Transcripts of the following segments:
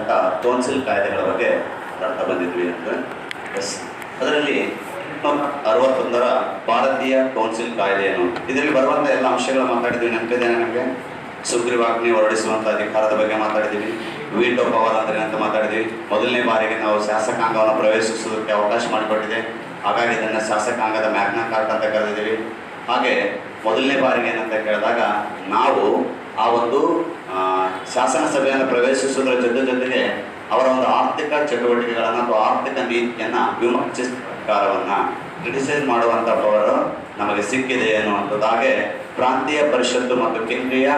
ಸಂಬಂಧಪಟ್ಟಂಥ ಕೌನ್ಸಿಲ್ ಕಾಯ್ದೆಗಳ ಬಗ್ಗೆ ಮಾತಾಡ್ತಾ ಬಂದಿದ್ವಿ ಅಂತ. ಎಸ್, ಅದರಲ್ಲಿ 61ರ ಭಾರತೀಯ ಕೌನ್ಸಿಲ್ ಕಾಯ್ದೆಯನ್ನು ಇದರಲ್ಲಿ ಬರುವಂಥ ಎಲ್ಲ ಅಂಶಗಳು ಮಾತಾಡಿದ್ವಿ. ನೆನಪಿದೆ ನಮಗೆ? ಸುಗ್ರೀವಾಜ್ಞೆ ಹೊರಡಿಸುವಂಥ ಅಧಿಕಾರದ ಬಗ್ಗೆ ಮಾತಾಡಿದ್ದೀವಿ. ವೀಟೋ ಪವರ್ ಅಂದರೆ ಅಂತ ಮಾತಾಡಿದ್ವಿ. ಮೊದಲನೇ ಬಾರಿಗೆ ನಾವು ಶಾಸಕಾಂಗವನ್ನು ಪ್ರವೇಶಿಸುವುದಕ್ಕೆ ಅವಕಾಶ ಮಾಡಿಕೊಟ್ಟಿದೆ, ಹಾಗಾಗಿ ಇದನ್ನು ಶಾಸಕಾಂಗದ ಮ್ಯಾಗ್ನಾ ಕಾರ್ಟ್ ಅಂತ ಕರೆದಿದ್ದೀವಿ. ಹಾಗೆ ಮೊದಲನೇ ಬಾರಿಗೆ ಏನಂತ ಕೇಳಿದಾಗ ನಾವು ಆ ಒಂದು ಶಾಸನ ಸಭೆಯನ್ನು ಪ್ರವೇಶಿಸುವುದರ ಜೊತೆಗೆ ಅವರ ಒಂದು ಆರ್ಥಿಕ ಚಟುವಟಿಕೆಗಳನ್ನು ಅಥವಾ ಆರ್ಥಿಕ ನೀತಿಯನ್ನು ವಿಮರ್ಶಿಸಿದ ಸರ್ಕಾರವನ್ನು ಕ್ರಿಟಿಸೈಸ್ ಮಾಡುವಂಥ ಪವರು ನಮಗೆ ಸಿಕ್ಕಿದೆ ಅನ್ನುವಂಥದ್ದು. ಹಾಗೆ ಪ್ರಾಂತೀಯ ಪರಿಷತ್ತು ಮತ್ತು ಕೇಂದ್ರೀಯ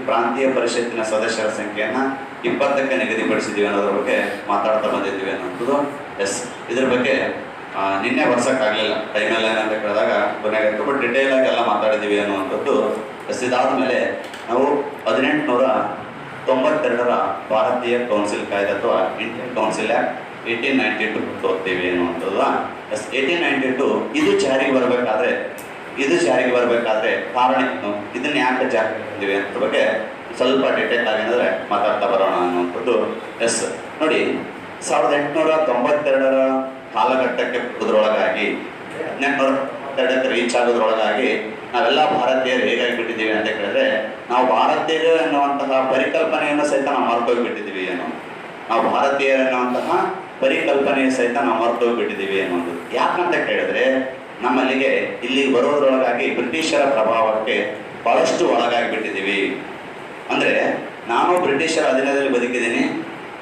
ಪ್ರಾಂತೀಯ ಪರಿಷತ್ತಿನ ಸದಸ್ಯರ ಸಂಖ್ಯೆಯನ್ನು 20ಕ್ಕೆ ನಿಗದಿಪಡಿಸಿದ್ದೀವಿ ಅನ್ನೋದ್ರ ಬಗ್ಗೆ ಮಾತಾಡ್ತಾ ಬಂದಿದ್ದೀವಿ ಅನ್ನೋದು. ಎಸ್, ಇದ್ರ ಬಗ್ಗೆ ನಿನ್ನೆ ಬರ್ಸೋಕ್ಕಾಗಲಿಲ್ಲ, ಟೈಮೆಲ್ಲ ಏನಂತ ಕೇಳಿದಾಗ ಕೊನೆಗೆ ತುಂಬ ಡಿಟೇಲ್ ಆಗಿ ಎಲ್ಲ ಮಾತಾಡಿದ್ದೀವಿ ಅನ್ನುವಂಥದ್ದು. ಎಸ್, ಇದಾದ ಮೇಲೆ ನಾವು 1892ರ ಭಾರತೀಯ ಕೌನ್ಸಿಲ್ ಕಾಯ್ದೆ ಅಥವಾ ಇಂಡಿಯನ್ ಕೌನ್ಸಿಲ್ ಆ್ಯಕ್ಟ್ 1892 ಓದ್ತೀವಿ ಅನ್ನುವಂಥದ್ದು. ಎಸ್, 1892 ಇದು ಜಾರಿಗೆ ಬರಬೇಕಾದ್ರೆ ಕಾರಣ ಏನು, ಇದನ್ನು ಯಾಕೆ ಜಾರಿಗೆ ತಂದಿವಿ ಅಂತ ಬಗ್ಗೆ ಸ್ವಲ್ಪ ಡಿಟೇಲ್ ಆಗಿ ಅಂದರೆ ಮಾತಾಡ್ತಾ ಬರೋಣ ಅನ್ನುವಂಥದ್ದು. ಎಸ್, ನೋಡಿ, 1892ರ ಕಾಲಘಟ್ಟಕ್ಕೆ ಬರೋದ್ರೊಳಗಾಗಿ 1892ಕ್ಕೆ ರೀಚ್ ಆಗೋದ್ರೊಳಗಾಗಿ ನಾವೆಲ್ಲ ಭಾರತೀಯರು ಹೇಗಾಗಿ ಬಿಟ್ಟಿದ್ದೀವಿ ಅಂತ ಕೇಳಿದ್ರೆ, ನಾವು ಭಾರತೀಯರು ಎನ್ನುವಂತಹ ಪರಿಕಲ್ಪನೆಯನ್ನು ಸಹಿತ ನಾವು ಮರ್ತೋಗ್ಬಿಟ್ಟಿದ್ದೀವಿ ಅನ್ನೋ ನಾವು ಭಾರತೀಯರು ಎನ್ನುವಂತಹ ಪರಿಕಲ್ಪನೆ ಸಹಿತ ನಾವು ಮರ್ತೋಗ್ಬಿಟ್ಟಿದ್ದೀವಿ ಅನ್ನೋದು. ಯಾಕಂತ ಕೇಳಿದ್ರೆ, ನಮ್ಮಲ್ಲಿಗೆ ಇಲ್ಲಿಗೆ ಬರೋದ್ರೊಳಗಾಗಿ ಬ್ರಿಟಿಷರ ಪ್ರಭಾವಕ್ಕೆ ಬಹಳಷ್ಟು ಒಳಗಾಗಿಬಿಟ್ಟಿದ್ದೀವಿ. ಅಂದರೆ ನಾನು ಬ್ರಿಟಿಷರ ಅಧೀನದಲ್ಲಿ ಬದುಕಿದ್ದೀನಿ,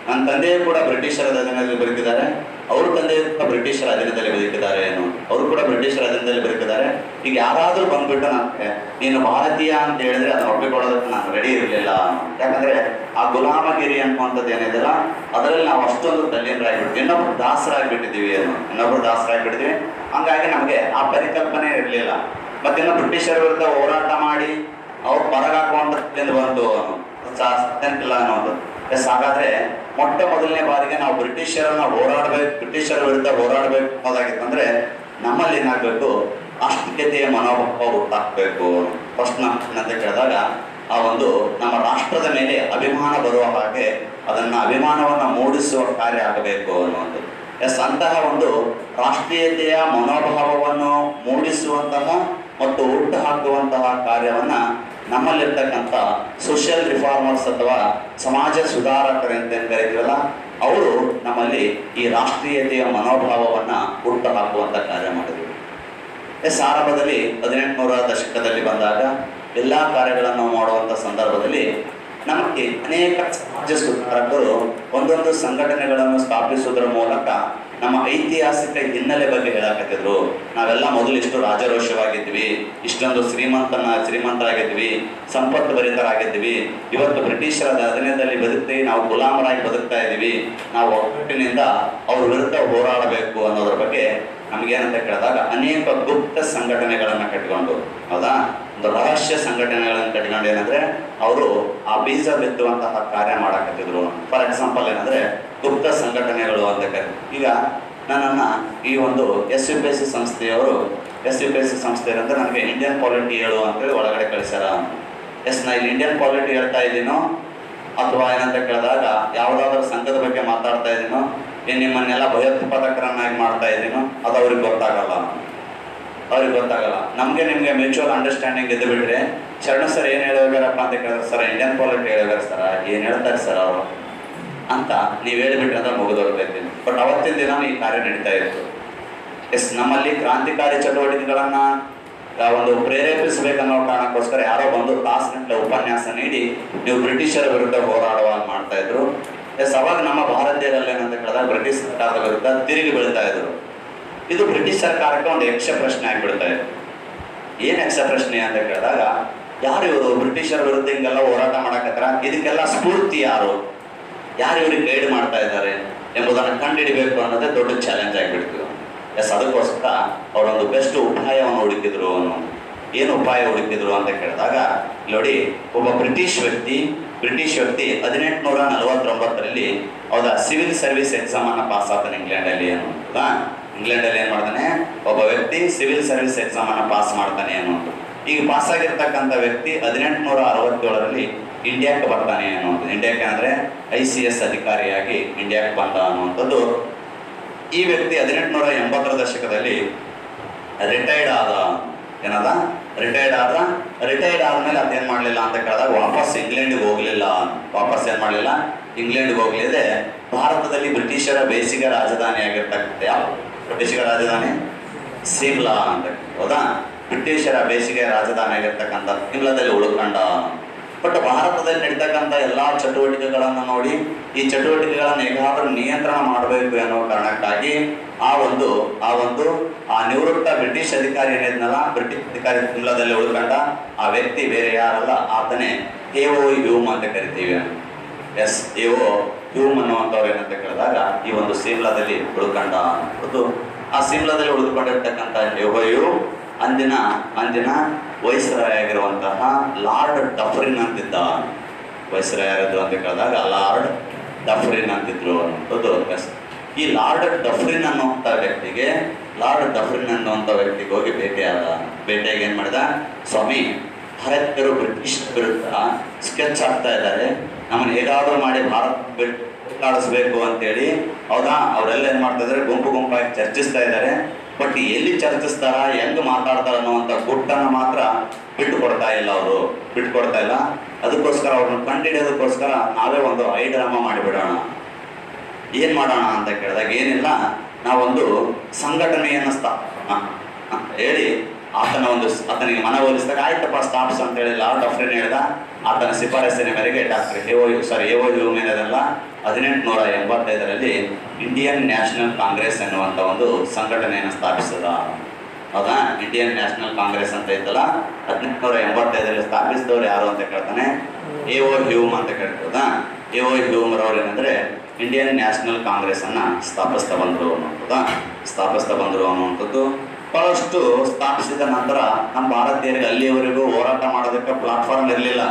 ನನ್ನ ತಂದೆಯೂ ಕೂಡ ಬ್ರಿಟಿಷರ ಅಧೀನದಲ್ಲಿ ಬದುಕಿದ್ದಾರೆ, ಅವ್ರ ತಂದೆಯೂ ಕೂಡ ಬ್ರಿಟಿಷರ ಅಧೀನದಲ್ಲಿ ಬದುಕಿದ್ದಾರೆ ಅವರು ಕೂಡ ಬ್ರಿಟಿಷರ ಅಧೀನದಲ್ಲಿ ಬದುಕಿದ್ದಾರೆ. ಈಗ ಯಾರಾದರೂ ಬಂದ್ಬಿಟ್ಟು ನನಗೆ ನೀನು ಭಾರತೀಯ ಅಂತ ಹೇಳಿದ್ರೆ ಅದನ್ನು ಒಪ್ಪಿಕೊಳ್ಳೋದಕ್ಕೆ ನಾನು ರೆಡಿ ಇರಲಿಲ್ಲ. ಯಾಕಂದರೆ ಆ ಗುಲಾಮಗಿರಿ ಅನ್ನುವಂಥದ್ದು ಏನಿದೆಯಲ್ಲ, ಅದರಲ್ಲಿ ನಾವು ಅಷ್ಟೊಂದು ತಲ್ಲೀನರಾಗಿಬಿಡ್ತೀವಿ, ಇನ್ನೊಬ್ರು ದಾಸರಾಗಿಬಿಟ್ಟಿದ್ದೀವಿ ಹಂಗಾಗಿ ನಮಗೆ ಆ ಪರಿಕಲ್ಪನೆ ಇರಲಿಲ್ಲ. ಮತ್ತಿನ್ನು ಬ್ರಿಟಿಷರ ವಿರುದ್ಧ ಹೋರಾಟ ಮಾಡಿ ಅವ್ರು ಹೊರಗಾಕುವಂಥದ್ದು ಬಂತು ನೆನಪಿಲ್ಲ ಅನ್ನೋದು. ಎಸ್, ಹಾಗಾದರೆ ಮೊಟ್ಟ ಮೊದಲನೇ ಬಾರಿಗೆ ನಾವು ಬ್ರಿಟಿಷರ ವಿರುದ್ಧ ಹೋರಾಡಬೇಕು ಅನ್ನೋದಾಗಿತ್ತು ಅಂದರೆ ನಮ್ಮಲ್ಲಿ ಏನಾಗಬೇಕು, ರಾಷ್ಟ್ರೀಯತೆಯ ಮನೋಭಾವ ಹುಟ್ಟಾಕಬೇಕು. ಫಸ್ಟ್ ಏನಂತ ಕೇಳಿದಾಗ ಆ ಒಂದು ನಮ್ಮ ರಾಷ್ಟ್ರದ ಮೇಲೆ ಅಭಿಮಾನ ಬರುವ ಹಾಗೆ ಅದನ್ನು ಅಭಿಮಾನವನ್ನು ಮೂಡಿಸುವ ಕಾರ್ಯ ಆಗಬೇಕು ಅನ್ನೋದು. ಎಸ್, ಅಂತಹ ಒಂದು ರಾಷ್ಟ್ರೀಯತೆಯ ಮನೋಭಾವವನ್ನು ಮೂಡಿಸುವಂತಹ ಮತ್ತು ಹುಟ್ಟು ಹಾಕುವಂತಹ ಕಾರ್ಯವನ್ನು ನಮ್ಮಲ್ಲಿರ್ತಕ್ಕಂಥ ಸೋಷಿಯಲ್ ರಿಫಾರ್ಮರ್ಸ್ ಅಥವಾ ಸಮಾಜ ಸುಧಾರಕರಂತ ಏನು ಕರೀತೀವಲ್ಲ, ಅವರು ನಮ್ಮಲ್ಲಿ ಈ ರಾಷ್ಟ್ರೀಯತೆಯ ಮನೋಭಾವವನ್ನು ಹುಟ್ಟು ಹಾಕುವಂಥ ಕಾರ್ಯ ಮಾಡಿದ್ರು. ಎಸ್, ಆರಂಭದಲ್ಲಿ 1800ರ ದಶಕದಲ್ಲಿ ಬಂದಾಗ ಎಲ್ಲ ಕಾರ್ಯಗಳನ್ನು ಮಾಡುವಂಥ ಸಂದರ್ಭದಲ್ಲಿ ನಮಗೆ ಅನೇಕ ಸಮಾಜ ಸುಧಾರಕರು ಒಂದೊಂದು ಸಂಘಟನೆಗಳನ್ನು ಸ್ಥಾಪಿಸುವುದರ ಮೂಲಕ ನಮ್ಮ ಐತಿಹಾಸಿಕ ಹಿನ್ನೆಲೆ ಬಗ್ಗೆ ಹೇಳಕತ್ತಿದ್ರು. ನಾವೆಲ್ಲ ಮೊದಲು ಇಷ್ಟು ರಾಜರೋಷವಾಗಿದ್ವಿ, ಇಷ್ಟೊಂದು ಶ್ರೀಮಂತರಾಗಿದ್ವಿ, ಸಂಪತ್ತು ಭರಿತರಾಗಿದ್ವಿ, ಇವತ್ತು ಬ್ರಿಟಿಷರ ಅಧೀನದಲ್ಲಿ ಬದುಕ್ತೀವಿ, ನಾವು ಗುಲಾಮರಾಗಿ ಬದುಕ್ತಾ ಇದ್ದೀವಿ, ನಾವು ಒಗ್ಗಟ್ಟಿನಿಂದ ಅವ್ರ ವಿರುದ್ಧ ಹೋರಾಡಬೇಕು ಅನ್ನೋದ್ರ ಬಗ್ಗೆ ನಮಗೇನಂತ ಕೇಳಿದಾಗ ಅನೇಕ ಗುಪ್ತ ಸಂಘಟನೆಗಳನ್ನು ಕಟ್ಕೊಂಡು, ಹೌದಾ, ಒಂದು ರಹಸ್ಯ ಸಂಘಟನೆಗಳನ್ನು ಕಟ್ಕೊಂಡು ಏನಂದರೆ ಅವರು ಆ ಬೀಜ ಬಿತ್ತುವಂತಹ ಕಾರ್ಯ ಮಾಡಕತ್ತಿದ್ರು. ಫಾರ್ ಎಕ್ಸಾಂಪಲ್ ಏನಂದರೆ ಗುಪ್ತ ಸಂಘಟನೆಗಳು ಅಂತ ಕರೀತಾರೆ. ಈಗ ನನ್ನನ್ನು ಈ ಒಂದು SUPSC ಸಂಸ್ಥೆಯವರು ಏನಂದ್ರೆ ನನಗೆ ಇಂಡಿಯನ್ ಪಾಲಿಟಿ ಹೇಳು ಅಂತೇಳಿ ಒಳಗಡೆ ಕಳಿಸ್ಯಾರ. ಎಸ್, ನಾ ಇಲ್ಲಿ ಇಂಡಿಯನ್ ಪಾಲಿಟಿ ಹೇಳ್ತಾ ಇದ್ದೀನೋ ಅಥವಾ ಏನಂತ ಕೇಳಿದಾಗ ಯಾವುದಾದ್ರೂ ಸಂಘದ ಬಗ್ಗೆ ಮಾತಾಡ್ತಾ ಇದ್ದೀನೋ, ಏನು ನಿಮ್ಮನ್ನೆಲ್ಲ ಭಯೋತ್ಪಾದಕರನ್ನಾಗಿ ಮಾಡ್ತಾ ಇದ್ದೀನೋ ಅದು ಅವ್ರಿಗೆ ಗೊತ್ತಾಗಲ್ಲ. ನಮಗೆ ನಿಮಗೆ ಮ್ಯೂಚುವಲ್ ಅಂಡರ್ಸ್ಟ್ಯಾಂಡಿಂಗ್ ಇದ್ದು ಬಿಟ್ಟರೆ ಶರಣ ಸರ್ ಏನು ಹೇಳೋಗಾರಪ್ಪ ಅಂತ ಕೇಳಿದ್ರೆ, ಸರ್ ಇಂಡಿಯನ್ ಪಾಲಿಟಿ ಹೇಳೋಗಾರ ಸರ ಏನು ಹೇಳ್ತಾರೆ ಸರ್ ಅವರು ಅಂತ ನೀವು ಹೇಳಿಬಿಟ್ರೆ ಅಂದ್ರೆ ಮುಗಿದೋಗ್ತಾಯಿದ್ದೀನಿ. ಬಟ್ ಅವತ್ತಿನ ದಿನ ಈ ಕಾರ್ಯ ನಡೀತಾ ಇತ್ತು. ಎಸ್, ನಮ್ಮಲ್ಲಿ ಕ್ರಾಂತಿಕಾರಿ ಚಟುವಟಿಕೆಗಳನ್ನು ಒಂದು ಪ್ರೇರೇಪಿಸಬೇಕನ್ನೋ ಕಾರಣಕ್ಕೋಸ್ಕರ ಯಾರೋ ಬಂದು ತಾಸಿನಂತೆ ಉಪನ್ಯಾಸ ನೀಡಿ ನೀವು ಬ್ರಿಟಿಷರ ವಿರುದ್ಧ ಹೋರಾಡುವಾಗ ಮಾಡ್ತಾ ಇದ್ರು. ಎಸ್, ಅವಾಗ ನಮ್ಮ ಭಾರತೀಯರಲ್ಲಿ ಏನಂತ ಕೇಳಿದಾಗ ಬ್ರಿಟಿಷ್ ಸರ್ಕಾರದ ವಿರುದ್ಧ ತಿರುಗಿ ಬೀಳ್ತಾ ಇದ್ರು. ಇದು ಬ್ರಿಟಿಷ್ ಸರ್ಕಾರಕ್ಕೆ ಒಂದು ಯಕ್ಷ ಪ್ರಶ್ನೆ ಆಗಿಬಿಡ್ತಾ ಇತ್ತು. ಏನು ಯಕ್ಷ ಪ್ರಶ್ನೆ ಅಂತ ಕೇಳಿದಾಗ, ಯಾರು ಇವರು ಬ್ರಿಟಿಷರ ವಿರುದ್ಧ ಹಿಂಗೆಲ್ಲ ಹೋರಾಟ ಮಾಡಕತ್ತಾರ, ಇದಕ್ಕೆಲ್ಲ ಸ್ಫೂರ್ತಿ ಯಾರು ಇವ್ರಿಗೆ ಗೈಡ್ ಮಾಡ್ತಾ ಇದ್ದಾರೆ ಎಂಬುದನ್ನು ಕಂಡುಹಿಡಿಬೇಕು ಅನ್ನೋದೇ ದೊಡ್ಡ ಚಾಲೆಂಜ್ ಆಗಿಬಿಡ್ತೀವಿ. ಎಸ್, ಅದಕ್ಕೋಸ್ಕರ ಅವರೊಂದು ಬೆಸ್ಟ್ ಉಪಾಯವನ್ನು ಹುಡುಕಿದ್ರು ಅನ್ನೋದು. ಏನು ಉಪಾಯ ಹುಡುಕಿದ್ರು ಅಂತ ಕೇಳಿದಾಗ, ನೋಡಿ, ಒಬ್ಬ ಬ್ರಿಟಿಷ್ ವ್ಯಕ್ತಿ 1849ರಲ್ಲಿ ಅವರ ಸಿವಿಲ್ ಸರ್ವಿಸ್ ಎಕ್ಸಾಮನ್ನು ಪಾಸ್ ಆಗ್ತಾನೆ ಇಂಗ್ಲೆಂಡಲ್ಲಿ ಅನ್ನೋದು. ಇಂಗ್ಲೆಂಡಲ್ಲಿ ಏನು ಮಾಡ್ತಾನೆ, ಒಬ್ಬ ವ್ಯಕ್ತಿ ಸಿವಿಲ್ ಸರ್ವಿಸ್ ಎಕ್ಸಾಮನ್ನು ಪಾಸ್ ಮಾಡ್ತಾನೆ ಅನ್ನೋದು. ಈಗ ಪಾಸ್ ಆಗಿರ್ತಕ್ಕಂಥ ವ್ಯಕ್ತಿ 1867ರಲ್ಲಿ ಇಂಡಿಯಾಕ್ಕೆ ಬರ್ತಾನೆ ಅನ್ನೋದು. ಇಂಡಿಯಾಕ್ಕೆ ಅಂದರೆ ICS ಅಧಿಕಾರಿಯಾಗಿ ಇಂಡಿಯಾಕ್ಕೆ ಬಂದ ಅನ್ನುವಂಥದ್ದು. ಈ ವ್ಯಕ್ತಿ 1880ರ ದಶಕದಲ್ಲಿ ರಿಟೈರ್ಡ್ ಆದ. ಏನದ ರಿಟೈರ್ಡ್ ಆದಮೇಲೆ ಅದೇನು ಮಾಡಲಿಲ್ಲ ಅಂತ ಕೇಳಿದಾಗ ವಾಪಸ್ ಇಂಗ್ಲೆಂಡಿಗೆ ಹೋಗಲಿಲ್ಲ. ವಾಪಸ್ ಏನು ಮಾಡಲಿಲ್ಲ, ಇಂಗ್ಲೆಂಡ್ಗೆ ಹೋಗಲಿದೆ. ಭಾರತದಲ್ಲಿ ಬ್ರಿಟಿಷರ ಬೇಸಿಗೆ ರಾಜಧಾನಿ ಆಗಿರ್ತಕ್ಕಂಥ ಯಾವ ಬ್ರಿಟಿಷರ ರಾಜಧಾನಿ ಸಿಮ್ಲಾ ಅಂತ, ಹೌದಾ? ಬ್ರಿಟಿಷರ ಬೇಸಿಗೆ ರಾಜಧಾನಿ ಆಗಿರ್ತಕ್ಕಂಥ ಸಿಮ್ಲಾದಲ್ಲಿ ಉಳ್ಕೊಂಡ. ಬಟ್ ಭಾರತದಲ್ಲಿ ನಡೀತಕ್ಕಂಥ ಎಲ್ಲ ಚಟುವಟಿಕೆಗಳನ್ನು ನೋಡಿ ಈ ಚಟುವಟಿಕೆಗಳನ್ನು ಹೇಗಾದರೂ ನಿಯಂತ್ರಣ ಮಾಡಬೇಕು ಅನ್ನೋ ಕಾರಣಕ್ಕಾಗಿ ಆ ನಿವೃತ್ತ ಬ್ರಿಟಿಷ್ ಅಧಿಕಾರಿ ಏನಿದ್ನಲ್ಲ, ಬ್ರಿಟಿಷ್ ಅಧಿಕಾರಿ ಸಿಮ್ಲಾದಲ್ಲಿ ಉಳ್ಕೊಂಡ ಆ ವ್ಯಕ್ತಿ ಬೇರೆ ಯಾರಲ್ಲ, ಆತನೇ A.O. ಹ್ಯೂಮ್ ಅಂತ ಕರಿತೀವಿ. A.O. ಹ್ಯೂಮ್ ಅನ್ನುವಂಥವ್ರು ಏನಂತ ಕೇಳಿದಾಗ ಈ ಒಂದು ಸಿಮ್ಲಾದಲ್ಲಿ ಉಳ್ಕೊಂಡ ಅನ್ನೋದು. ಆ ಸಿಮ್ಲಾದಲ್ಲಿ ಉಳಿದುಕೊಂಡಿರ್ತಕ್ಕಂಥ A.O. ಹ್ಯೂಮ್ ಅಂದಿನ ವೈಸ್ರಾಯ್ ಆಗಿರುವಂತಹ ಲಾರ್ಡ್ ಡಫರಿನ್ ಅಂತಿದ್ದ. ವೈಸ್ರಾಯ್ ಯಾರದು ಅಂತ ಕೇಳಿದಾಗ ಲಾರ್ಡ್ ಡಫರಿನ್ ಅಂತಿದ್ರು ಅನ್ನೋದು. ಈ ಲಾರ್ಡ್ ಡಫರಿನ್ ಅನ್ನುವಂಥ ವ್ಯಕ್ತಿಗೆ ಹೋಗಿ ಭೇಟಿಯಾಗಿ ಏನು ಮಾಡಿದ, ಸ್ವಾಮಿ ಭಾರತೀಯರು ಬ್ರಿಟಿಷ್ ವಿರುದ್ಧ ಸ್ಕೆಚ್ ಆಗ್ತಾ ಇದ್ದಾರೆ, ನಮ್ಮನ್ನು ಹೇಗಾದರೂ ಮಾಡಿ ಭಾರತ ಬಿಟ್ಟಾಡಿಸ್ಬೇಕು ಅಂತೇಳಿ, ಹೌದಾ? ಅವರೆಲ್ಲ ಏನು ಮಾಡ್ತಾ ಇದ್ದಾರೆ, ಗುಂಪಾಗಿ ಚರ್ಚಿಸ್ತಾ ಇದ್ದಾರೆ. ಬಟ್ ಎಲ್ಲಿ ಚರ್ಚಿಸ್ತಾರ, ಹೆಂಗೆ ಮಾತಾಡ್ತಾರ ಅನ್ನುವಂಥ ಗುಟ್ಟನ್ನು ಮಾತ್ರ ಬಿಟ್ಟುಕೊಡ್ತಾ ಇಲ್ಲ. ಅದಕ್ಕೋಸ್ಕರ ಅವ್ರನ್ನ ಕಂಡುಹಿಡಿಯೋದಕ್ಕೋಸ್ಕರ ನಾವೇ ಒಂದು ಐಡ್ರಾಮಾ ಮಾಡಿಬಿಡೋಣ. ಏನು ಮಾಡೋಣ ಅಂತ ಕೇಳಿದಾಗ ಏನಿಲ್ಲ, ನಾವೊಂದು ಸಂಘಟನೆಯನ್ನು ಹೇಳಿ ಆತನಿಗೆ ಮನವೊಲಿಸಿದಾಗ ಆಯ್ತಪ್ಪ ಸ್ಥಾಪಿಸ ಅಂತೇಳಿ ಲಾರ್ಡ್ ಡಫರಿನ್ ಹೇಳಿದ. ಆತನ ಶಿಫಾರಸಿನ ಮೇರೆಗೆ ಡಾಕ್ಟರ್ A.O. ಹ್ಯೂಮ್ ಏನದಲ್ಲ 1885ರಲ್ಲಿ ಇಂಡಿಯನ್ ನ್ಯಾಷನಲ್ ಕಾಂಗ್ರೆಸ್ ಎನ್ನುವಂಥ ಒಂದು ಸಂಘಟನೆಯನ್ನು ಸ್ಥಾಪಿಸಿದ. ಹೌದಾ? ಇಂಡಿಯನ್ ನ್ಯಾಷನಲ್ ಕಾಂಗ್ರೆಸ್ ಅಂತ ಇತ್ತಲ್ಲ, 1885ರಲ್ಲಿ ಸ್ಥಾಪಿಸಿದವ್ರು ಯಾರು ಅಂತ ಕೇಳ್ತಾನೆ, A.O. ಹ್ಯೂಮ್ ಅಂತ ಕೇಳ್ತದ. A.O. ಹ್ಯೂಮ್ ರವರು ಏನಂದರೆ ಇಂಡಿಯನ್ ನ್ಯಾಷನಲ್ ಕಾಂಗ್ರೆಸ್ಸನ್ನು ಸ್ಥಾಪಿಸ್ತಾ ಬಂದರು ಅನ್ನುವಂಥದ್ದು. ಬಹಳಷ್ಟು ಸ್ಥಾಪಿಸಿದ ನಂತರ ನಮ್ಮ ಭಾರತೀಯರಿಗೆ ಅಲ್ಲಿಯವರೆಗೂ ಹೋರಾಟ ಮಾಡೋದಕ್ಕೆ ಪ್ಲಾಟ್ಫಾರ್ಮ್ ಇರಲಿಲ್ಲ.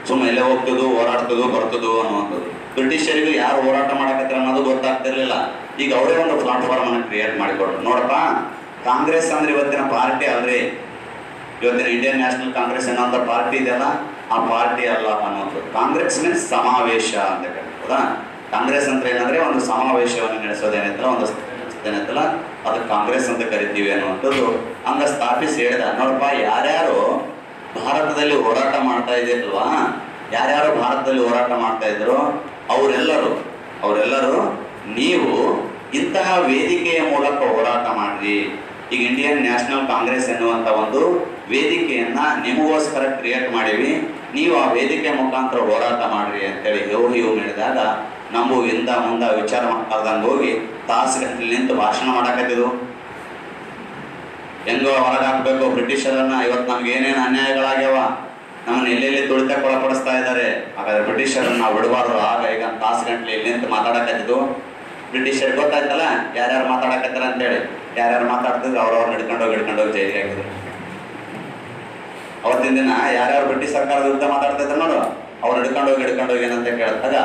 ಸುಮ್ಮನೆ ಎಲ್ಲೇ ಹೋಗ್ತದೋ ಓಡಾಡ್ತದೋ ಬರ್ತದೋ ಅನ್ನುವಂಥದ್ದು. ಬ್ರಿಟಿಷರಿಗೂ ಯಾರು ಹೋರಾಟ ಮಾಡಕತ್ತಾರೆ ಅನ್ನೋದು ಗೊತ್ತಾಗ್ತಿರ್ಲಿಲ್ಲ. ಈಗ ಅವರೇ ಒಂದು ಪ್ಲಾಟ್ಫಾರ್ಮನ್ನು ಕ್ರಿಯೇಟ್ ಮಾಡಿಕೊಟ್ರು. ನೋಡಪ್ಪ, ಕಾಂಗ್ರೆಸ್ ಅಂದ್ರೆ ಇವತ್ತಿನ ಪಾರ್ಟಿ ಅಲ್ರಿ, ಇವತ್ತಿನ ಇಂಡಿಯನ್ ನ್ಯಾಷನಲ್ ಕಾಂಗ್ರೆಸ್ ಅನ್ನೋಂಥ ಪಾರ್ಟಿ ಇದೆಯಲ್ಲ, ಆ ಪಾರ್ಟಿ ಅಲ್ಲ ಅನ್ನೋದು. ಕಾಂಗ್ರೆಸ್ ಮೀನ್ಸ್ ಸಮಾವೇಶ ಅಂತ ಹೇಳ್ಬೋದಾ. ಕಾಂಗ್ರೆಸ್ ಅಂತ ಏನಂದ್ರೆ ಒಂದು ಸಮಾವೇಶವನ್ನು ನಡೆಸೋದೇನಿತ್ತಲ್ಲ ಅದು ಕಾಂಗ್ರೆಸ್ ಅಂತ ಕರಿತೀವಿ ಅನ್ನುವಂಥದ್ದು. ಹಂಗ ಸ್ಥಾಪಿಸಿ ಹೇಳಿದ, ನೋಡಪ್ಪ, ಯಾರ್ಯಾರು ಭಾರತದಲ್ಲಿ ಹೋರಾಟ ಮಾಡ್ತಾ ಇದ್ದಿಲ್ವಾ, ಯಾರ್ಯಾರು ಭಾರತದಲ್ಲಿ ಹೋರಾಟ ಮಾಡ್ತಾ ಇದ್ರು ಅವರೆಲ್ಲರೂ ನೀವು ಇಂತಹ ವೇದಿಕೆಯ ಮೂಲಕ ಹೋರಾಟ ಮಾಡ್ರಿ. ಈಗ ಇಂಡಿಯನ್ ನ್ಯಾಷನಲ್ ಕಾಂಗ್ರೆಸ್ ಎನ್ನುವಂಥ ಒಂದು ವೇದಿಕೆಯನ್ನ ನಿಮಗೋಸ್ಕರ ಕ್ರಿಯೇಟ್ ಮಾಡೀವಿ, ನೀವು ಆ ವೇದಿಕೆ ಮುಖಾಂತರ ಹೋರಾಟ ಮಾಡ್ರಿ ಅಂತೇಳಿ ಹ್ಯೂಮ್ ಹೇಳಿದಾಗ ನಮಗೂ ಮುಂದೆ ವಿಚಾರ ಮಾಡ್ದಂಗೆ ಹೋಗಿ ತಾಸುಗಟ್ಟಲೆ ನಿಂತು ಭಾಷಣ ಮಾಡಕತ್ತಿದ್ವು. ಹೆಂಗೋ ಹೊರಗೆ ಹಾಕಬೇಕು ಬ್ರಿಟಿಷರನ್ನ. ಇವತ್ತು ನಮ್ಗೆ ಏನೇನು ಅನ್ಯಾಯಗಳಾಗ್ಯಾವ, ನಮ್ಮನ್ನು ಎಲ್ಲೆಲ್ಲಿ ತುಳಿತಕ್ಕೆ ಒಳಪಡಿಸ್ತಾ ಇದ್ದಾರೆ, ಹಾಗಾದ್ರೆ ಬ್ರಿಟಿಷರನ್ನ ನಾವು ಬಿಡಬಾರ್ದು. ಆಗ ಈಗ ತಾಸುಗಟ್ಟಲೆ ಇಲ್ಲಿ ನಿಂತು ಮಾತಾಡಕತ್ತಿದ್ವು. ಬ್ರಿಟಿಷರಿಗೆ ಗೊತ್ತಾಯ್ತಲ್ಲ ಯಾರ್ಯಾರು ಮಾತಾಡಕತ್ತಾರ ಅಂತೇಳಿ. ಯಾರ್ಯಾರು ಮಾತಾಡ್ತಿದ್ರು ಅವ್ರವ್ರನ್ನ ಹಿಡ್ಕೊಂಡೋಗಿ ಜೈಲಿಗೆ ಹಾಕಿದ್ರು. ಅವತ್ತಿನ ದಿನ ಯಾರ್ಯಾರು ಬ್ರಿಟಿಷ್ ಸರ್ಕಾರದ ವಿರುದ್ಧ ಮಾತಾಡ್ತಿದ್ರು ನೋಡು, ಅವ್ರು ಹಿಡ್ಕೊಂಡೋಗಿ ಏನಂತ ಕೇಳಿದಾಗ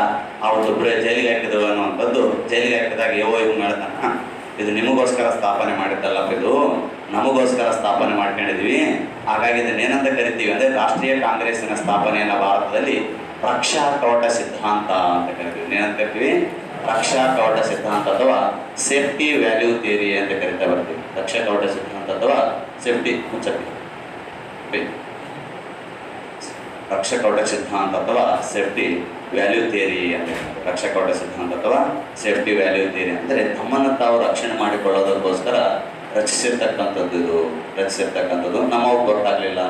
ಅವ್ರು ಜೈಲಿಗೆ ಹಾಕಿದ್ರು ಅನ್ನುವಂಥದ್ದು. ಜೈಲಿಗೆ ಹಾಕಿದಾಗ A.O. ಹ್ಯೂಮ್ ಹೇಳ್ತಾನ, ಇದು ನಿಮಗೋಸ್ಕರ ಸ್ಥಾಪನೆ ಮಾಡಿದ್ದಲ್ಲ, ಇದು ನಮಗೋಸ್ಕರ ಸ್ಥಾಪನೆ ಮಾಡ್ಕೊಂಡಿದ್ವಿ. ಹಾಗಾಗಿ ಇದನ್ನೇನಂತ ಕರಿತೀವಿ ಅಂದರೆ ರಾಷ್ಟ್ರೀಯ ಕಾಂಗ್ರೆಸ್ಸಿನ ಸ್ಥಾಪನೆಯನ್ನು ಭಾರತದಲ್ಲಿ ರಕ್ಷಾ ಕವಟ ಸಿದ್ಧಾಂತ ಅಂತ ಕರಿತೀವಿ. ಏನಂತ ಕರಿತೀವಿ? ರಕ್ಷಾ ಕವಟ ಸಿದ್ಧಾಂತ ಅಥವಾ ಸೇಫ್ಟಿ ವ್ಯಾಲ್ಯೂ ಥಿಯರಿ ಅಂತ ಕರಿತಾ ಬರ್ತೀವಿ. ರಕ್ಷಾ ಕವಟ ಸಿದ್ಧಾಂತ ಅಥವಾ ಸೇಫ್ಟಿ ರಕ್ಷಕೌಟ ಸಿದ್ಧಾಂತ ಅಥವಾ ಸೇಫ್ಟಿ ವ್ಯಾಲ್ಯೂ ಥಿಯರಿ ಅಂತ. ರಕ್ಷಕೌಟ ಸಿದ್ಧಾಂತ ಅಥವಾ ಸೇಫ್ಟಿ ವ್ಯಾಲ್ಯೂ ಥಿಯರಿ ಅಂದರೆ ನಮ್ಮನ್ನು ತಾವು ರಕ್ಷಣೆ ಮಾಡಿಕೊಳ್ಳೋದಕ್ಕೋಸ್ಕರ ರಚಿಸಿರ್ತಕ್ಕಂಥದ್ದು ನಮಗೆ ಗೊತ್ತಾಗಲಿಲ್ಲ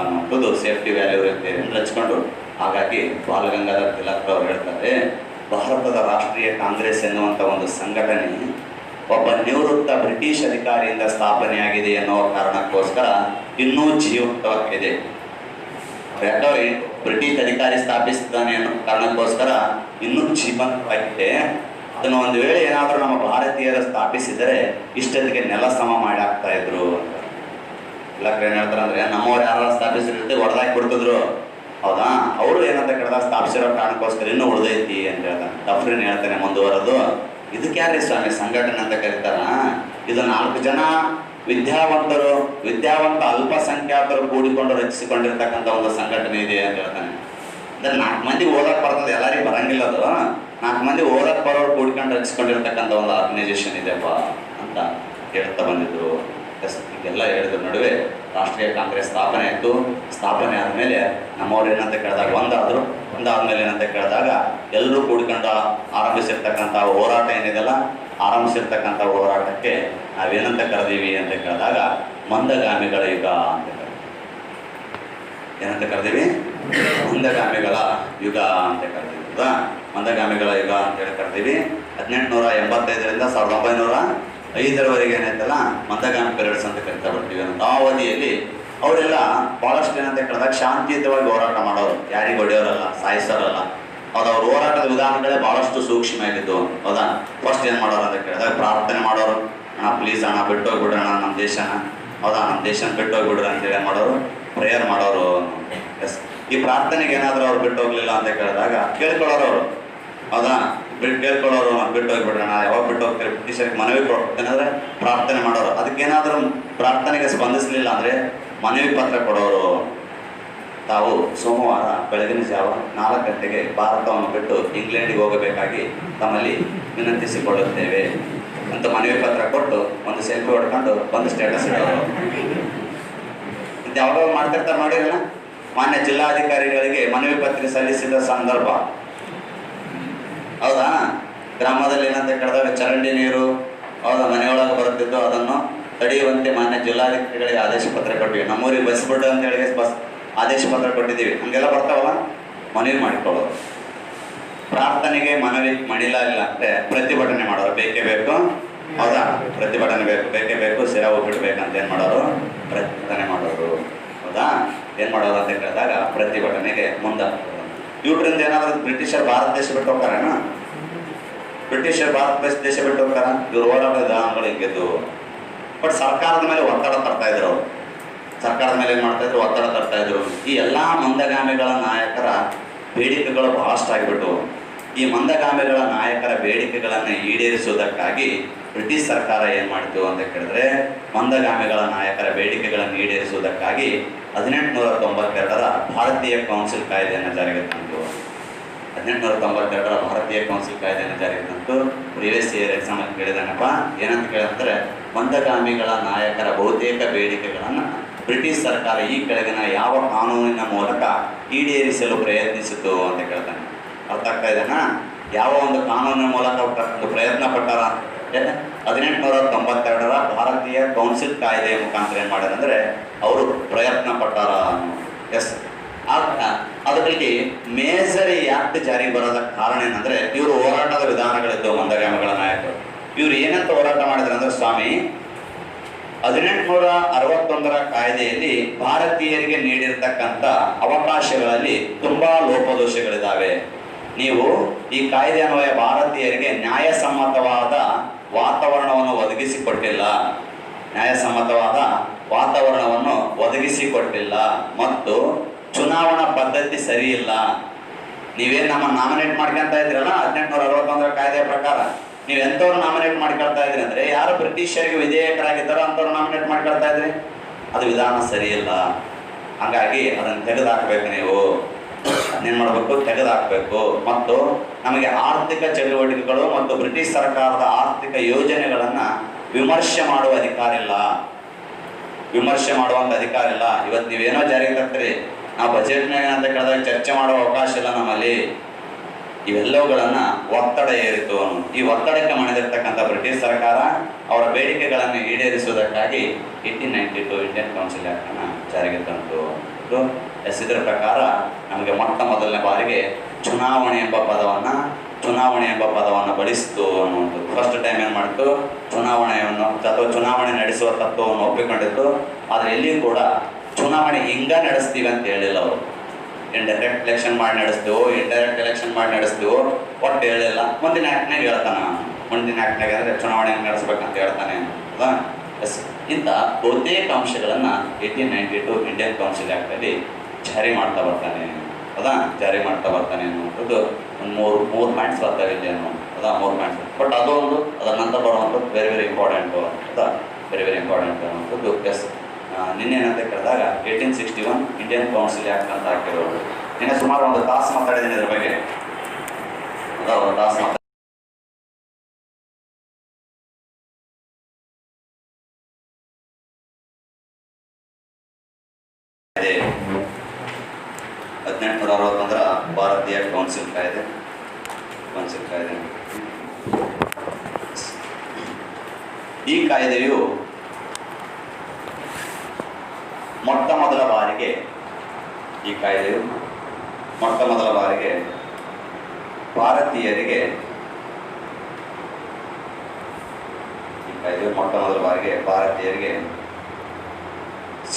ಅನ್ನೋದು ಸೇಫ್ಟಿ ವ್ಯಾಲ್ಯೂ ಥಿಯರಿ ರಚಿಸ್ಕೊಂಡು. ಹಾಗಾಗಿ ಬಾಲಗಂಗಾಧರ ತಿಲಕ್ ಅವರು ಹೇಳ್ತಾರೆ, ಭಾರತದ ರಾಷ್ಟ್ರೀಯ ಕಾಂಗ್ರೆಸ್ ಎನ್ನುವಂಥ ಒಂದು ಸಂಘಟನೆ ಒಬ್ಬ ನಿವೃತ್ತ ಬ್ರಿಟಿಷ್ ಅಧಿಕಾರಿಯಿಂದ ಸ್ಥಾಪನೆಯಾಗಿದೆ ಎನ್ನುವ ಕಾರಣಕ್ಕೋಸ್ಕರ ಇನ್ನೂ ಜೀವಂತವಾಗಿದೆ. ಬ್ರಿಟಿಷ್ ಅಧಿಕಾರಿ ಸ್ಥಾಪಿಸಿದ್ದಾನೆ ಅನ್ನೋ ಕಾರಣಕ್ಕೋಸ್ಕರ ಇನ್ನೂ ಜೀವಂತವಾಗಿದೆ. ಅದನ್ನು ಒಂದು ವೇಳೆ ಏನಾದರೂ ನಮ್ಮ ಭಾರತೀಯರು ಸ್ಥಾಪಿಸಿದರೆ ಇಷ್ಟೊತ್ತಿಗೆ ನೆಲ ಸಮ ಮಾಡಿ ಆಗ್ತಾ ಇದ್ರು ಅಂತ. ಎಲ್ಲ ಕಡೆ ಏನು ಹೇಳ್ತಾರೆ ಅಂದರೆ, ನಮ್ಮವ್ರು ಯಾರು ಸ್ಥಾಪಿಸಿರುತ್ತೆ ಹೊಡೆದಾಕಿ ಬಿಡ್ತಿದ್ರು, ಹೌದಾ? ಅವರು ಏನಂತ ಕೇಳಿದಾಗ ಸ್ಥಾಪಿಸಿರೋ ಕಾರಣಕ್ಕೋಸ್ಕರ ಇನ್ನೂ ಉಳಿದೈತಿ ಅಂತ ಹೇಳ್ತಾನೆ. ಡಫರಿನ್ ಹೇಳ್ತಾನೆ ಮುಂದುವರೆದು, ಇದಕ್ಕೆ ಯಾರೇ ಸ್ವಾಮಿ ಸಂಘಟನೆ ಅಂತ ಕರೀತಾರ? ಇದು 4 ಜನ ವಿದ್ಯಾವಂತ ಅಲ್ಪಸಂಖ್ಯಾತರು ಕೂಡಿಕೊಂಡು ರಚಿಸಿಕೊಂಡಿರ್ತಕ್ಕಂಥ ಒಂದು ಸಂಘಟನೆ ಇದೆ ಅಂತ ಹೇಳ್ತಾನೆ. ಅಂದ್ರೆ 4 ಮಂದಿ ಓದಕ್ ಬರ್ತದೆ, ಎಲ್ಲರಿಗೂ ಬರಂಗಿಲ್ಲ ಅದು. 4 ಮಂದಿ ಓದಕ್ ಬರೋರು ಕೂಡಿಕೊಂಡು ರಚಿಸಿಕೊಂಡಿರ್ತಕ್ಕಂಥ ಒಂದು ಆರ್ಗನೈಸೇಷನ್ ಇದೆಪ್ಪ ಅಂತ ಹೇಳ್ತಾ ಬಂದಿದ್ರು. ಎಲ್ಲ ಹೇಳಿದ್ರ ನಡುವೆ ರಾಷ್ಟ್ರೀಯ ಕಾಂಗ್ರೆಸ್ ಸ್ಥಾಪನೆ ಆಯಿತು. ಸ್ಥಾಪನೆ ಆದಮೇಲೆ ನಮ್ಮವ್ರು ಏನಂತ ಕೇಳಿದಾಗ ಒಂದಾದ್ಮೇಲೆ ಏನಂತ ಕೇಳಿದಾಗ ಎಲ್ಲರೂ ಕೂಡಿಕೊಂಡು ಆರಂಭಿಸಿರ್ತಕ್ಕಂಥ ಹೋರಾಟ ಏನಿದೆಲ್ಲ, ಆರಂಭಿಸಿರ್ತಕ್ಕಂಥ ಹೋರಾಟಕ್ಕೆ ನಾವೇನಂತ ಕರೆದೀವಿ ಅಂತ ಕೇಳಿದಾಗ ಮಂದಗಾಮಿಗಳ ಯುಗ ಅಂತ ಕರೆದೀವಿ. ಏನಂತ ಕರೆದೀವಿ? ಮಂದಗಾಮಿಗಳ ಯುಗ ಅಂತ ಕರೆದೀವಿ. ಹೌದಾ? ಮಂದಗಾಮಿಗಳ ಯುಗ ಅಂತೇಳಿ ಕರೆದೀವಿ. 1885ರಿಂದ 1905ರವರೆಗೆ ಏನಾಯ್ತಲ್ಲ ಮಂದಗಾಮಿ ಪೀರಿಯಡ್ಸ್ ಅಂತ ಕರಿತಾ ಬರ್ತೀವಿ. ಆ ಅವಧಿಯಲ್ಲಿ ಅವರೆಲ್ಲ ಭಾಳಷ್ಟು ಏನಂತ ಕೇಳಿದಾಗ ಶಾಂತಿಯುತವಾಗಿ ಹೋರಾಟ ಮಾಡೋರು, ಯಾರಿಗೂ ಹೊಡೆಯೋರಲ್ಲ, ಸಾಯಿಸೋರಲ್ಲ. ಹೌದಾ? ಅವ್ರ ಹೋರಾಟದ ವಿಧಾನಗಳೇ ಭಾಳಷ್ಟು ಸೂಕ್ಷ್ಮ ಆಗಿದ್ದು. ಹೌದಾ? ಫಸ್ಟ್ ಏನು ಮಾಡೋರು ಅಂತ ಕೇಳಿದಾಗ ಪ್ರಾರ್ಥನೆ ಮಾಡೋರು. ಅಣ್ಣ ಪ್ಲೀಸ್ ಅಣ್ಣ ಬಿಟ್ಟು ಹೋಗ್ಬಿಡ್ರಣ ನಮ್ಮ ದೇಶನ. ಹೌದಾ? ನಮ್ಮ ದೇಶನ ಬಿಟ್ಟು ಹೋಗ್ಬಿಡ್ರಿ ಅಂತೇಳಿ ಏನು ಮಾಡೋರು? ಪ್ರೇಯರ್ ಮಾಡೋರು. ಎಸ್, ಈ ಪ್ರಾರ್ಥನೆಗೆ ಏನಾದರೂ ಅವ್ರು ಬಿಟ್ಟು ಹೋಗ್ಲಿಲ್ಲ ಅಂತ ಕೇಳಿದಾಗ ಕೇಳ್ಕೊಳ್ಳೋರು ಅವರು. ಹೌದಾ? ಕೇಳ್ಕೊಳ್ಳೋರು, ಬಿಟ್ಟು ಹೋಗ್ಬಿಡ್ರಣ, ಯಾವಾಗ ಬಿಟ್ಟು ಹೋಗ್ತಾರೆ, ಬ್ರಿಟಿಷರಿಗೆ ಮನವಿ ಕೊಡ್ತೇನೆ ಅಂದರೆ ಪ್ರಾರ್ಥನೆ ಮಾಡೋರು. ಅದಕ್ಕೇನಾದರೂ ಪ್ರಾರ್ಥನೆಗೆ ಸ್ಪಂದಿಸಲಿಲ್ಲ ಅಂದರೆ ಮನವಿ ಪತ್ರ ಕೊಡೋರು. ತಾವು ಸೋಮವಾರ ಬೆಳಗಿನ ಜಾವ 4 ಗಂಟೆಗೆ ಭಾರತವನ್ನು ಬಿಟ್ಟು ಇಂಗ್ಲೆಂಡಿಗೆ ಹೋಗಬೇಕಾಗಿ ತಮ್ಮಲ್ಲಿ ವಿನಂತಿಸಿಕೊಳ್ಳುತ್ತೇವೆ ಅಂತ ಮನವಿ ಪತ್ರ ಕೊಟ್ಟು ಒಂದು ಸೆಲ್ಫಿ ಹೊಡ್ಕೊಂಡು ಒಂದು ಸ್ಟೇಟಸ್ ಇಡೋರು. ಯಾವಾಗ ಮಾಡ್ತಿರ್ತಾರೆ ನೋಡಿರಲ್ಲ, ಮಾನ್ಯ ಜಿಲ್ಲಾಧಿಕಾರಿಗಳಿಗೆ ಮನವಿ ಪತ್ರ ಸಲ್ಲಿಸಿದ ಸಂದರ್ಭ. ಹೌದಾ? ಗ್ರಾಮದಲ್ಲಿ ಏನಂತ ಕೇಳಿದಾಗ ಚರಂಡಿ ನೀರು ಹೌದಾ ಮನೆಯೊಳಗೆ ಬರುತ್ತಿದ್ದು, ಅದನ್ನು ತಡೆಯುವಂತೆ ಮಾನ್ಯ ಜಿಲ್ಲಾಧಿಕಾರಿಗಳಿಗೆ ಆದೇಶ ಪತ್ರ ಕೊಟ್ಟಿವಿ. ನಮ್ಮೂರಿಗೆ ಬಸ್ ಬಿಡು ಅಂತ ಹೇಳಿ ಬಸ್ ಆದೇಶ ಪತ್ರ ಕೊಟ್ಟಿದ್ದೀವಿ. ಹಂಗೆಲ್ಲ ಬರ್ತಾವಲ್ಲ, ಮನವಿ ಮಾಡಿಕೊಳ್ಳೋರು. ಪ್ರಾರ್ಥನೆಗೆ ಮನವಿ ಮಾಡಿಲ್ಲ ಇಲ್ಲ ಅಂದರೆ ಪ್ರತಿಭಟನೆ ಮಾಡೋರು. ಬೇಕೇ ಬೇಕು. ಹೌದಾ? ಪ್ರತಿಭಟನೆ ಬೇಕು, ಬೇಕೇ ಬೇಕು, ಸೇವೆ ಬಿಡ್ಬೇಕಂತ ಏನು ಮಾಡೋರು? ಪ್ರತಿಭಟನೆ ಮಾಡೋರು. ಹೌದಾ? ಏನು ಮಾಡೋದು ಅಂತ ಕೇಳಿದಾಗ ಪ್ರತಿಭಟನೆಗೆ ಮುಂದೆ. ಇವ್ರಿಂದ ಏನಾದರೂ ಬ್ರಿಟಿಷರು ಭಾರತ ದೇಶ ಬಿಟ್ಟು ಹೋಗ್ತಾರೇನ? ಬ್ರಿಟಿಷರು ಭಾರತ ದೇಶ ಬಿಟ್ಟು ಹೋಗ್ತಾರ? ಇವ್ರು ಹೋರಾಟದ ವಿಧಾನಗಳು ಹಿಂಗಿದ್ದು. ಬಟ್ ಸರ್ಕಾರದ ಮೇಲೆ ಒತ್ತಡ ತರ್ತಾ ಇದ್ರು ಅವರು. ಸರ್ಕಾರದ ಮೇಲೆ ಏನು ಮಾಡ್ತಾಯಿದ್ರು? ಒತ್ತಡ ತರ್ತಾ ಇದ್ರು. ಈ ಎಲ್ಲ ಮಂದಗಾಮಿಗಳ ನಾಯಕರ ಬೇಡಿಕೆಗಳು ಬಹಳಷ್ಟು ಆಗಿಬಿಟ್ಟು, ಈ ಮಂದಗಾಮಿಗಳ ನಾಯಕರ ಬೇಡಿಕೆಗಳನ್ನು ಈಡೇರಿಸುವುದಕ್ಕಾಗಿ ಬ್ರಿಟಿಷ್ ಸರ್ಕಾರ ಏನು ಮಾಡಿತು ಅಂತ ಕೇಳಿದ್ರೆ, ಮಂದಗಾಮಿಗಳ ನಾಯಕರ ಬೇಡಿಕೆಗಳನ್ನು ಈಡೇರಿಸುವುದಕ್ಕಾಗಿ 1892ರ ಭಾರತೀಯ ಕೌನ್ಸಿಲ್ ಕಾಯ್ದೆಯನ್ನು ಜಾರಿಗೆ ತಂತು. 1892ರ ಭಾರತೀಯ ಕೌನ್ಸಿಲ್ ಕಾಯ್ದೆಯನ್ನು ಜಾರಿಗೆ ತಂತು. ಪ್ರೀವಿಯಸ್ ಇಯರ್ ಎಕ್ಸಾಮಲ್ಲಿ ಕೇಳಿದಾನಪ್ಪ, ಏನಂತ ಕೇಳಿದ್ರೆ, ಮಂದಗಾಮಿಗಳ ನಾಯಕರ ಬಹುತೇಕ ಬೇಡಿಕೆಗಳನ್ನು ಬ್ರಿಟಿಷ್ ಸರ್ಕಾರ ಈ ಕೆಳಗಿನ ಯಾವ ಕಾನೂನಿನ ಮೂಲಕ ಈಡೇರಿಸಲು ಪ್ರಯತ್ನಿಸಿತು ಅಂತ ಕೇಳ್ತಾನೆ. ಅರ್ಥ ಆಗ್ತಾ ಇದೆನಾ? ಯಾವ ಒಂದು ಕಾನೂನಿನ ಮೂಲಕ ಪ್ರಯತ್ನ ಪಟ್ಟಾರ? 1892ರ ಭಾರತೀಯ ಕೌನ್ಸಿಲ್ ಕಾಯ್ದೆಯ ಮುಖಾಂತರ ಏನು ಮಾಡ್ಯಾರ ಅಂದರೆ ಅವರು ಪ್ರಯತ್ನ ಪಟ್ಟಾರ. ಎಸ್, ಅದಕ್ಕೆ ಮೇಜರ್ ಆಕ್ಟ್ ಜಾರಿಗೆ ಬರೋದ ಕಾರಣ ಏನಂದರೆ, ಇವರು ಹೋರಾಟದ ವಿಧಾನಗಳಿದ್ದವು ಮಂದಗಾಮಿಗಳ ನಾಯಕರು. ಇವರು ಏನಂತ ಹೋರಾಟ ಮಾಡಿದ್ರು ಅಂದರೆ, ಸ್ವಾಮಿ 1861ರ ಕಾಯ್ದೆಯಲ್ಲಿ ಭಾರತೀಯರಿಗೆ ನೀಡಿರ್ತಕ್ಕಂಥ ಅವಕಾಶಗಳಲ್ಲಿ ತುಂಬ ಲೋಪದೋಷಗಳಿದ್ದಾವೆ. ನೀವು ಈ ಕಾಯ್ದೆ ಅನ್ವಯ ಭಾರತೀಯರಿಗೆ ನ್ಯಾಯಸಮ್ಮತವಾದ ವಾತಾವರಣವನ್ನು ಒದಗಿಸಿಕೊಟ್ಟಿಲ್ಲ, ನ್ಯಾಯಸಮ್ಮತವಾದ ವಾತಾವರಣವನ್ನು ಒದಗಿಸಿಕೊಟ್ಟಿಲ್ಲ ಮತ್ತು ಚುನಾವಣಾ ಪದ್ಧತಿ ಸರಿ ಇಲ್ಲ. ನೀವೇನು ನಮ್ಮ ನಾಮಿನೇಟ್ ಮಾಡ್ಕೊಳ್ತಾ ಇದ್ರಲ್ಲ 1861ರ ಕಾಯ್ದೆಯ ಪ್ರಕಾರ, ನೀವು ಎಂಥವ್ರು ನಾಮಿನೇಟ್ ಮಾಡ್ಕೊಳ್ತಾ ಇದ್ರಿ ಅಂದರೆ, ಯಾರು ಬ್ರಿಟಿಷರಿಗೆ ವಿಧೇಯಕರಾಗಿದ್ದಾರೋ ಅಂಥವ್ರು ನಾಮಿನೇಟ್ ಮಾಡ್ಕೊಳ್ತಾ ಇದ್ರಿ. ಅದು ವಿಧಾನ ಸರಿ ಇಲ್ಲ. ಹಾಗಾಗಿ ಅದನ್ನು ತೆಗೆದುಹಾಕಬೇಕು. ನೀವು ಅದನ್ನೇನು ಮಾಡಬೇಕು? ತೆಗೆದುಹಾಕಬೇಕು. ಮತ್ತು ನಮಗೆ ಆರ್ಥಿಕ ಚಟುವಟಿಕೆಗಳು ಮತ್ತು ಬ್ರಿಟಿಷ್ ಸರ್ಕಾರದ ಆರ್ಥಿಕ ಯೋಜನೆಗಳನ್ನು ವಿಮರ್ಶೆ ಮಾಡುವ ಅಧಿಕಾರ ಇಲ್ಲ, ವಿಮರ್ಶೆ ಮಾಡುವಂಥ ಅಧಿಕಾರ ಇಲ್ಲ. ಇವತ್ತು ನೀವೇನೋ ಜಾರಿಗೆ ತರ್ತೀರಿ, ನಾವು ಬಜೆಟ್ನಾಗ ಅಂತ ಕೇಳಿದಾಗ ಚರ್ಚೆ ಮಾಡುವ ಅವಕಾಶ ಇಲ್ಲ ನಮ್ಮಲ್ಲಿ. ಇವೆಲ್ಲವುಗಳನ್ನು ಒತ್ತಡ ಏರಿತು. ಈ ಒತ್ತಡಕ್ಕೆ ಮಣಿದಿರ್ತಕ್ಕಂಥ ಬ್ರಿಟಿಷ್ ಸರ್ಕಾರ ಅವರ ಬೇಡಿಕೆಗಳನ್ನು ಈಡೇರಿಸುವುದಕ್ಕಾಗಿ 1892 ಇಂಡಿಯನ್ ಕೌನ್ಸಿಲ್ ಆ್ಯಕ್ಟನ್ನು ಜಾರಿಗೆ ತಂತು. ಇದರ ಪ್ರಕಾರ ನಮಗೆ ಮೊಟ್ಟ ಮೊದಲನೇ ಬಾರಿಗೆ ಚುನಾವಣೆ ಎಂಬ ಪದವನ್ನು ಬಳಸಿತು ಅನ್ನುವಂಥದ್ದು. ಫಸ್ಟ್ ಟೈಮ್ ಏನು ಮಾಡಿತು? ಚುನಾವಣೆಯನ್ನು ಅಥವಾ ಚುನಾವಣೆ ನಡೆಸುವ ತತ್ವವನ್ನು ಒಪ್ಪಿಕೊಂಡಿತ್ತು. ಆದರೆ ಎಲ್ಲಿಯೂ ಕೂಡ ಚುನಾವಣೆ ಹಿಂಗ ನಡೆಸ್ತೀವಿ ಅಂತ ಹೇಳಿಲ್ಲ ಅವರು. ಡೈರೆಕ್ಟ್ ಎಲೆಕ್ಷನ್ ಮಾಡಿ ನಡೆಸ್ತೀವೋ, ಇಂಡೈರೆಕ್ಟ್ ಎಲೆಕ್ಷನ್ ಮಾಡಿ ನಡೆಸ್ತೀವೋ ಒಟ್ಟು ಹೇಳಿಲ್ಲ. ಮುಂದಿನ ಆ್ಯಕ್ಟ್ನಾಗ ಹೇಳ್ತಾನೆ, ಮುಂದಿನ ಆ್ಯಕ್ಟ್ನಾಗ ಅಂದರೆ ಚುನಾವಣೆ ನಡೆಸ್ಬೇಕಂತ ಹೇಳ್ತಾನೆ. ಹೌದಾ? ಎಸ್, ಇಂಥ ಬಹುತೇಕ ಅಂಶಗಳನ್ನು 1892 ಇಂಡಿಯನ್ ಕೌನ್ಸಿಲ್ ಆ್ಯಕ್ಟಲ್ಲಿ ಜಾರಿ ಮಾಡ್ತಾ ಬರ್ತಾನೆ. ಹೌದಾ? ಜಾರಿ ಮಾಡ್ತಾ ಬರ್ತಾನೆ ಅನ್ನುವಂಥದ್ದು ಒಂದು ಮೂರು ಪಾಯಿಂಟ್ಸ್ ಬರ್ತವೆ ಇಲ್ಲಿ ಅನ್ನುವಂಥದ್ದು. ಅದ 3 ಪಾಯಿಂಟ್ಸ್. ಬಟ್ ಅದು ಒಂದು ಅದರ ನಂತರ ಬರುವಂಥದ್ದು ವೆರಿ ಇಂಪಾರ್ಟೆಂಟು ಅಂತ ವೆರಿ ಇಂಪಾರ್ಟೆಂಟ್ ಅನ್ನುವಂಥದ್ದು. ಎಸ್, ನಿನ್ನೆ ಏನಂತ ಕೇಳಿದಾಗ 1861 ಇಂಡಿಯನ್ ಕೌನ್ಸಿಲ್ ಆ್ಯಕ್ಟ್ ಅಂತ ಹಾಕಿರೋದು. ನಿನ್ನೆ ಸುಮಾರು ಒಂದು ತಾಸು ಮಾತಾಡಿದ್ದೀನಿ ಇದ್ರ ಬಗ್ಗೆ. ಅದ ಒಂದು ತಾಸು ಮಾತಾಡಿ 1861 ಭಾರತೀಯ ಕೌನ್ಸಿಲ್ ಕಾಯ್ದೆ. ಈ ಕಾಯ್ದೆಯು ಮೊಟ್ಟ ಮೊದಲ ಬಾರಿಗೆ ಭಾರತೀಯರಿಗೆ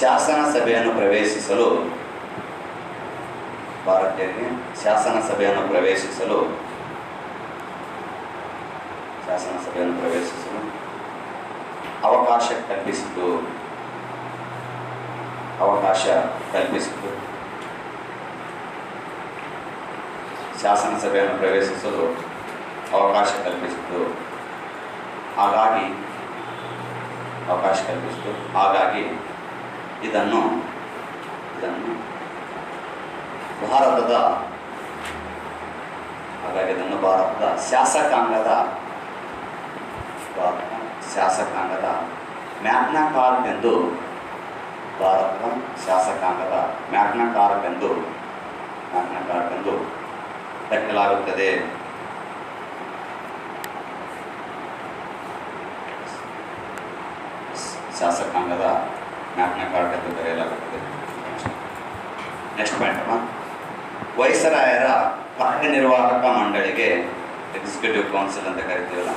ಶಾಸನ ಸಭೆಯನ್ನು ಪ್ರವೇಶಿಸಲು ಅವಕಾಶ ಕಲ್ಪಿಸಿತು. ಶಾಸನ ಸಭೆಯನ್ನು ಪ್ರವೇಶಿಸಲು ಅವಕಾಶ ಕಲ್ಪಿಸಿತು. ಹಾಗಾಗಿ ಇದನ್ನು ಭಾರತದ ಶಾಸಕಾಂಗದ ಮ್ಯಾಗ್ನಾ ಕಾರ್ಟ್ ಎಂದು ಕರೆಯಲಾಗುತ್ತದೆ. ಶಾಸಕಾಂಗದ ಮ್ಯಾಗ್ನಾ ಕಾರ್ಟ್ ಎಂದು ಕರೆಯಲಾಗುತ್ತದೆ. ನೆಕ್ಸ್ಟ್ ಪಾಯಿಂಟ್ ಅಮ್ಮ, ವೈಸರಾಯರ ಕಾರ್ಯನಿರ್ವಾಹಕ ಮಂಡಳಿಗೆ ಎಕ್ಸಿಕ್ಯೂಟಿವ್ ಕೌನ್ಸಿಲ್ ಅಂತ ಕರಿತೀವಲ್ಲ,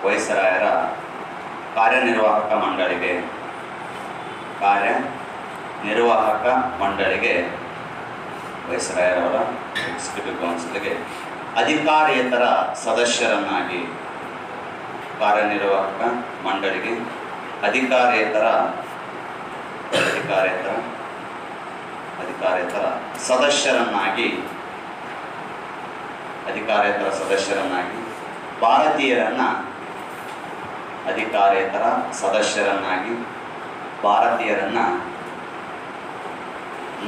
ವೈಸರಾಯರ ಕಾರ್ಯನಿರ್ವಾಹಕ ಮಂಡಳಿಗೆ ವೈಸರಾಯರವರ ಎಕ್ಸಿಕ್ಯೂಟಿವ್ ಕೌನ್ಸಿಲ್ಗೆ ಅಧಿಕಾರೇತರ ಸದಸ್ಯರನ್ನಾಗಿ ಕಾರ್ಯನಿರ್ವಾಹಕ ಮಂಡಳಿಗೆ ಅಧಿಕಾರೇತರ ಸದಸ್ಯರನ್ನಾಗಿ ಭಾರತೀಯರನ್ನ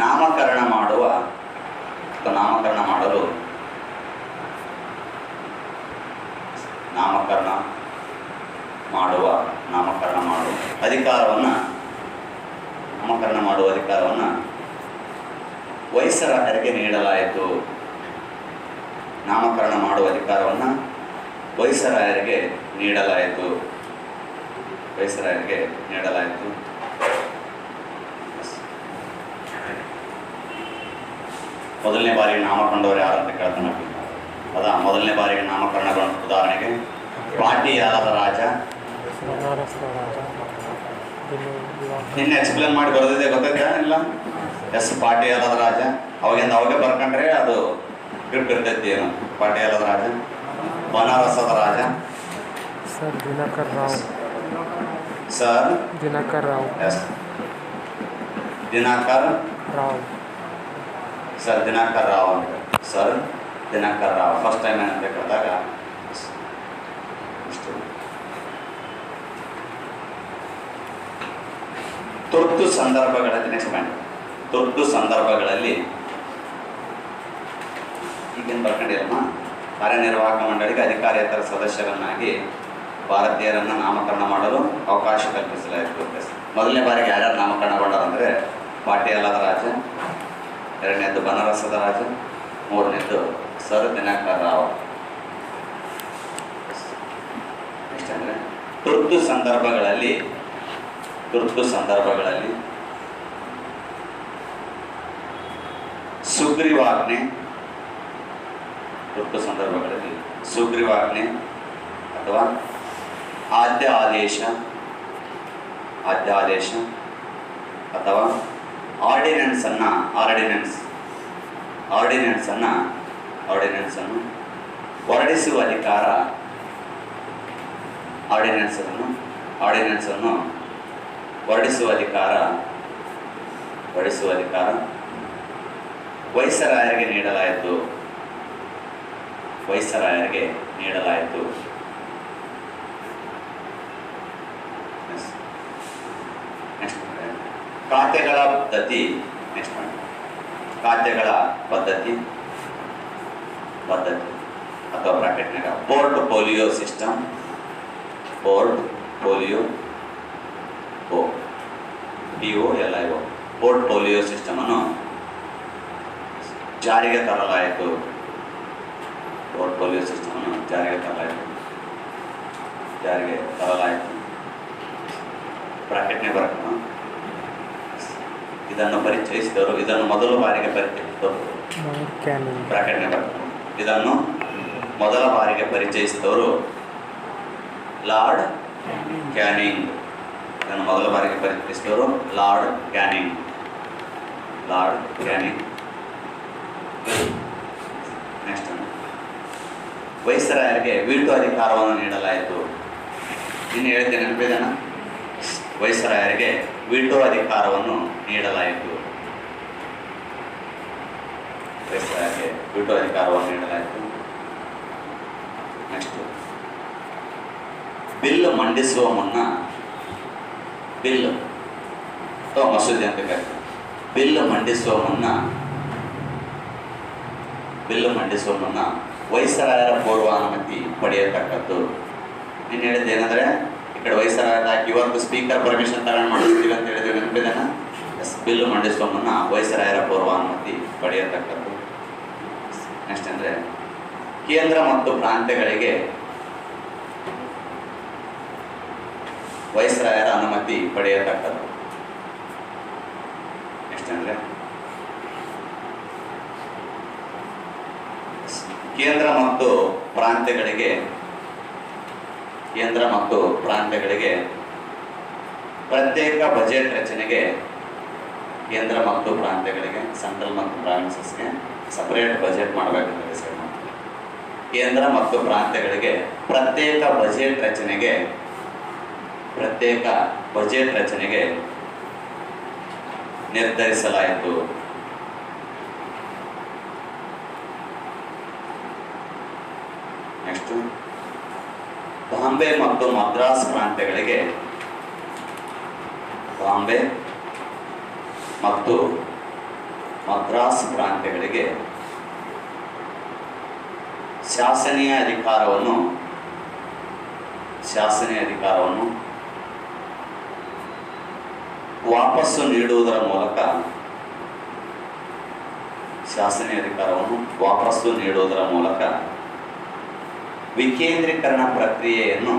ನಾಮಕರಣ ಮಾಡಲು ಅಧಿಕಾರವನ್ನು ವೈಸರಾಯರಿಗೆ ನೀಡಲಾಯಿತು. ನಾಮಕರಣ ಮಾಡುವ ಅಧಿಕಾರವನ್ನು ವೈಸರಾಯರಿಗೆ ನೀಡಲಾಯಿತು. ಮೊದಲನೇ ಬಾರಿಗೆ ನಾಮಕರಣದವರು ಯಾರು ಅಂತ ಕೇಳ್ತಾನೆ. ಮೊದಲನೇ ಬಾರಿಗೆ ನಾಮಕರಣಗೊಂಡ ಉದಾಹರಣೆಗೆ ಪಾಟಿಯಾಲದ ರಾಜ. ನಿನ್ನೆ ಎಕ್ಸ್ಪ್ಲೇನ್ ಮಾಡಿ ಬರೆದಿದೆ, ಗೊತ್ತೈತೆ ಇಲ್ಲ? ಎಸ್, ಪಾಟಿಯಾಲದ ರಾಜ. ಅವಾಗೆ ಬರ್ಕೊಂಡ್ರೆ ಅದು ಗ್ರಿಪ್ ಇರ್ತೈತಿ. ಏನು ಪಾಟಿಯಾಲದ ರಾಜ? ಬನಾರಸದ ರಾಜ ಸರ್ ದಿನಕರ್ ರಾವ್. ಎಸ್, ದಿನಕರ್ ರಾವ್ ಅಂತ. ದಿನಕರ್ ರಾವ್ ಫಸ್ಟ್ ಟೈಮ್ ಏನಂತ ಕೇಳಿದಾಗ ತುರ್ತು ಸಂದರ್ಭಗಳಲ್ಲಿ ಈಗೇನು ಬರ್ಕೊಂಡಿರಮ್ಮ, ಕಾರ್ಯನಿರ್ವಾಹಕ ಮಂಡಳಿಗೆ ಅಧಿಕಾರೇತರ ಸದಸ್ಯರನ್ನಾಗಿ ಭಾರತೀಯರನ್ನು ನಾಮಕರಣ ಮಾಡಲು ಅವಕಾಶ ಕಲ್ಪಿಸಲಾಯಿತು. ಮೊದಲನೇ ಬಾರಿಗೆ ಯಾರ್ಯಾರು ನಾಮಕರಣಗೊಂಡಾರಂದರೆ ಪಾಟಿಯಾಲದ ರಾಜ, ಎರಡನೇದು ಬನಾರಸದ ರಾಜ, ಮೂರನೇದು ಸರ್ ದಿನಕರ್ ರಾವ್. ಎಷ್ಟಂದರೆ ತುರ್ತು ಸಂದರ್ಭಗಳಲ್ಲಿ ಸುಗ್ರೀವಾಜ್ಞೆ ಅಥವಾ ಆದ್ಯ ಆದೇಶ ಅಥವಾ ಆರ್ಡಿನೆನ್ಸ್ ಅನ್ನು ಹೊರಡಿಸುವ ಅಧಿಕಾರ ವೈಸರಾಯರಿಗೆ ನೀಡಲಾಯಿತು. ವೈಸರಾಯರಿಗೆ ನೀಡಲಾಯಿತು. ನೆಕ್ಸ್ಟ್ ಖಾತೆಗಳ ಪದ್ಧತಿ. ನೆಕ್ಸ್ಟ್ ಖಾತೆಗಳ ಪದ್ಧತಿ ಅಥವಾ ಬ್ರಾಕೆಟ್ನಾಗ portfolio system, portfolio POLIO portfolio system ಅನ್ನು ಜಾರಿಗೆ ತರಲಾಯಿತು. ಪೋರ್ಟ್ಫೋಲಿಯೋ ಸಿಸ್ಟಮ್ ಅನ್ನು ಜಾರಿಗೆ ತರಲಾಯಿತು. ಬ್ರಾಕೆಟ್ನೇ ಬರಬೇಕು. ಇದನ್ನು ಪರಿಚಯಿಸಿದವರು, ಇದನ್ನು ಮೊದಲ ಬಾರಿಗೆ ಪರಿಚಯಿಸಿದವರು ಬ್ರಾಕೆಟ್ನೇ ಬರಬೇಕು. ಇದನ್ನು ಮೊದಲ ಬಾರಿಗೆ ಪರಿಚಯಿಸಿದವರು ಲಾರ್ಡ್ ಕ್ಯಾನಿಂಗ್. ಇದನ್ನು ಮೊದಲ ಬಾರಿಗೆ ಪರಿಚಯಿಸಿದವರು ಲಾರ್ಡ್ ಕ್ಯಾನಿಂಗ್. ನೆಕ್ಸ್ಟ್ ವೈಸರಾಯರಿಗೆ ವೀಟೋ ಅಧಿಕಾರವನ್ನು ನೀಡಲಾಯಿತು. ಇನ್ನು ಹೇಳಿದ್ದೆ ನೆನಪಿದೆನ? ವೈಸರಾಯರಿಗೆ ವೀಟೋ ಅಧಿಕಾರವನ್ನು ನೀಡಲಾಯಿತು. ನೆಕ್ಸ್ಟ್ ಬಿಲ್ ಮಂಡಿಸುವ ಮುನ್ನ, ಬಿಲ್ ಅಥವಾ ಮಸೂದೆ ಅಂತ ಕರೀತಾರೆ. ಬಿಲ್ ಮಂಡಿಸುವ ಮುನ್ನ ವೈಸರಾಯರ ಪೂರ್ವಾನುಮತಿ ಪಡೆಯತಕ್ಕದ್ದು. ನೀನು ಹೇಳಿದ್ದು ಏನಂದ್ರೆ, ಈ ಕಡೆ ವೈಸರಾಯರ ಇವತ್ತು ಸ್ಪೀಕರ್ ಪರ್ಮಿಷನ್ ತಗೊಂಡು ಮಾಡಿಸ್ತೀವಿ ಅಂತ ಹೇಳಿದ್ವಿ, ನೆನಪಿದೆನಾ? ಬಿಲ್ ಮಂಡಿಸುವ ಮುನ್ನ ವೈಸರಾಯರ ಪೂರ್ವಾನುಮತಿ ಪಡೆಯತಕ್ಕದ್ದು. ನೆಕ್ಸ್ಟ್ ಅಂದರೆ ಕೇಂದ್ರ ಮತ್ತು ಪ್ರಾಂತ್ಯಗಳಿಗೆ ವೈಸರಾಯರ ಅನುಮತಿ ಪಡೆಯತಕ್ಕದ್ದು. ನೆಕ್ಸ್ಟ್ ಅಂದರೆ ಕೇಂದ್ರ ಮತ್ತು ಪ್ರಾಂತ್ಯಗಳಿಗೆ ಪ್ರತ್ಯೇಕ ಬಜೆಟ್ ರಚನೆಗೆ, ಕೇಂದ್ರ ಮತ್ತು ಪ್ರಾಂತ್ಯಗಳಿಗೆ, ಸೆಂಟ್ರಲ್ ಮತ್ತು ಪ್ರಾವಿನ್ಸಸ್ಗೆ ಸಪರೇಟ್ ಬಜೆಟ್ ಮಾಡಬೇಕಂತ ಡಿಸೈಡ್ ಮಾಡ್ತೀವಿ. ಕೇಂದ್ರ ಮತ್ತು ಪ್ರಾಂತ್ಯಗಳಿಗೆ ಪ್ರತ್ಯೇಕ ಬಜೆಟ್ ರಚನೆಗೆ ನಿರ್ಧರಿಸಲಾಯಿತು. ನೆಕ್ಸ್ಟ್ ಬಾಂಬೆ ಮತ್ತು ಮದ್ರಾಸ್ ಪ್ರಾಂತ್ಯಗಳಿಗೆ ಶಾಸನೀಯ ಅಧಿಕಾರವನ್ನು ವಾಪಸ್ಸು ನೀಡುವುದರ ಮೂಲಕ ವಿಕೇಂದ್ರೀಕರಣ ಪ್ರಕ್ರಿಯೆಯನ್ನು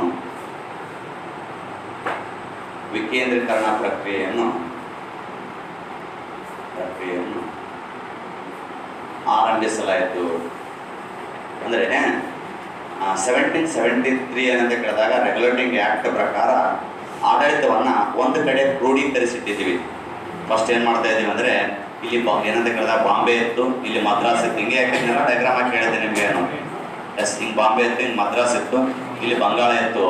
ಆರಂಭಿಸಲಾಯಿತು. ಅಂದರೆ 1773 ಏನಂತ ಕೇಳಿದಾಗ ರೆಗ್ಯುಲೇಟಿಂಗ್ ಆ್ಯಕ್ಟ್ ಪ್ರಕಾರ ಆಡಳಿತವನ್ನು ಒಂದು ಕಡೆ ಕ್ರೋಢೀಕರಿಸಿಟ್ಟಿದ್ದೀವಿ. ಫಸ್ಟ್ ಏನು ಮಾಡ್ತಾ ಇದ್ದೀವಿ ಅಂದರೆ, ಇಲ್ಲಿ ಏನಂತ ಕೇಳಿದಾಗ ಬಾಂಬೆ ಇತ್ತು, ಇಲ್ಲಿ ಮದ್ರಾಸ್ ಇತ್ತು. ಹಿಂಗೆ ಯಾಕೆಂದ್ರೆ ಡಯಾಗ್ರಾಮ್ ಆಗಿ ಹೇಳಿದೆ ನಿಮಗೆ ಏನು. ಎಸ್, ಹಿಂಗೆ ಬಾಂಬೆ ಇತ್ತು, ಹಿಂಗೆ ಮದ್ರಾಸ್ ಇತ್ತು, ಇಲ್ಲಿ ಬಂಗಾಳ ಇತ್ತು.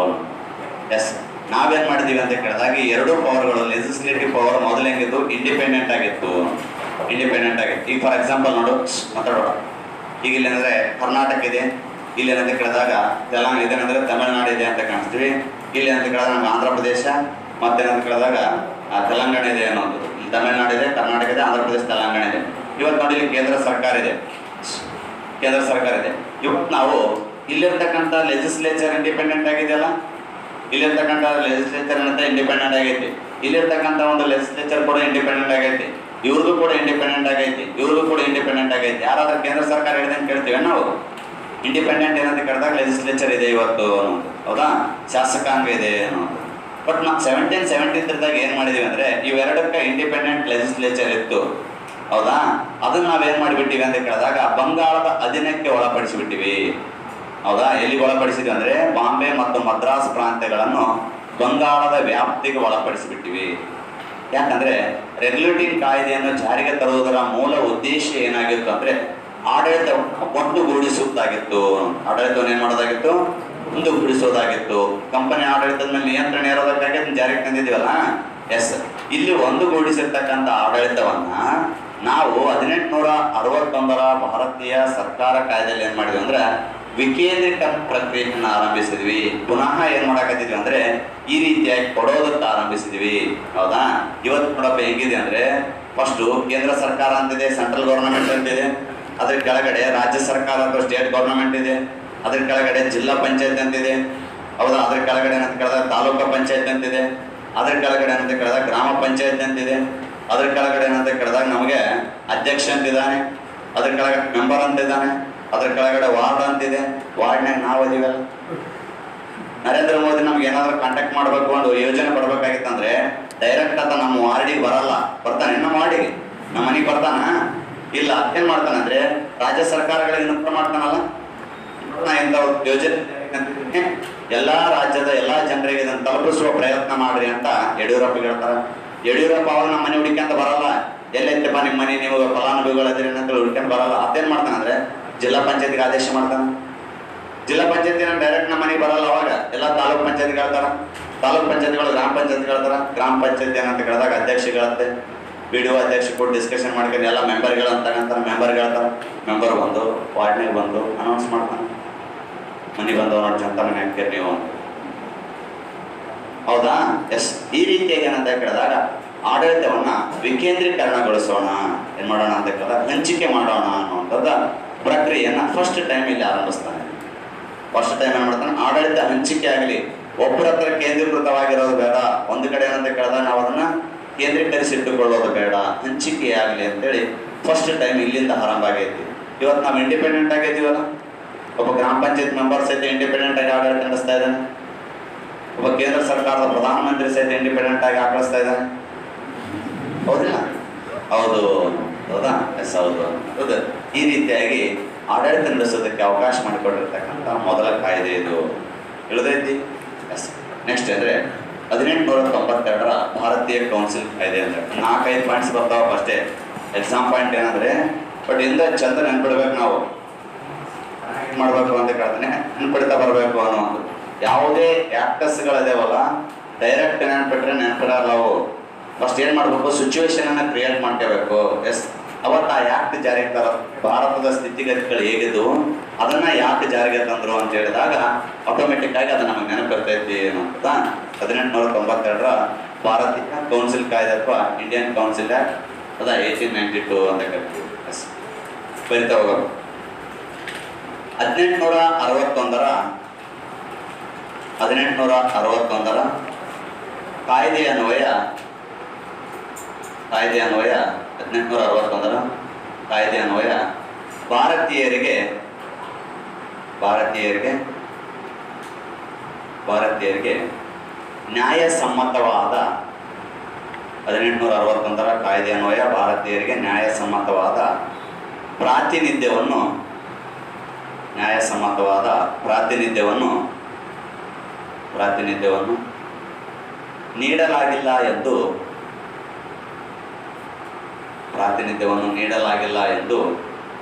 ಎಸ್, ನಾವೇನು ಮಾಡಿದ್ದೀವಿ ಅಂತ ಕೇಳಿದಾಗ ಈ ಎರಡೂ ಪವರ್ಗಳು, ಲೆಜಿಸ್ಲೇಟಿವ್ ಪವರ್ ಮೊದಲು ಹೆಂಗಿತ್ತು, ಇಂಡಿಪೆಂಡೆಂಟ್ ಆಗಿತ್ತು. ಈಗ ಫಾರ್ ಎಕ್ಸಾಂಪಲ್ ನೋಡು, ಮಾತಾಡೋಣ. ಈಗ ಇಲ್ಲೇನಂದರೆ ಕರ್ನಾಟಕ ಇದೆ, ಇಲ್ಲಿ ಏನಂತ ಕೇಳಿದಾಗ ಇದೇನಂದರೆ ತಮಿಳುನಾಡು ಇದೆ ಅಂತ ಕಾಣಿಸ್ತೀವಿ. ಇಲ್ಲಿ ಅಂತ ಕೇಳಿದಾಗ ನಮ್ಗೆ ಆಂಧ್ರ ಪ್ರದೇಶ, ಮತ್ತೇನಂತ ಕೇಳಿದಾಗ ತೆಲಂಗಾಣ ಇದೆ ಅನ್ನೋದು. ಇಲ್ಲಿ ತಮಿಳುನಾಡು ಇದೆ, ಕರ್ನಾಟಕ ಇದೆ, ಆಂಧ್ರ ಪ್ರದೇಶ, ತೆಲಂಗಾಣ ಇದೆ. ಇವತ್ತು ನೋಡಿ ಇಲ್ಲಿ ಕೇಂದ್ರ ಸರ್ಕಾರ ಇದೆ. ಇವತ್ತು ನಾವು ಇಲ್ಲಿರ್ತಕ್ಕಂಥ ಲೆಜಿಸ್ಲೇಚರ್ ಇಂಡಿಪೆಂಡೆಂಟ್ ಆಗಿದೆಯಲ್ಲ, ಇಲ್ಲಿರ್ತಕ್ಕಂಥ ಲೆಜಿಸ್ಲೇಚರ್ ಅಂತ ಇಂಡಿಪೆಂಡೆಂಟ್ ಆಗೈತಿ, ಇಲ್ಲಿರ್ತಕ್ಕಂಥ ಒಂದು ಲೆಜಿಸ್ಲೇಚರ್ ಕೂಡ ಇಂಡಿಪೆಂಡೆಂಟ್ ಆಗೈತಿ, ಇವ್ರದ್ದು ಕೂಡ ಇಂಡಿಪೆಂಡೆಂಟ್ ಆಗೈತಿ. ಯಾರಾದ್ರೂ ಕೇಂದ್ರ ಸರ್ಕಾರ ಹೇಳಿದಂಗೆ ಕೇಳ್ತೀವಿ ನಾವು. ಇಂಡಿಪೆಂಡೆಂಟ್ ಏನಂತ ಕೇಳಿದಾಗ ಲೆಜಿಸ್ಲೇಚರ್ ಇದೆ ಇವತ್ತು ಅನ್ನೋದು, ಹೌದಾ, ಶಾಸಕಾಂಗ ಇದೆ ಅನ್ನೋದು. ಬಟ್ ನಾವು 1773 ಏನು ಮಾಡಿದೀವಿ ಅಂದರೆ, ಇವೆರಡಕ್ಕೆ ಇಂಡಿಪೆಂಡೆಂಟ್ ಲೆಜಿಸ್ಲೇಚರ್ ಇತ್ತು, ಹೌದಾ. ಅದನ್ನ ನಾವೇನು ಮಾಡಿಬಿಟ್ಟಿವಿ ಅಂತ ಕೇಳಿದಾಗ ಬಂಗಾಳದ ಅಧೀನಕ್ಕೆ ಒಳಪಡಿಸಿಬಿಟ್ಟಿವಿ, ಹೌದಾ. ಎಲ್ಲಿಗೆ ಒಳಪಡಿಸಿದ್ವಿ ಅಂದರೆ ಬಾಂಬೆ ಮತ್ತು ಮದ್ರಾಸ್ ಪ್ರಾಂತ್ಯಗಳನ್ನು ಬಂಗಾಳದ ವ್ಯಾಪ್ತಿಗೆ ಒಳಪಡಿಸಿಬಿಟ್ಟಿವಿ. ಯಾಕಂದರೆ ರೆಗ್ಯುಲೇಟಿಂಗ್ ಕಾಯ್ದೆಯನ್ನು ಜಾರಿಗೆ ತರುವುದರ ಮೂಲ ಉದ್ದೇಶ ಏನಾಗಿತ್ತು ಅಂದರೆ ಆಡಳಿತ ಒಂದುಗೂಡಿಸುವುದಾಗಿತ್ತು. ಆಡಳಿತವನ್ನು ಏನು ಮಾಡೋದಾಗಿತ್ತು, ಒಂದುಗೂಡಿಸೋದಾಗಿತ್ತು. ಕಂಪನಿ ಆಡಳಿತದ ಮೇಲೆ ನಿಯಂತ್ರಣ ಇರೋದಕ್ಕಾಗಿ ಅದನ್ನು ಜಾರಿಗೆ ತಂದಿದ್ದೀವಲ್ಲ. ಎಸ್, ಇಲ್ಲಿ ಒಂದುಗೂಡಿಸಿರ್ತಕ್ಕಂಥ ಆಡಳಿತವನ್ನ ನಾವು 1861 ಭಾರತೀಯ ಸರ್ಕಾರ ಕಾಯ್ದೆಯಲ್ಲಿ ಏನು ಮಾಡಿದ್ವಿ ಅಂದರೆ ವಿಕೇಂದ್ರೀಕರಣ ಪ್ರಕ್ರಿಯೆಯನ್ನು ಆರಂಭಿಸಿದ್ವಿ. ಪುನಃ ಏನ್ ಮಾಡಾಕತ್ತಿದ್ವಿ ಅಂದ್ರೆ ಈ ರೀತಿಯಾಗಿ ಕೊಡೋದಕ್ಕೆ ಆರಂಭಿಸಿದ್ವಿ. ಹೌದಾ? ಇವತ್ತು ನೋಡಪ್ಪ ಹೆಂಗಿದೆ ಅಂದ್ರೆ ಫಸ್ಟ್ ಕೇಂದ್ರ ಸರ್ಕಾರ ಅಂತಿದೆ, ಸೆಂಟ್ರಲ್ ಗೌರ್ಮೆಂಟ್ ಅಂತಿದೆ, ಅದ್ರ ಕೆಳಗಡೆ ರಾಜ್ಯ ಸರ್ಕಾರ ಅಥವಾ ಸ್ಟೇಟ್ ಗೌರ್ಮೆಂಟ್ ಇದೆ, ಅದ್ರ ಕೆಳಗಡೆ ಜಿಲ್ಲಾ ಪಂಚಾಯತ್ ಅಂತಿದೆ. ಹೌದಾ? ಅದ್ರ ಕೆಳಗಡೆ ಅಂತ ಕೇಳಿದಾಗ ತಾಲೂಕು ಪಂಚಾಯತ್ ಅಂತಿದೆ, ಅದ್ರ ಕೆಳಗಡೆ ಅಂತ ಕೇಳಿದಾಗ ಗ್ರಾಮ ಪಂಚಾಯತ್ ಅಂತಿದೆ, ಅದ್ರ ಕೆಳಗಡೆ ಅಂತ ಕೇಳಿದಾಗ ನಮಗೆ ಅಧ್ಯಕ್ಷ ಅಂತಿದ್ದಾನೆ, ಅದ್ರ ಕೆಳಗಡೆ ಮೆಂಬರ್ ಅಂತಿದ್ದಾನೆ, ಅದ್ರ ಕೆಳಗಡೆ ವಾರ್ಡ್ ಅಂತಿದೆ. ವಾರ್ಡ್ನಾಗ ನಾವು ಅದೀವಲ್ಲ. ನರೇಂದ್ರ ಮೋದಿ ನಮ್ಗೆ ಏನಾದ್ರು ಕಾಂಟ್ಯಾಕ್ಟ್ ಮಾಡ್ಬೇಕು ಒಂದು ಯೋಜನೆ ಬರ್ಬೇಕಾಗಿತ್ತಂದ್ರೆ ಡೈರೆಕ್ಟ್ ಅಂತ ನಮ್ಮ ವಾರ್ಡಿಗೆ ಬರಲ್ಲ, ಬರ್ತಾನೆ ನಮ್ಮ ವಾರ್ಡಿಗೆ, ನಮ್ಮ ಮನೆಗೆ ಬರ್ತಾನ ಇಲ್ಲ. ಏನ್ ಮಾಡ್ತಾನಂದ್ರೆ ರಾಜ್ಯ ಸರ್ಕಾರಗಳಿಗೆ ಇನ್ಫಾರ್ಮ್ ಮಾಡ್ತಾನಲ್ಲ, ಇಂಥ ಯೋಜನೆ ಎಲ್ಲಾ ರಾಜ್ಯದ ಎಲ್ಲಾ ಜನರಿಗೆ ಇದನ್ನು ತಲುಪಿಸುವ ಪ್ರಯತ್ನ ಮಾಡ್ರಿ ಅಂತ ಯಡಿಯೂರಪ್ಪ ಹೇಳ್ತಾರ. ಯಡಿಯೂರಪ್ಪ ಅವ್ರು ನಮ್ಮ ಮನೆ ಹುಡುಕ್ಯಂತ ಬರಲ್ಲ, ಎಲ್ಲೈತಪ್ಪ ನಿಮ್ಮ ಮನೆ, ನೀವು ಫಲಾನುಭವಿಗಳದಿರಿ ಅಂತ ಹುಡುಕ್ಯಂತ ಬರಲ್ಲ. ಅದೇನ್ ಮಾಡ್ತಾನಂದ್ರೆ ಜಿಲ್ಲಾ ಪಂಚಾಯತ್ಗೆ ಆದೇಶ ಮಾಡ್ತಾನ. ಜಿಲ್ಲಾ ಪಂಚಾಯತಿ ಡೈರೆಕ್ಟ್ ನಮ್ಮ ಮನೆಗೆ ಬರಲ್ಲ, ಅವಾಗ ಎಲ್ಲ ತಾಲೂಕ್ ಪಂಚಾಯತ್ಗೆ ಹೇಳ್ತಾರ, ತಾಲೂಕ್ ಪಂಚಾಯತ್ಗಳು ಗ್ರಾಮ ಪಂಚಾಯತ್ಗೆ ಹೇಳ್ತಾರ, ಗ್ರಾಮ ಪಂಚಾಯತ್ ಏನಂತ ಕೇಳಿದಾಗ ಅಧ್ಯಕ್ಷಗಳಂತೆ BDO ಅಧ್ಯಕ್ಷ ಕೂಡ ಡಿಸ್ಕಷನ್ ಮಾಡ್ಕೊಂಡು ಎಲ್ಲ ಮೆಂಬರ್ಗಳಂತ ಮೆಂಬರ್ ಹೇಳ್ತಾರ. ಮೆಂಬರ್ ಬಂದು ವಾರ್ಡ್ನಾಗ ಬಂದು ಅನೌನ್ಸ್ ಮಾಡ್ತಾನೆ, ಮನೆ ಬಂದವ ನೋಡಿ ಜನತ ಮನೆ ಹಾಕ್ತೀರಿ ನೀವು ಅಂತ. ಹೌದಾ? ಎಸ್. ಈ ರೀತಿಯಾಗಿ ಏನಂತ ಕೇಳಿದಾಗ ಆಡಳಿತವನ್ನ ವಿಕೇಂದ್ರೀಕರಣಗೊಳಿಸೋಣ, ಏನ್ ಮಾಡೋಣ ಅಂತ ಕೇಳಿದಾಗ ಹಂಚಿಕೆ ಮಾಡೋಣ ಅನ್ನುವಂಥದ್ದು ಪ್ರಕ್ರಿಯೆಯನ್ನ ಫಸ್ಟ್ ಟೈಮ್ ಇಲ್ಲಿ ಆರಂಭಿಸ್ತಾನೆ. ಫಸ್ಟ್ ಟೈಮ್ ಏನ್ ಮಾಡ್ತಾನೆ, ಆಡಳಿತ ಹಂಚಿಕೆ ಆಗಲಿ, ಒಬ್ಬರ ಹತ್ರ ಕೇಂದ್ರೀಕೃತವಾಗಿರೋದು ಬೇಡ, ಒಂದು ಕಡೆ ಏನಂತ ಕೇಳಿದಾಗ ನಾವು ಅದನ್ನ ಕೇಂದ್ರೀಕರಿಸಿಟ್ಟುಕೊಳ್ಳೋದು ಬೇಡ, ಹಂಚಿಕೆ ಆಗಲಿ ಅಂತೇಳಿ ಫಸ್ಟ್ ಟೈಮ್ ಇಲ್ಲಿಂದ ಆರಂಭ ಆಗೈತಿ. ಇವತ್ತು ನಾವು ಇಂಡಿಪೆಂಡೆಂಟ್ ಆಗಿದ್ದೀವಲ್ಲ, ಒಬ್ಬ ಗ್ರಾಮ ಪಂಚಾಯತ್ ಮೆಂಬರ್ ಸಹಿತ ಇಂಡಿಪೆಂಡೆಂಟ್ ಆಗಿ ಆಡಳಿತ ನಡೆಸ್ತಾ ಇದ್ದಾನೆ, ಒಬ್ಬ ಕೇಂದ್ರ ಸರ್ಕಾರದ ಪ್ರಧಾನಮಂತ್ರಿ ಸಹಿತ ಇಂಡಿಪೆಂಡೆಂಟ್ ಆಗಿ ಆಕಳಿಸ್ತಾ ಇದ್ದಾನೆ. ಹೌದಿಲ್ಲ? ಹೌದು. ಹೌದಾ? ಎಸ್, ಹೌದು. ಹೌದು. ಈ ರೀತಿಯಾಗಿ ಆಡಳಿತ ನಡೆಸೋದಕ್ಕೆ ಅವಕಾಶ ಮಾಡಿಕೊಟ್ಟಿರ್ತಕ್ಕಂಥ ಮೊದಲ ಕಾಯ್ದೆ ಇದು. ಇಳಿದೈತಿ. ಎಸ್. ನೆಕ್ಸ್ಟ್ ಅಂದ್ರೆ 1892 ಭಾರತೀಯ ಕೌನ್ಸಿಲ್ ಕಾಯ್ದೆ ಅಂದ್ರೆ 4-5 ಪಾಯಿಂಟ್ಸ್ ಬರ್ತಾವ ಅಷ್ಟೇ. ಎಕ್ಸಾಮ್ ಪಾಯಿಂಟ್ ಏನಂದ್ರೆ ಬಟ್ ಇಂದ ಚಂದ ನೆನ್ಪಿಡ್ಬೇಕು, ನಾವು ಮಾಡ್ಬೇಕು ಅಂತ ಕೇಳ್ತಾನೆ, ನೆನ್ಪಿಡ್ತಾ ಬರ್ಬೇಕು ಅನ್ನೋ ಒಂದು. ಯಾವುದೇ ಆಕ್ಟರ್ಸ್ಗಳಿದಾವಲ್ಲ ಡೈರೆಕ್ಟ್ ನೆನ್ಪಿಟ್ರೆ ನೆನ್ಪಿಡಲ್ಲ ಅವು. ಫಸ್ಟ್ ಏನ್ ಮಾಡ್ಬೇಕು, ಸಿಚುವೇಶನ್ ಅನ್ನ ಕ್ರಿಯೇಟ್ ಮಾಡ್ಕೋಬೇಕು. ಎಸ್. ಅವತ್ತು ಆ ಯಾಕೆ ಜಾರಿಗೆ ತರ ಭಾರತದ ಸ್ಥಿತಿಗತಿಗಳು ಹೇಗಿದ್ದು ಅದನ್ನ ಯಾಕೆ ಜಾರಿಗೆ ತಂದ್ರು ಅಂತ ಹೇಳಿದಾಗ ಆಟೋಮೆಟಿಕ್ ಆಗಿ ಅದು ನಮಗೆ ನೆನಪಿರ್ತೈತಿ ಅಂತ. 1892 ಭಾರತೀಯ ಕೌನ್ಸಿಲ್ ಕಾಯ್ದೆ ಅಥವಾ ಇಂಡಿಯನ್ ಕೌನ್ಸಿಲ್ ಆಕ್ಟ್, ಅದ 1892 ಅಂತ ಕರಿತೀವಿ. ಎಸ್. ಬರಿತಾ ಹೋಗೋದು. 1861 ಕಾಯ್ದೆ ಅನ್ವಯ 1861 ಕಾಯ್ದೆ ಅನ್ವಯ ಭಾರತೀಯರಿಗೆ ನ್ಯಾಯಸಮ್ಮತವಾದ 1861 ಕಾಯ್ದೆ ಅನ್ವಯ ಭಾರತೀಯರಿಗೆ ನ್ಯಾಯಸಮ್ಮತವಾದ ಪ್ರಾತಿನಿಧ್ಯವನ್ನು ನೀಡಲಾಗಿಲ್ಲ ಎಂದು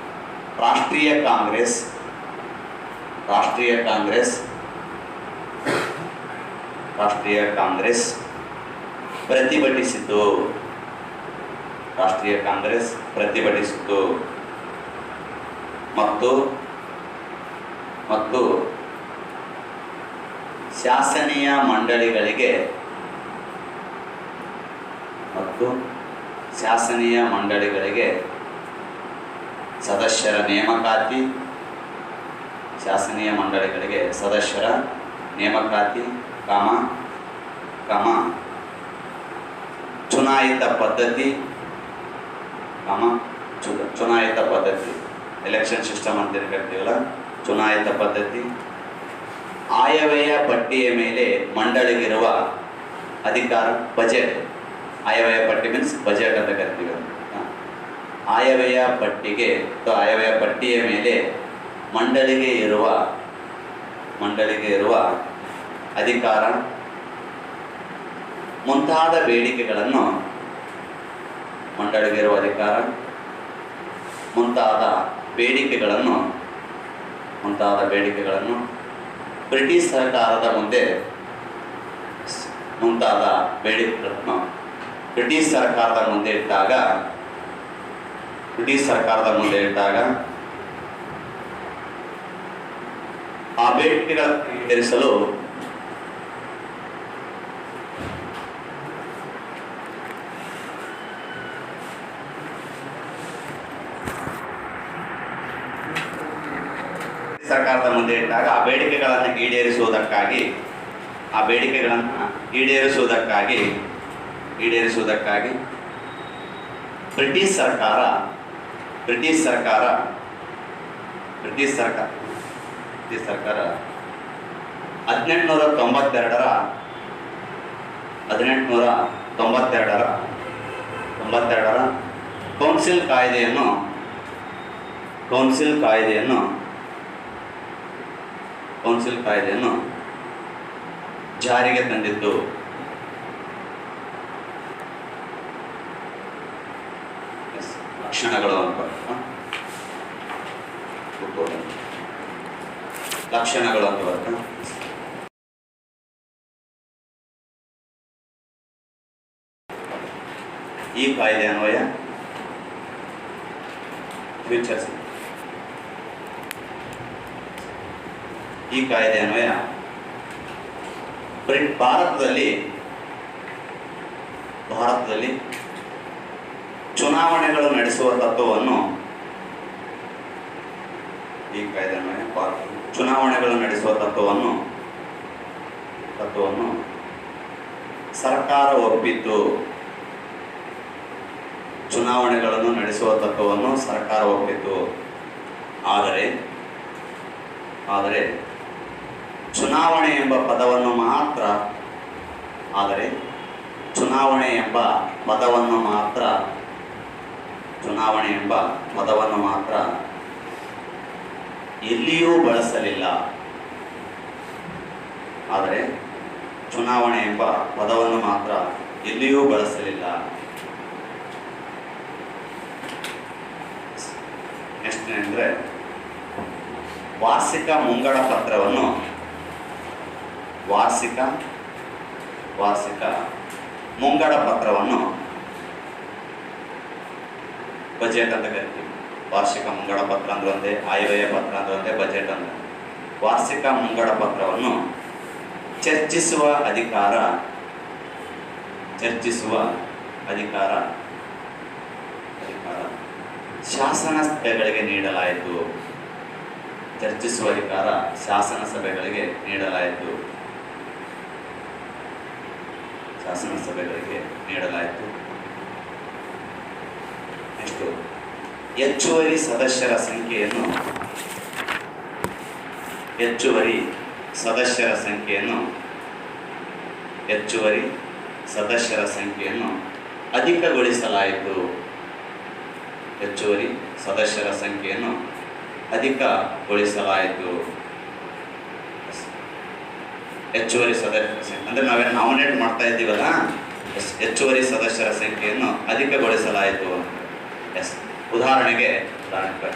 ರಾಷ್ಟ್ರೀಯ ಕಾಂಗ್ರೆಸ್ ಪ್ರತಿಭಟಿಸಿತು. ಮತ್ತು ಶಾಸನೀಯ ಮಂಡಳಿಗಳಿಗೆ ಸದಸ್ಯರ ನೇಮಕಾತಿ, ಚುನಾಯಿತ ಪದ್ಧತಿ ಎಲೆಕ್ಷನ್ ಸಿಸ್ಟಮ್ ಅಂತ ಕರಿತೀವಲ್ಲ, ಚುನಾಯಿತ ಪದ್ಧತಿ, ಆಯವ್ಯಯ ಪಟ್ಟಿಯ ಮೇಲೆ ಮಂಡಳಿಗಿರುವ ಅಧಿಕಾರ, ಬಜೆಟ್. ಆಯವ್ಯಯ ಪಟ್ಟಿ ಮೀನ್ಸ್ ಬಜೆಟ್ ಅಂತ ಕರಿತೀವಿ. ಆಯವ್ಯಯ ಪಟ್ಟಿಯ ಮೇಲೆ ಮಂಡಳಿಗೆ ಇರುವ ಅಧಿಕಾರ ಮುಂತಾದ ಬೇಡಿಕೆಗಳನ್ನು ಬ್ರಿಟಿಷ್ ಸರ್ಕಾರದ ಮುಂದೆ ಇಟ್ಟಾಗ ಆ ಬೇಡಿಕೆಗಳನ್ನು ಈಡೇರಿಸಲು ಸರ್ಕಾರದ ಮುಂದೆ ಇಟ್ಟಾಗ ಆ ಬೇಡಿಕೆಗಳನ್ನು ಈಡೇರಿಸುವುದಕ್ಕಾಗಿ ಬ್ರಿಟಿಷ್ ಸರ್ಕಾರ 1892ರ ಕೌನ್ಸಿಲ್ ಕಾಯ್ದೆಯನ್ನು ಜಾರಿಗೆ ತಂದಿದ್ದು. ಲಕ್ಷಣಗಳು ಅಂತ ಬರ್ತಾ ಈ ಕಾಯ್ದೆ ಅನ್ವಯ ಭಾರತದಲ್ಲಿ ಚುನಾವಣೆಗಳು ನಡೆಸುವ ತತ್ವವನ್ನು ಸರ್ಕಾರ ಒಪ್ಪಿತು. ಆದರೆ ಚುನಾವಣೆ ಎಂಬ ಪದವನ್ನು ಮಾತ್ರ ಎಲ್ಲಿಯೂ ಬಳಸಲಿಲ್ಲ. ನೆಕ್ಸ್ಟ್ ಅಂದರೆ ವಾರ್ಷಿಕ ಮುಂಗಡ ಪತ್ರವನ್ನು ಬಜೆಟ್ ಅಂತ ಕರಿತೀವಿ. ವಾರ್ಷಿಕ ಮುಂಗಡ ಪತ್ರ ಅಂದ್ರೆ ಒಂದೇ, ಆಯವ್ಯಯ ಪತ್ರ ಅಂದ್ರೆ ಒಂದೇ, ಬಜೆಟ್ ಅಂದ್ರೆ. ವಾರ್ಷಿಕ ಮುಂಗಡ ಪತ್ರವನ್ನು ಚರ್ಚಿಸುವ ಅಧಿಕಾರ ಶಾಸನ ಸಭೆಗಳಿಗೆ ನೀಡಲಾಯಿತು. ನೆಕ್ಸ್ಟ್ ಹೆಚ್ಚುವರಿ ಸದಸ್ಯರ ಸಂಖ್ಯೆಯನ್ನು ಅಧಿಕಗೊಳಿಸಲಾಯಿತು. ಹೆಚ್ಚುವರಿ ಸದಸ್ಯರ ಅಂದ್ರೆ ನಾವೇನು ನಾಮಿನೇಟ್ ಮಾಡ್ತಾ ಇದ್ದೀವಲ್ಲ, ಹೆಚ್ಚುವರಿ ಸದಸ್ಯರ ಸಂಖ್ಯೆಯನ್ನು ಅಧಿಕಗೊಳಿಸಲಾಯಿತು. ಉದಾಹರಣೆಗೆ ಪ್ರಾಂತೀಯ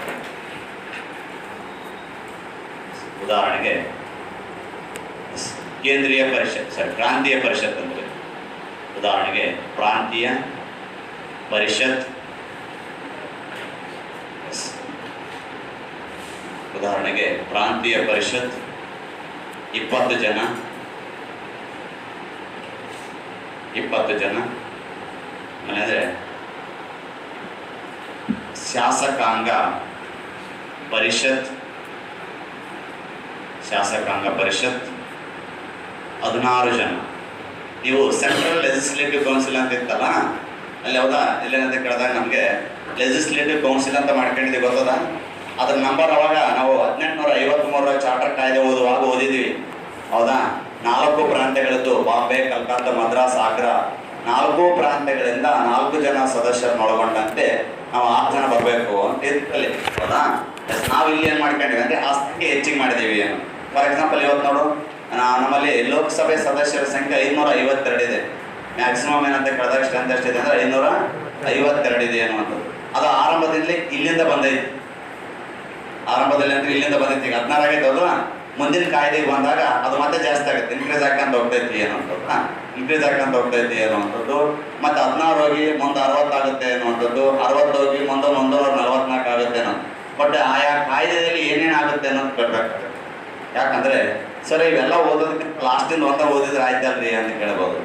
ಪರಿಷತ್ ಅಂದರೆ ಪ್ರಾಂತೀಯ ಪರಿಷತ್. ಪ್ರಾಂತೀಯ ಪರಿಷತ್ 20 ಜನ. ಅಂದರೆ ಶಾಸಕಾಂಗ ಪರಿಷತ್ 16 ಜನ. ನೀವು ಸೆಂಟ್ರಲ್ ಲೆಜಿಸ್ಲೇಟಿವ್ ಕೌನ್ಸಿಲ್ ಅಂತ ಇತ್ತಲ್ಲ, ಅಲ್ಲಿ ಹೌದಾ ಇಲ್ಲೇನಂತ ಕೇಳಿದಾಗ ನಮಗೆ ಲೆಜಿಸ್ಲೇಟಿವ್ ಕೌನ್ಸಿಲ್ ಅಂತ ಮಾಡ್ಕೊಂಡಿದ್ದೀವಿ, ಗೊತ್ತದ? ಅದ್ರ ನಂಬರ್ ಅವಾಗ ನಾವು 1853ರ ಚಾರ್ಟರ್ ಕಾಯ್ದೆ ಓದಿದ್ವಿ, ಹೌದಾ? 4 ಪ್ರಾಂತ್ಯಗಳದ್ದು, ಬಾಂಬೆ, ಕಲ್ಕತ್ತಾ, ಮದ್ರಾಸ್, ಆಗ್ರಾ, 4 ಪ್ರಾಂತ್ಯಗಳಿಂದ 4 ಜನ ಸದಸ್ಯರನ್ನು ಒಳಗೊಂಡಂತೆ ನಾವು 6 ಜನ ಬರಬೇಕು ಅಂತ ಇರ್ತಲ್ಲಿ, ಹೌದಾ? ನಾವು ಇಲ್ಲಿ ಏನು ಮಾಡ್ಕೊಂಡಿವಿ ಅಂದರೆ ಆ ಸಂಖ್ಯೆ ಹೆಚ್ಚಿಗೆ ಮಾಡಿದ್ದೀವಿ. ಏನು ಫಾರ್ ಎಕ್ಸಾಂಪಲ್ ಇವತ್ತು ನೋಡು, ನಮ್ಮಲ್ಲಿ ಲೋಕಸಭೆ ಸದಸ್ಯರ ಸಂಖ್ಯೆ 552 ಇದೆ. ಮ್ಯಾಕ್ಸಿಮಮ್ ಏನಂತ ಕೇಳಿದಾಗ ಸ್ಟ್ರೆಂತ್ ಎಷ್ಟಿದೆ ಅಂದರೆ 552 ಇದೆ ಅನ್ನುವಂಥದ್ದು. ಅದು ಆರಂಭದಲ್ಲಿ ಇಲ್ಲಿಂದ ಬಂದೈತಿ. ಈಗ 16 ಆಗೈತೆ, ಹೌದಾ? ಮುಂದಿನ ಕಾಯ್ದೆಗೆ ಬಂದಾಗ ಅದು ಮತ್ತೆ ಜಾಸ್ತಿ ಆಗುತ್ತೆ, ಇನ್ಕ್ರೀಸ್ ಆಗ್ಕೊಂತ ಹೋಗ್ತೈತಿ ಅನ್ನುವಂಥದ್ದು. ಮತ್ತೆ 16 ಹೋಗಿ ಮುಂದೆ 60 ಆಗುತ್ತೆ ಅನ್ನುವಂಥದ್ದು, 60 ಹೋಗಿ ಮುಂದೆ 144 ಆಗುತ್ತೆ ಅನ್ನೋದು. ಬಟ್ ಆಯಾ ಕಾಯ್ದೆಯಲ್ಲಿ ಏನೇನಾಗುತ್ತೆ ಅನ್ನೋದು ಕೇಳಬೇಕಾಗುತ್ತೆ. ಯಾಕಂದ್ರೆ ಸರ್ ಇವೆಲ್ಲ ಓದೋದಕ್ಕೆ ಲಾಸ್ಟಿಂದ ಒಂದ ಓದಿದ್ರೆ ಆಯ್ತಲ್ರಿ ಅಂತ ಕೇಳ್ಬೋದು.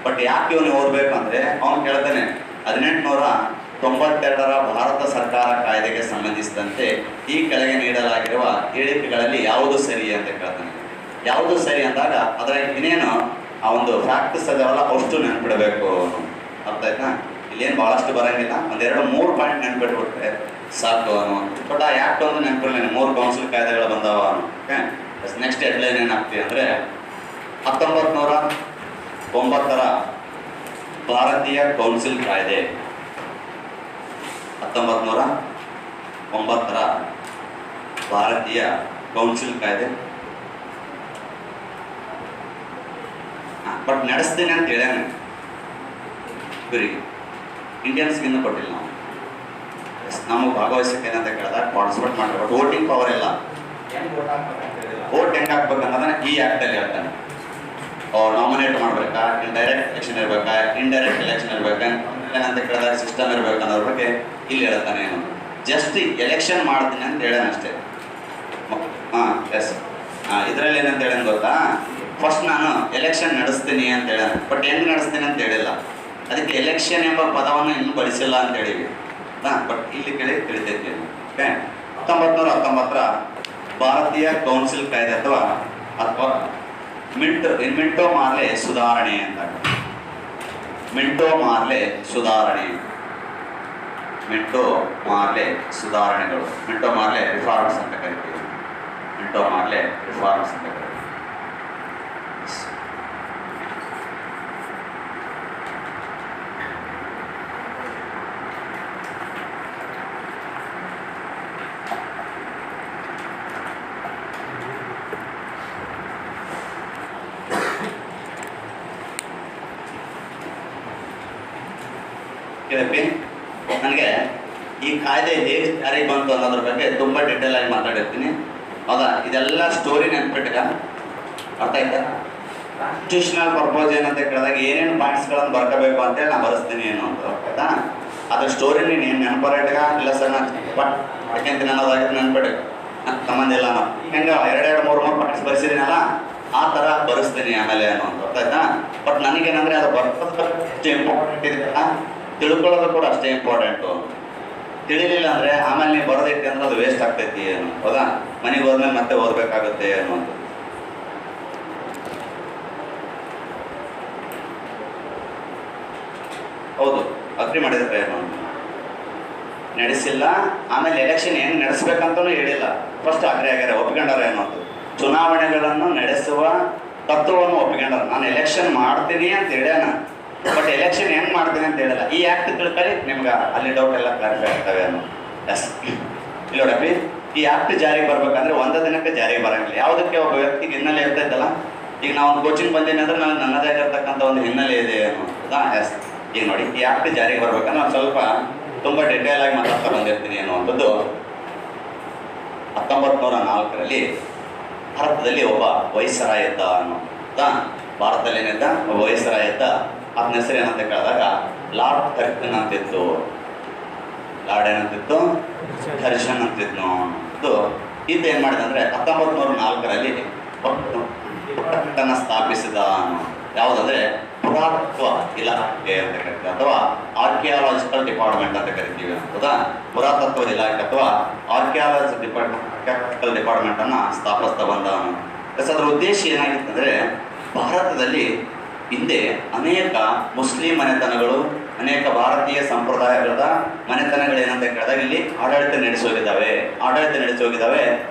ಬಟ್ ಯಾಕೆ ಇವನು ಓದ್ಬೇಕಂದ್ರೆ ಅವನು ಕೇಳ್ತಾನೆ 1892ರ ಭಾರತ ಸರ್ಕಾರ ಕಾಯ್ದೆಗೆ ಸಂಬಂಧಿಸಿದಂತೆ ಈ ಕೆಳಗೆ ನೀಡಲಾಗಿರುವ ಹೇಳಿಕೆಗಳಲ್ಲಿ ಯಾವುದು ಸರಿ ಅಂತ ಕೇಳ್ತಾನೆ. ಯಾವುದು ಸರಿ ಅಂದಾಗ ಅದರ ಇನ್ನೇನು ಆ ಒಂದು ಫ್ಯಾಕ್ಟ್ಸ್ ಅದಾವಲ್ಲ ಅಷ್ಟು ನೆನ್ಪಿಡಬೇಕು. ಅರ್ಥ ಆಯ್ತಾ? ಇಲ್ಲೇನು ಭಾಳಷ್ಟು ಬರೋಂಗಿಲ್ಲ, ಒಂದೆರಡು 3 ಪಾಯಿಂಟ್ ನೆನ್ಪಿಟ್ಬಿಟ್ರೆ ಸಾಕು ಅನ್ನುವಂಥ. ಬಟ್ ಆ ಯಾಕ್ಟ್ ಒಂದು ನೆನ್ಪಿಡ್ಲೇನೆ 3 ಕೌನ್ಸಿಲ್ ಕಾಯ್ದೆಗಳು ಬಂದಾವ ಅನ್ನೋ. ಓಕೆ, ನೆಕ್ಸ್ಟ್ ಹೆಡ್ಲೈನ್ ಏನಾಗ್ತೀವಿ ಅಂದರೆ 1909ರ ಭಾರತೀಯ ಕೌನ್ಸಿಲ್ ಕಾಯ್ದೆ. 1909ರ ಭಾರತೀಯ ಕೌನ್ಸಿಲ್ ಕಾಯ್ದೆ. ಬಟ್ ನಡೆಸ್ತೀನಿ ಅಂತ ಹೇಳ್ಯಾನ ಗುರಿಗೆ. ಇಂಡಿಯನ್ಸ್ಗಿಂತ ಕೊಟ್ಟಿಲ್ಲ ನಾವು. ನಮಗೆ ಭಾಗವಹಿಸಕ್ಕೆ ಏನಂತ ಕೇಳಿದಾಗ ಪಾರ್ಟಿಸಿಪೇಟ್ ಮಾಡ್ತಾರೆ. ಬಟ್ ವೋಟಿಂಗ್ ಪವರ್ ಇಲ್ಲ. ವೋಟ್ ಹೆಂಗೆ ಹಾಕ್ಬೇಕನ್ನೋದನ್ನ ಈ ಆ್ಯಕ್ಟಲ್ಲಿ ಹೇಳ್ತಾನೆ. ಅವ್ರು ನಾಮಿನೇಟ್ ಮಾಡ್ಬೇಕಾ, ಡೈರೆಕ್ಟ್ ಎಲೆಕ್ಷನ್ ಇರ್ಬೇಕಾ, ಇಂಡೈರೆಕ್ಟ್ ಎಲೆಕ್ಷನ್ ಇರ್ಬೇಕಾ, ಏನಂತ ಕೇಳಿದಾಗ ಸಿಸ್ಟಮ್ ಇರ್ಬೇಕು ಅನ್ನೋದ್ರ ಬಗ್ಗೆ ಇಲ್ಲಿ ಹೇಳ್ತಾನೆ. ಏನು ಜಸ್ಟ್ ಎಲೆಕ್ಷನ್ ಮಾಡ್ತೀನಿ ಅಂತ ಹೇಳೋಣ ಅಷ್ಟೇ. ಹಾಂ ಎಸ್, ಇದರಲ್ಲಿ ಏನಂತ ಹೇಳೋಣ ಗೊತ್ತಾ, ಫಸ್ಟ್ ನಾನು ಎಲೆಕ್ಷನ್ ನಡೆಸ್ತೀನಿ ಅಂತ ಹೇಳೋಣ. ಬಟ್ ಹೆಂಗೆ ನಡೆಸ್ತೀನಿ ಅಂತ ಹೇಳಿಲ್ಲ. ಅದಕ್ಕೆ ಎಲೆಕ್ಷನ್ ಎಂಬ ಪದವನ್ನು ಇನ್ನೂ ಬಳಸಿಲ್ಲ ಅಂತ ಹೇಳಿವಿ. ಬಟ್ ಇಲ್ಲಿ ತಿಳಿತೈತಿ. ಓಕೆ, 1919ರ ಭಾರತೀಯ ಕೌನ್ಸಿಲ್ ಕಾಯ್ದೆ ಅಥವಾ ಮಿಂಟೋ ಮಾರ್ಲೆ ಸುಧಾರಣೆ ಅಂತ. ಮಿಂಟೋ ಮಾರ್ಲೆ ಸುಧಾರಣೆ, ಮಿಂಟೋ ಮಾರ್ಲೆ ಸುಧಾರಣೆಗಳು, ಮಿಂಟೋ ಮಾರ್ಲೆ ರಿಫಾರ್ಮ್ಸ್ ಅಂತ ಕರಿತೀವಿ. ಮಿಂಟೋ ಮಾರ್ಲೆ ರಿಫಾರ್ಮ್ಸ್ ಅಂತ ಕರಿತೀವಿ. ನನಗೆ ಈ ಕಾಯ್ದೆ ಹೇಗೆ ಜಾರಿಗೆ ಬಂತು ಅನ್ನೋದ್ರ ಬಗ್ಗೆ ತುಂಬ ಡಿಟೇಲ್ ಆಗಿ ಮಾತಾಡಿರ್ತೀನಿ. ಹೌದಾ? ಇದೆಲ್ಲ ಸ್ಟೋರಿ ನೆನ್ಪಿಟ್ಟ. ಅರ್ಥ ಆಯ್ತಾ? ಕಾನ್ಸ್ಟಿಟ್ಯೂಷನಲ್ ಪರ್ಪೋಸ್ ಏನಂತ ಕೇಳಿದಾಗ ಏನೇನು ಪಾಯಿಂಟ್ಸ್ಗಳನ್ನು ಬರ್ಕೋಬೇಕು ಅಂತೇಳಿ ನಾನು ಬರೆಸ್ತೀನಿ ಏನು ಅಂತ. ಆಯ್ತಾ? ಅದ್ರ ಸ್ಟೋರಿ ನೀನು ನೆನಪರೇಟ್ಗ ಇಲ್ಲ ಸರ್ ನಾನು ಯಾಕೆಂತೀನಿ ಅನ್ನೋದಾಗಿದ್ದು ನೆನ್ಪಿಡ್ಬೇಕು. ಸಂಬಂಧ ಇಲ್ಲ. ನಾವು ಹೆಂಗೆ 2-3 ಪಾಯಿಂಟ್ಸ್ ಬರೆಸಿದ್ದೀನಲ್ಲ ಆ ಥರ ಬರೆಸ್ತೀನಿ ಆಮೇಲೆ ಅನ್ನೋದು. ಗೊತ್ತಾಯ್ತಾ? ಬಟ್ ನನಗೇನಂದರೆ ಅದು ಬರೋದು ಅಷ್ಟೇ ಇಂಪಾರ್ಟೆಂಟ್ ಇದೆ, ತಿಳ್ಕೊಳ್ಳೋದು ಕೂಡ ಅಷ್ಟೇ ಇಂಪಾರ್ಟೆಂಟು. ತಿಳಿಲಿಲ್ಲ ಅಂದರೆ ಆಮೇಲೆ ನೀವು ಬರೋದೈತಿ ಅಂದ್ರೆ ಅದು ವೇಸ್ಟ್ ಆಗ್ತೈತಿ ಏನು. ಹೌದಾ? ಮನೆಗೆ ಹೋದ್ಮೇಲೆ ಮತ್ತೆ ಓದಬೇಕಾಗುತ್ತೆ ಅನ್ನೋದು. ಹೌದು, ಅಗ್ರಿ ಮಾಡಿದ್ರೆ ಏನು ನಡೆಸಿಲ್ಲ. ಆಮೇಲೆ ಎಲೆಕ್ಷನ್ ಹೆಂಗೆ ನಡೆಸ್ಬೇಕಂತಲೂ ಹೇಳಿಲ್ಲ. ಫಸ್ಟ್ ಅಗ್ರಿ ಆಗ್ಯಾರ, ಒಪ್ಕೊಂಡಾರ ಅನ್ನೋದು. ಚುನಾವಣೆಗಳನ್ನು ನಡೆಸುವ ತತ್ವವನ್ನು ಒಪ್ಕೊಂಡಾರ. ನಾನು ಎಲೆಕ್ಷನ್ ಮಾಡ್ತೀನಿ ಅಂತ ಹೇಳ್ಯಾನ, ಬಟ್ ಎಲೆಕ್ಷನ್ ಹೆಂಗೆ ಮಾಡ್ತೀನಿ ಅಂತ ಹೇಳಿಲ್ಲ. ಈ ಆ್ಯಕ್ಟ್ ತಿಳ್ಕೊಳ್ಳಿ, ನಿಮ್ಗೆ ಅಲ್ಲಿ ಡೌಟ್ ಎಲ್ಲ ಕ್ಲಾರಿಫೈ ಆಗ್ತವೆ ಅನ್ನೋ. ಎಸ್, ಇಲ್ಲಿ ನೋಡಪ್ಪಿ, ಈ ಆ್ಯಕ್ಟ್ ಜಾರಿಗೆ ಬರ್ಬೇಕಂದ್ರೆ ಒಂದು ದಿನಕ್ಕೆ ಜಾರಿಗೆ ಬರೋಂಗಿಲ್ಲ. ಯಾವುದಕ್ಕೆ ಒಬ್ಬ ವ್ಯಕ್ತಿಗೆ ಹಿನ್ನೆಲೆ ಇರ್ತೈತಲ್ಲ. ಈಗ ನಾವು ಒಂದು ಕೋಚಿಂಗ್ ಬಂದೀನಿ ಅಂದ್ರೆ ನಾನು ನನ್ನದೇ ಆಗಿರ್ತಕ್ಕಂಥ ಒಂದು ಹಿನ್ನೆಲೆ ಇದೆ ಅನ್ನೋದಾ. ಎಸ್, ಈಗ ನೋಡಿ, ಈ ಆ್ಯಕ್ಟ್ ಜಾರಿಗೆ ಬರ್ಬೇಕಂದ್ರೆ ನಾನು ಸ್ವಲ್ಪ ತುಂಬ ಡಿಟೇಲ್ ಆಗಿ ಮಾತಾಡ್ತಾ ಬಂದಿರ್ತೀನಿ ಅನ್ನುವಂಥದ್ದು. 1904ರಲ್ಲಿ ಭಾರತದಲ್ಲಿ ಒಬ್ಬ ವೈಸರಾಯ ಇದ್ದ ಅನ್ನೋದಾ. ಭಾರತದಲ್ಲಿ ಏನಿದ್ದ ಒಬ್ಬ ವೈಸರಾಯ ಇದ್ದ. ಅದನ್ನ ಹೆಸರು ಏನಂತ ಕೇಳಿದಾಗ ಲಾರ್ಡ್ ಹರಿಸನ್ ಅಂತಿತ್ತು. ಲಾರ್ಡ್ ಏನಂತಿತ್ತು? ಹರಿಸನ್ ಅಂತಿದ್ನು. ಇದು ಏನು ಮಾಡಿದ ಅಂದರೆ 1904ರಲ್ಲಿ ಸ್ಥಾಪಿಸಿದ. ಯಾವುದಂದ್ರೆ ಪುರಾತತ್ವ ಇಲಾಖೆ ಅಂತ ಕರಿತೀವಿ, ಅಥವಾ ಆರ್ಕಿಯಾಲಜಿಕಲ್ ಡಿಪಾರ್ಟ್ಮೆಂಟ್ ಅಂತ ಕರಿತೀವಿ. ಹೌದಾ? ಪುರಾತತ್ವದ ಇಲಾಖೆ ಅಥವಾ ಆರ್ಕಿಯಾಲಜಿಕಲ್ ಡಿಪಾರ್ಟ್ಮೆಂಟ್ ಅನ್ನ ಸ್ಥಾಪಿಸ್ತಾ ಬಂದ. ಅದರ ಉದ್ದೇಶ ಏನಾಗಿತ್ತಂದ್ರೆ, ಭಾರತದಲ್ಲಿ ಹಿಂದೆ ಅನೇಕ ಮುಸ್ಲಿಂ ಮನೆತನಗಳು, ಅನೇಕ ಭಾರತೀಯ ಸಂಪ್ರದಾಯಗಳ ಮನೆತನಗಳು ಏನಂತ ಕೇಳಿದಾಗ ಇಲ್ಲಿ ಆಡಳಿತ ನಡೆಸೋಗಿದ್ದಾವೆ.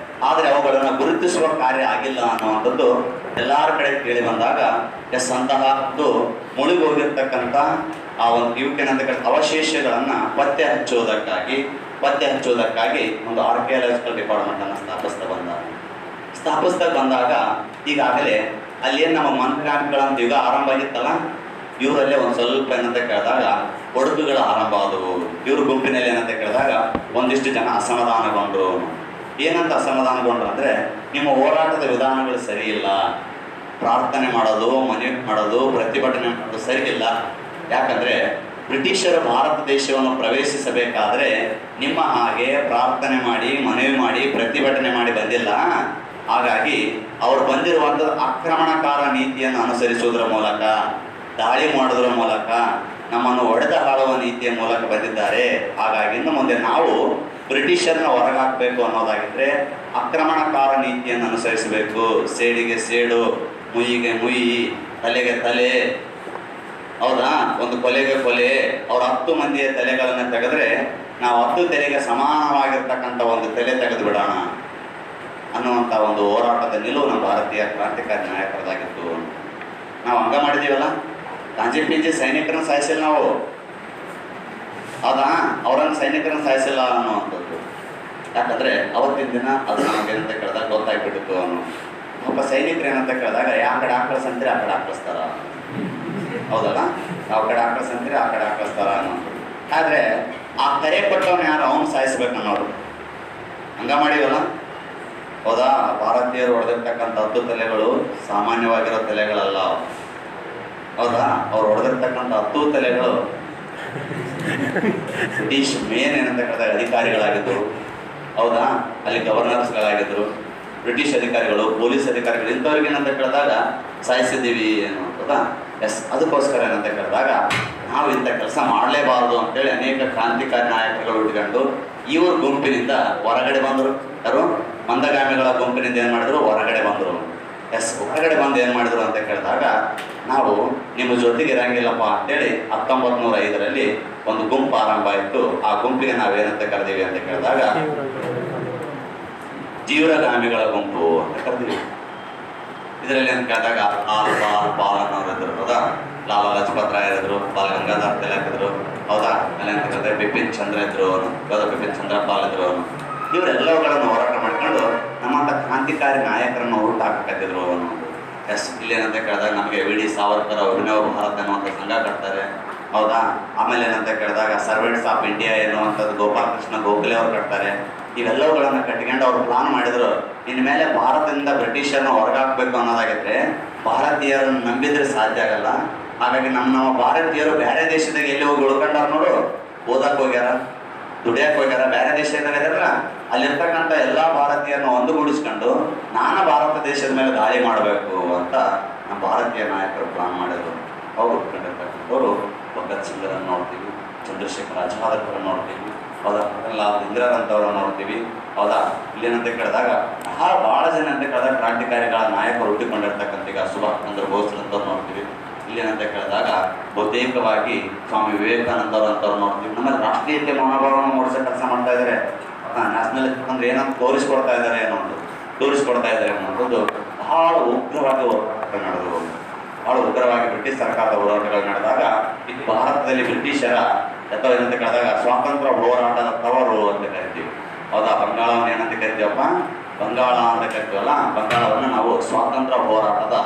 ಆದರೆ ಅವುಗಳನ್ನು ಗುರುತಿಸುವ ಕಾರ್ಯ ಆಗಿಲ್ಲ ಅನ್ನುವಂಥದ್ದು ಎಲ್ಲರ ಕಡೆ ಕೇಳಿ ಬಂದಾಗ ಎಸ್ ಅಂತಹ ಒಂದು ಮುಳುಗೋಗಿರ್ತಕ್ಕಂಥ ಆ ಒಂದು ಇವಕ್ಕೇನಂತ ಕೇಳಿದ ಅವಶೇಷಗಳನ್ನು ಪತ್ತೆ ಹಚ್ಚೋದಕ್ಕಾಗಿ ಒಂದು ಆರ್ಕಿಯಾಲಜಿಕಲ್ ಡಿಪಾರ್ಟ್ಮೆಂಟನ್ನು ಸ್ಥಾಪಿಸ್ತಾ ಬಂದಾಗ ಈಗಾಗಲೇ ಅಲ್ಲೇನು ನಮ್ಮ ಮಂತ್ರಾಂಗಗಳಂತ ಯುಗ ಆರಂಭ ಆಗಿತ್ತಲ್ಲ, ಇವರಲ್ಲೇ ಒಂದು ಸ್ವಲ್ಪ ಏನಂತ ಕೇಳಿದಾಗ ಒಡಕುಗಳ ಆರಂಭ ಆದವು. ಇವ್ರ ಗುಂಪಿನಲ್ಲಿ ಏನಂತ ಕೇಳಿದಾಗ ಒಂದಿಷ್ಟು ಜನ ಅಸಮಾಧಾನಗೊಂಡ್ರು. ಏನಂತ ಅಸಮಾಧಾನಗೊಂಡ್ರು ಅಂದರೆ, ನಿಮ್ಮ ಹೋರಾಟದ ವಿಧಾನಗಳು ಸರಿ ಇಲ್ಲ, ಪ್ರಾರ್ಥನೆ ಮಾಡೋದು, ಮನವಿ ಮಾಡೋದು, ಪ್ರತಿಭಟನೆ ಮಾಡೋದು ಸರಿ ಇಲ್ಲ. ಯಾಕಂದರೆ ಬ್ರಿಟಿಷರು ಭಾರತ ದೇಶವನ್ನು ಪ್ರವೇಶಿಸಬೇಕಾದ್ರೆ ನಿಮ್ಮ ಹಾಗೆ ಪ್ರಾರ್ಥನೆ ಮಾಡಿ, ಮನವಿ ಮಾಡಿ, ಪ್ರತಿಭಟನೆ ಮಾಡಿ ಬಂದಿಲ್ಲ. ಹಾಗಾಗಿ ಅವ್ರು ಬಂದಿರುವಂಥದ್ದು ಆಕ್ರಮಣಕಾರ ನೀತಿಯನ್ನು ಅನುಸರಿಸುವುದರ ಮೂಲಕ, ದಾಳಿ ಮಾಡೋದ್ರ ಮೂಲಕ, ನಮ್ಮನ್ನು ಒಡೆದ ಹಾಳುವ ನೀತಿಯ ಮೂಲಕ ಬಂದಿದ್ದಾರೆ. ಹಾಗಾಗಿ ಇನ್ನು ಮುಂದೆ ನಾವು ಬ್ರಿಟಿಷರನ್ನ ಹೊರಗಾಕಬೇಕು ಅನ್ನೋದಾಗಿದ್ರೆ ಆಕ್ರಮಣಕಾರ ನೀತಿಯನ್ನು ಅನುಸರಿಸಬೇಕು. ಸೇಡಿಗೆ ಸೇಡು, ಮುಯಿಗೆ ಮುಯಿ, ತಲೆಗೆ ತಲೆ, ಹೌದಾ, ಒಂದು ಕೊಲೆಗೆ ಕೊಲೆ. ಅವ್ರ 10 ಮಂದಿಯ ತಲೆಗಳನ್ನು ತೆಗೆದ್ರೆ ನಾವು 10 ತಲೆಗೆ ಸಮಾನವಾಗಿರ್ತಕ್ಕಂಥ ಒಂದು ತಲೆ ತೆಗೆದು ಬಿಡೋಣ ಅನ್ನುವಂಥ ಒಂದು ಹೋರಾಟದ ನಿಲುವು ನಮ್ಮ ಭಾರತೀಯ ಕ್ರಾಂತಿಕಾರಿ ನಾಯಕರದಾಗಿತ್ತು. ನಾವು ಹಂಗ ಮಾಡಿದೀವಲ್ಲ, ಗಾಂಜಿ ಪಿಂಜಿ ಸೈನಿಕರನ್ನು ಸಾಯಿಸಿಲ್ಲ ನಾವು, ಹೌದಾ, ಅವರನ್ನು ಸೈನಿಕರನ್ನು ಸಾಯಿಸಿಲ್ಲ ಅನ್ನುವಂಥದ್ದು. ಯಾಕಂದ್ರೆ ಅವತ್ತಿನ ದಿನ ಅದು ನಮಗೇನಂತ ಕೇಳಿದಾಗ ಗೊತ್ತಾಗ್ಬಿಟ್ಟಿತ್ತು ಅನ್ನೋ. ಒಬ್ಬ ಸೈನಿಕರು ಏನಂತ ಕೇಳಿದಾಗ ಯಾವ ಕಡೆ ಆಕಳಿಸಂತೀರಿ ಆ ಕಡೆ ಆಕಳಿಸ್ತಾರ, ಹೌದಲ್ಲ, ಯಾವ ಕಡೆ ಆಕಳಿಸಂತೀರಿ ಆ ಕಡೆ ಆಕಳಿಸ್ತಾರ ಅನ್ನೋದು. ಆದರೆ ಆ ಕರೆ ಕೊಟ್ಟವನು ಯಾರು, ಅವನು ಸಾಯಿಸ್ಬೇಕನ್ನೋರು. ಹಂಗ ಮಾಡಿವಲ್ಲ, ಹೌದಾ. ಭಾರತೀಯರು ಹೊಡೆದಿರ್ತಕ್ಕಂಥ 10 ತಲೆಗಳು ಸಾಮಾನ್ಯವಾಗಿರೋ ತಲೆಗಳಲ್ಲ, ಹೌದಾ. ಅವ್ರು ಹೊಡೆದಿರ್ತಕ್ಕಂಥ 10 ತಲೆಗಳು ಬ್ರಿಟಿಷ್ ಮೇನ್ ಏನಂತ ಕೇಳಿದಾಗ ಅಧಿಕಾರಿಗಳಾಗಿದ್ದರು, ಹೌದಾ. ಅಲ್ಲಿ ಗವರ್ನರ್ಸ್ಗಳಾಗಿದ್ದರು, ಬ್ರಿಟಿಷ್ ಅಧಿಕಾರಿಗಳು, ಪೊಲೀಸ್ ಅಧಿಕಾರಿಗಳು, ಇಂಥವ್ರಿಗೆ ಏನಂತ ಕೇಳಿದಾಗ ಸಾಯಿಸಿದ್ದೀವಿ ಅನ್ನೋದಾ. ಅದಕ್ಕೋಸ್ಕರ ಏನಂತ ಕೇಳಿದಾಗ ನಾವು ಇಂಥ ಕೆಲಸ ಮಾಡಲೇಬಾರದು ಅಂತೇಳಿ ಅನೇಕ ಕ್ರಾಂತಿಕಾರಿ ನಾಯಕರುಗಳು ಹುಟ್ಕೊಂಡು ಇವ್ರ ಗುಂಪಿನಿಂದ ಹೊರಗಡೆ ಬಂದರು. ಯಾರು ಮಂದಗಾಮಿಗಳ ಗುಂಪಿನಿಂದ ಏನು ಮಾಡಿದ್ರು, ಹೊರಗಡೆ ಬಂದರು. ಹೊರಗಡೆ ಬಂದು ಏನು ಮಾಡಿದ್ರು ಅಂತ ಕೇಳಿದಾಗ ನಾವು ನಿಮ್ಮ ಜೊತೆಗೆ ಇರಂಗಿಲ್ಲಪ್ಪ ಅಂತೇಳಿ 1905ರಲ್ಲಿ ಒಂದು ಗುಂಪು ಆರಂಭ ಆಯಿತು. ಆ ಗುಂಪಿಗೆ ನಾವೇನಂತ ಕರೆದೀವಿ ಅಂತ ಕೇಳಿದಾಗ ತೀವ್ರಗಾಮಿಗಳ ಗುಂಪು ಅಂತ ಕರೆದೀವಿ. ಇದರಲ್ಲಿ ಅಂತ ಕೇಳಿದಾಗ ಪಾಲ್ ಅನ್ನೋರು ಇದ್ರು, ಹೌದಾ. ಲಾಲಾ ಲಜಪತ್ ರಾಯ್ ಇದ್ರು, ಬಾಲ್ ಗಂಗಾಧರ್ ತಿಲಕ್ ಇದ್ರು, ಹೌದಾ. ಅಲ್ಲಿ ಅಂತ ಕೇಳಿದ್ರೆ ಬಿಪಿನ್ ಚಂದ್ರ ಇದ್ರು, ಹೌದಾ, ಬಿಪಿನ್ ಚಂದ್ರ ಪಾಲ್ ಇದ್ರು. ಇವರೆಲ್ಲವುಗಳನ್ನು ಹೋರಾಟ ಮಾಡ್ಕೊಂಡು ನಮ್ಮಂಥ ಕ್ರಾಂತಿಕಾರಿ ನಾಯಕರನ್ನು ಹುಟ್ಟು ಹಾಕಕತ್ತಿದ್ರು ಅನ್ನೋದು. ಇಲ್ಲಿ ಏನಂತ ಕೇಳಿದಾಗ ನಮಗೆ ವಿ ಡಿ ಸಾವರ್ಕರ್ ಅಭಿನವ ಭಾರತ ಅನ್ನುವಂಥ ಸಂಘ ಕಟ್ತಾರೆ, ಹೌದಾ. ಆಮೇಲೆ ಏನಂತ ಕೇಳಿದಾಗ ಸರ್ವೆಂಟ್ಸ್ ಆಫ್ ಇಂಡಿಯಾ ಎನ್ನುವಂಥದ್ದು ಗೋಪಾಲಕೃಷ್ಣ ಗೋಖಲೆ ಅವ್ರು ಕಟ್ತಾರೆ. ಇವೆಲ್ಲವುಗಳನ್ನು ಕಟ್ಕೊಂಡು ಅವ್ರು ಪ್ಲಾನ್ ಮಾಡಿದ್ರು, ಇನ್ಮೇಲೆ ಭಾರತದಿಂದ ಬ್ರಿಟಿಷರನ್ನ ಹೊರಗಾಕಬೇಕು ಅನ್ನೋದಾಗಿದ್ರೆ ಭಾರತೀಯರನ್ನು ನಂಬಿದ್ರೆ ಸಾಧ್ಯ ಆಗಲ್ಲ. ಹಾಗಾಗಿ ನಮ್ಮ ಭಾರತೀಯರು ಬೇರೆ ದೇಶದಾಗ ಎಲ್ಲಿ ಹೋಗಿ ಉಳ್ಕೊಂಡಾರ ನೋಡು, ಓದಕ್ಕೆ ಹೋಗ್ಯಾರ, ದುಡಿಯಕ್ಕೆ ಹೋಗ್ಯಾರ, ಬೇರೆ ದೇಶದಾಗ ಇದಾರಲ್ಲ, ಅಲ್ಲಿರ್ತಕ್ಕಂಥ ಎಲ್ಲ ಭಾರತೀಯರನ್ನು ಒಂದುಗೂಡಿಸ್ಕೊಂಡು ನಾನು ಭಾರತ ದೇಶದ ಮೇಲೆ ದಾಳಿ ಮಾಡಬೇಕು ಅಂತ ನಮ್ಮ ಭಾರತೀಯ ನಾಯಕರು ಪ್ಲಾನ್ ಮಾಡಿದ್ರು. ಅವರು ಉಟ್ಕೊಂಡಿರ್ತಕ್ಕಂಥವ್ರು ಭಗತ್ ಸಿಂಗ್ರನ್ನು ನೋಡ್ತೀವಿ, ಚಂದ್ರಶೇಖರ್ ಆಜಾದರನ್ನು ನೋಡ್ತೀವಿ, ಹೌದಾ. ಲಾಲ್ ಇಂದಿರಾದಂಥವ್ರನ್ನ ನೋಡ್ತೀವಿ, ಹೌದಾ. ಇಲ್ಲೇನಂತ ಕೇಳಿದಾಗ ಭಾಳ ಜನ ಅಂತ ಕೇಳಿದಾಗ ಕ್ರಾಂತಿಕಾರಿಗಳ ನಾಯಕರು ಹುಟ್ಟಿಕೊಂಡಿರ್ತಕ್ಕಂಥ ಈಗ ಸುಭಾಷ್ ಚಂದ್ರ ಬೋಸ್ರಂಥವ್ರು ನೋಡ್ತೀವಿ. ಇಲ್ಲೇನಂತ ಕೇಳಿದಾಗ ಬಹುತೇಕವಾಗಿ ಸ್ವಾಮಿ ವಿವೇಕಾನಂದವ್ರಂಥವ್ರು ನೋಡ್ತೀವಿ. ನಮ್ಮಲ್ಲಿ ರಾಷ್ಟ್ರೀಯತೆ ಮನೋಭಾವವನ್ನು ಮೂಡಿಸೋ ಕೆಲಸ ಮಾಡ್ತಾ ಇದ್ದಾರೆ. ನ್ಯಾಷನಲಿಸ್ಟ್ ಅಂದ್ರೆ ಏನಂತ ತೋರಿಸ್ಕೊಡ್ತಾ ಇದ್ದಾರೆ ಅನ್ನೋದು ಬಹಳ ಉಗ್ರವಾಗಿ ಹೋರಾಟಗಳು ನಡೆದವು. ಬಹಳ ಉಗ್ರವಾಗಿ ಬ್ರಿಟಿಷ್ ಸರ್ಕಾರದ ಹೋರಾಟಗಳು ನಡೆದಾಗ ಇದು ಭಾರತದಲ್ಲಿ ಬ್ರಿಟಿಷರ ಅಥವಾ ಏನಂತ ಕೇಳಿದಾಗ ಸ್ವಾತಂತ್ರ್ಯ ಹೋರಾಟದ ತವರು ಅಂತ ಕರಿತೀವಿ, ಹೌದಾ. ಬಂಗಾಳವನ್ನು ಏನಂತ ಕರಿತೀವಪ್ಪ, ಬಂಗಾಳ ಅಂತ ಕರಿತೀವಲ್ಲ, ಬಂಗಾಳವನ್ನು ನಾವು ಸ್ವಾತಂತ್ರ್ಯ ಹೋರಾಟದ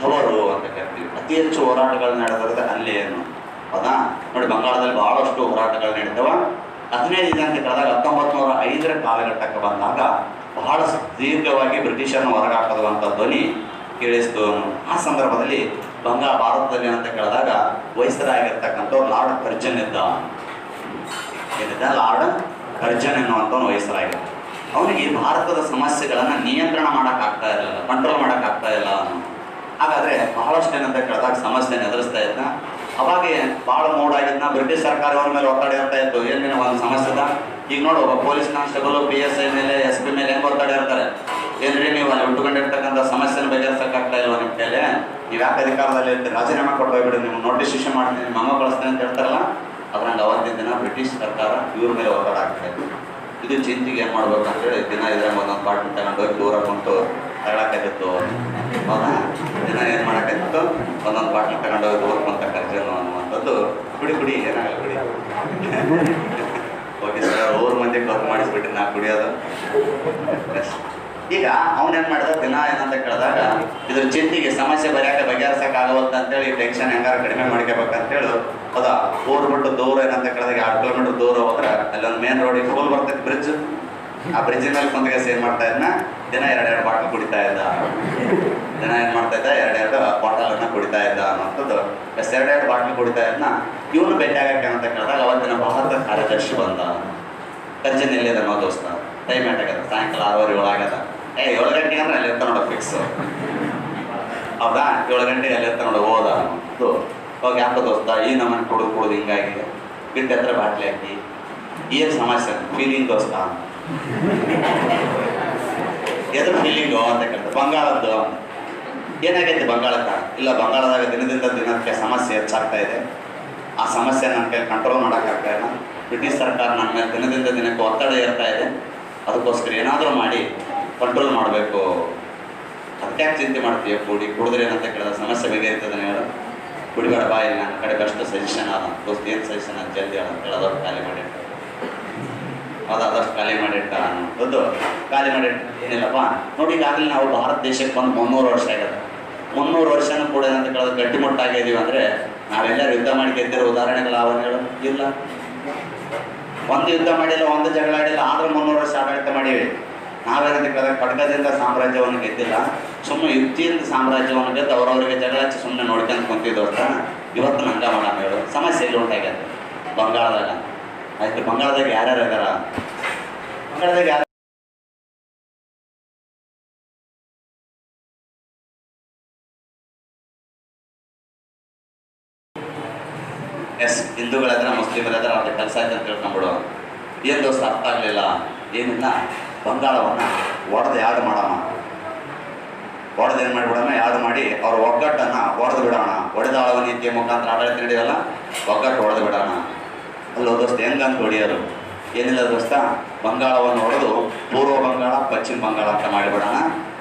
ತವರು ಅಂತ ಕರಿತೀವಿ. ಅತಿ ಹೆಚ್ಚು ಹೋರಾಟಗಳು ನಡೆದಿರೋದು ಅಲ್ಲೇ ಏನು, ಹೌದಾ. ನೋಡಿ, ಬಂಗಾಳದಲ್ಲಿ ಬಹಳಷ್ಟು ಹೋರಾಟಗಳು ನಡೀತಾವ. 15 ಅಂತ ಕೇಳಿದಾಗ 1905ರ ಕಾಲಘಟ್ಟಕ್ಕೆ ಬಂದಾಗ ಬಹಳ ದೀರ್ಘವಾಗಿ ಬ್ರಿಟಿಷರನ್ನು ಹೊರಗಾಕದು ಅಂತ ಧ್ವನಿ ಕೇಳಿಸ್ತು. ಆ ಸಂದರ್ಭದಲ್ಲಿ ಭಾರತದಲ್ಲಿ ಏನಂತ ಕೇಳಿದಾಗ ವೈಸ್ರಾಯ್ ಆಗಿರ್ತಕ್ಕಂಥವ್ರು ಲಾರ್ಡ್ ಕರ್ಜನ್ ಇದ್ದ. ಏನಿದ್ದ, ಲಾರ್ಡ್ ಕರ್ಜನ್ ಎನ್ನುವಂಥವ್ನು ವೈಸ್ರಾಯ್. ಅವನಿಗೆ ಭಾರತದ ಸಮಸ್ಯೆಗಳನ್ನು ನಿಯಂತ್ರಣ ಮಾಡೋಕ್ಕಾಗ್ತಾ ಇರಲಿಲ್ಲ, ಕಂಟ್ರೋಲ್ ಮಾಡೋಕ್ಕಾಗ್ತಾ ಇಲ್ಲ ಅನ್ನೋ. ಹಾಗಾದರೆ ಬಹಳಷ್ಟು ಏನಂತ ಕೇಳಿದಾಗ ಸಮಸ್ಯೆನ ಎದುರಿಸ್ತಾ ಇದ್ದ. ಅವಾಗೆ ಭಾಳ ಮೂಡಾಗಿದ್ನ ಬ್ರಿಟಿಷ್ ಸರ್ಕಾರ ಅವ್ರ ಮೇಲೆ ಒತ್ತಡ ಇರ್ತಾ ಇತ್ತು. ಏನೇನು ಒಂದು ಸಮಸ್ಯೆ ಇದ್ದ. ಈಗ ನೋಡು, ಒಬ್ಬ ಪೊಲೀಸ್ ಕಾನ್ಸ್ಟೇಬಲ್ PSI ಮೇಲೆ SP ಮೇಲೆ ಹೆಂಗೆ ಒತ್ತಡ ಇರ್ತಾರೆ. ಏನ್ರಿ ನೀವು ಅಲ್ಲಿ ಉಟ್ಕೊಂಡಿರ್ತಕ್ಕಂಥ ಸಮಸ್ಯೆನ ಬಗೆಹರಿಸೋಕ್ಕಾಗ್ತಾ ಇಲ್ವ ನಿಮ್ಮ ಕೈಲಿ, ನೀವು ಯಾಕೆ ಅಧಿಕಾರದಲ್ಲಿ ಇರ್ತೀರಿ, ರಾಜೀನಾಮೆ ಕೊಟ್ಟು ಹೋಗ್ಬಿಡಿ, ನೀವು ನೋಟಿಸ್ ಇಶ್ಯೂ ಮಾಡ್ತೀನಿ, ನಿಮ್ಮ ಅಮ್ಮ ಕಳಿಸ್ತೀನಿ ಅಂತ ಹೇಳ್ತಾರಲ್ಲ. ಅದ್ರಂಗೆ ಅವತ್ತಿನ ದಿನ ಬ್ರಿಟಿಷ್ ಸರ್ಕಾರ ಇವ್ರ ಮೇಲೆ ಒತ್ತಡ ಆಗ್ತಾ ಇತ್ತು. ಇದು ಚಿಂತೆಗೆ ಏನು ಮಾಡ್ಬೇಕು ಅಂತೇಳಿ ದಿನ ಇದ್ರಾಗ ಒಂದೊಂದು ಬಾಟ್ಲಿ ತಗೊಂಡು ಹೋಗಿ ದೂರ ಕುಂತು ತಗೊಳಕ್ಕಾಗಿತ್ತು, ಹೌದಾ. ದಿನ ಏನು ಮಾಡೋಕ್ಕಾಗಿತ್ತು, ಒಂದೊಂದು ಬಾಟ್ಲಿ ತಗೊಂಡು ಹೋಗಿ ದೂರ ಕುಂತ ಕರ್ಜನು ಅನ್ನುವಂಥದ್ದು. ಕುಡಿ ಏನಾಗಲ್ಲ, ಕುಡಿ ಓಕೆ ಸರ್, ಊರ ಮಂದಿ ಕರ್ಕು ಮಾಡಿಸ್ಬಿಟ್ಟು ನಾ ಕುಡಿಯೋದು. ಈಗ ಅವನೇನು ಮಾಡಿದ, ದಿನ ಏನಂತ ಕೇಳಿದಾಗ ಇದ್ರ ಚಿಂತೆಗೆ ಸಮಸ್ಯೆ ಬಗೆಹರಿಸೋಕ್ಕಾಗವತ್ತ ಅಂತೇಳಿ ಟೆನ್ಷನ್ ಹೆಂಗಾರ ಕಡಿಮೆ ಮಾಡ್ಕೋಬೇಕಂತೇಳಿ, ಹೌದಾ, ಊರು ಬಿಟ್ಟು ದೂರ ಏನಂತ ಕೇಳಿದಾಗ 2 ಕಿಲೋಮೀಟರ್ ದೂರ ಹೋದ್ರೆ ಅಲ್ಲೊಂದು ಮೇನ್ ರೋಡಿಗೆ ಫುಲ್ ಬರ್ತೈತಿ ಬ್ರಿಡ್ಜ್. ಆ ಬ್ರಿಡ್ಜಿನ ಮೇಲೆ ಕುಂತ್ಗೆ ಏನು ಮಾಡ್ತಾ ಇದ್ನ, ದಿನ 2 ಬಾಟ್ಲು ಕುಡಿತಾ ಇದ್ದ. ದಿನ ಏನು ಮಾಡ್ತಾ ಇದ್ದ, 2 ಬಾಟಲನ್ನು ಕುಡಿತಾ ಇದ್ದ ಅನ್ನೋಂಥದ್ದು. 2 ಬಾಟ್ಲು ಕುಡಿತಾ ಇದ್ನ. ಇವನು ಭೇಟಿ ಆಗಕ್ಕೆ ಅಂತ ಕೇಳಿದಾಗ ಅವತ್ತಿನ ಭಾರತ ಕಾರ್ಯದರ್ಶಿ ಬಂದ. ಕರ್ಜನ್ ಎಲ್ಲಿದೆ ಅನ್ನೋ ದೋಸ್ತ, ಟೈಮ್ ಏಟಾಗ್ಯದ, ಸಾಯಂಕಾಲ 6:07 ಆಗ್ಯದ. 7 ಗಂಟೆಗೆ ಅಂದ್ರೆ ಅಲ್ಲಿ ಇರ್ತಾನೆ ನೋಡೋ ಫಿಕ್ಸ್. ಹೌದಾ, 7 ಗಂಟೆಗೆ ಅಲ್ಲಿ ಇರ್ತಾನೆ ನೋಡು ಹೋದ ಅದು ಹೋಗಿ ಯಾಕೋ ದೋಸ್ತ ಈ ನಮ್ಮನ್ನು ಕುಡಿದು ಹಿಂಗಾಗಿದೆ ಬಿಟ್ಟು ಹತ್ರ ಬಾಟ್ಲಿ ಹಾಕಿ ಏನು ಸಮಸ್ಯೆ ಫೀಲಿಂಗ್ ದೋಸ್ತ ಎದ್ರ ಫೀಲಿಂಗು ಅಂತ ಕೇಳ್ತಾರೆ. ಬಂಗಾಳದ್ದು ಏನಾಗೈತೆ ಬಂಗಾಳಕ್ಕೆ? ಇಲ್ಲ, ಬಂಗಾಳದಾಗ ದಿನದಿಂದ ದಿನಕ್ಕೆ ಸಮಸ್ಯೆ ಹೆಚ್ಚಾಗ್ತಾ ಇದೆ. ಆ ಸಮಸ್ಯೆ ನನ್ನ ಕೈ ಕಂಟ್ರೋಲ್ ಮಾಡೋಕ್ಕಾಗ್ತಾ ಇಲ್ಲ. ಬ್ರಿಟಿಷ್ ಸರ್ಕಾರ ನನ್ನ ಮೇಲೆ ದಿನದಿಂದ ದಿನಕ್ಕೆ ಒತ್ತಡ ಏರ್ತಾ ಇದೆ. ಅದಕ್ಕೋಸ್ಕರ ಏನಾದರೂ ಮಾಡಿ ಕಂಟ್ರೋಲ್ ಮಾಡಬೇಕು. ಅದಕ್ಯಾಕೆ ಚಿಂತೆ ಮಾಡ್ತೀವಿ? ಕುಡಿದ್ರೆ ಏನಂತ ಕೇಳಿದ್ರೆ ಸಮಸ್ಯೆ ಬಗೆಹರಿತದನ್ನ ಹೇಳು. ಕುಡಿಬೇಡ ಬಾಯಿ, ನನ್ನ ಕಡೆ ಬೆಸ್ಟ್ ಸಜೆಷನ್ ಅದ ದೋಸ್ತ. ಏನು ಸಜೆಷನ್ ಅದು ಜಲ್ದಿ ಹೇಳ ಹೇಳೋದವ್ರು ಖಾಲಿ ಮಾಡಿಟ್ಟ ಅದಷ್ಟು ಖಾಲಿ ಮಾಡಿಟ್ಟ ಅನ್ನೋದು ಖಾಲಿ ಮಾಡಿಟ್ಟ ಏನಿಲ್ಲಪ್ಪ ನೋಡಿ. ಈಗಾಗಲೇ ನಾವು ಭಾರತ ದೇಶಕ್ಕೆ ಬಂದು 300 ವರ್ಷ ಆಗಿದೆ. 300 ವರ್ಷನೂ ಕೂಡ ಏನಂತ ಕೇಳಿದ್ರೆ ಗಟ್ಟಿಮುಟ್ಟಾಗಿದ್ದೀವಿ ಅಂದರೆ ನಾವೆಲ್ಲರೂ ಯುದ್ಧ ಮಾಡಿ ಗೆದ್ದಿರೋ ಉದಾಹರಣೆಗಳು ಅವನು ಹೇಳು ಇಲ್ಲ. ಒಂದು ಯುದ್ಧ ಮಾಡಿಲ್ಲ, ಒಂದು ಜಗಳ ಆಡಿಲ್ಲ, ಆದರೂ 300 ವರ್ಷ ಆಡಳಿತ ಮಾಡೀವಿ. ನಾವೇನಂತ ಕೇಳಿದ್ರೆ ಖಡ್ಗದಿಂದ ಸಾಮ್ರಾಜ್ಯವನ್ನು ಗೆದ್ದಿಲ್ಲ, ಸುಮ್ಮನೆ ಯುಕ್ತಿಯಿಂದ ಸಾಮ್ರಾಜ್ಯವನ್ನು ಗೆದ್ದು ಅವರವರಿಗೆ ಜಗಳ ಹಚ್ಚಿ ಸುಮ್ಮನೆ ನೋಡ್ಕೊಂಡು ಕುಂತಿದ್ದು ಅಂತ. ಇವತ್ತು ನಂಗೆ ಮಾಡೋಣ ಹೇಳು. ಸಮಸ್ಯೆ ಎಲ್ಲಿ ಉಂಟಾಗ್ಯದ? ಬಂಗಾಳದಾಗ. ಆಯ್ತು, ಬಂಗಾಳದಾಗ ಯಾರ್ಯಾರು ಇದಾರ? ಬಂಗಾಳದಾಗ ಯಾರು? ಎಸ್, ಹಿಂದೂಗಳಾದ್ರೆ ಮುಸ್ಲಿಮರಾದ್ರೆ ಅವ್ರಿಗೆ ಕೆಲಸ ಆಯ್ತು ಅಂತ ತಿಳ್ಕೊಂಡ್ಬಿಡು. ಏನು ದೋಸ್ತ ಅರ್ಥ ಆಗಲಿಲ್ಲ? ಏನಿಲ್ಲ, ಬಂಗಾಳವನ್ನು ಒಡೆದು ಯಾರು ಮಾಡೋಣ, ಒಡೆದು ಏನು ಮಾಡಿಬಿಡೋಣ, ಯಾರು ಮಾಡಿ ಅವ್ರ ಒಗ್ಗಟ್ಟನ್ನು ಒಡೆದು ಬಿಡೋಣ. ಒಡೆದಾಳುವ ನೀತಿಯ ಮುಖಾಂತರ ಆಡಳಿತ ನಡೆಯೋಲ್ಲ, ಒಗ್ಗಟ್ಟು ಒಡೆದು ಬಿಡೋಣ. ಅಲ್ಲೋ ದೋಸ್ತ, ಹೆಂಗಂತ ಹೊಡೆಯೋರು? ಏನಿಲ್ಲ ದೋಸ್ತ, ಬಂಗಾಳವನ್ನು ಹೊಡೆದು ಪೂರ್ವ ಬಂಗಾಳ ಪಶ್ಚಿಮ ಬಂಗಾಳ ಅಂತ ಮಾಡಿಬಿಡೋಣ.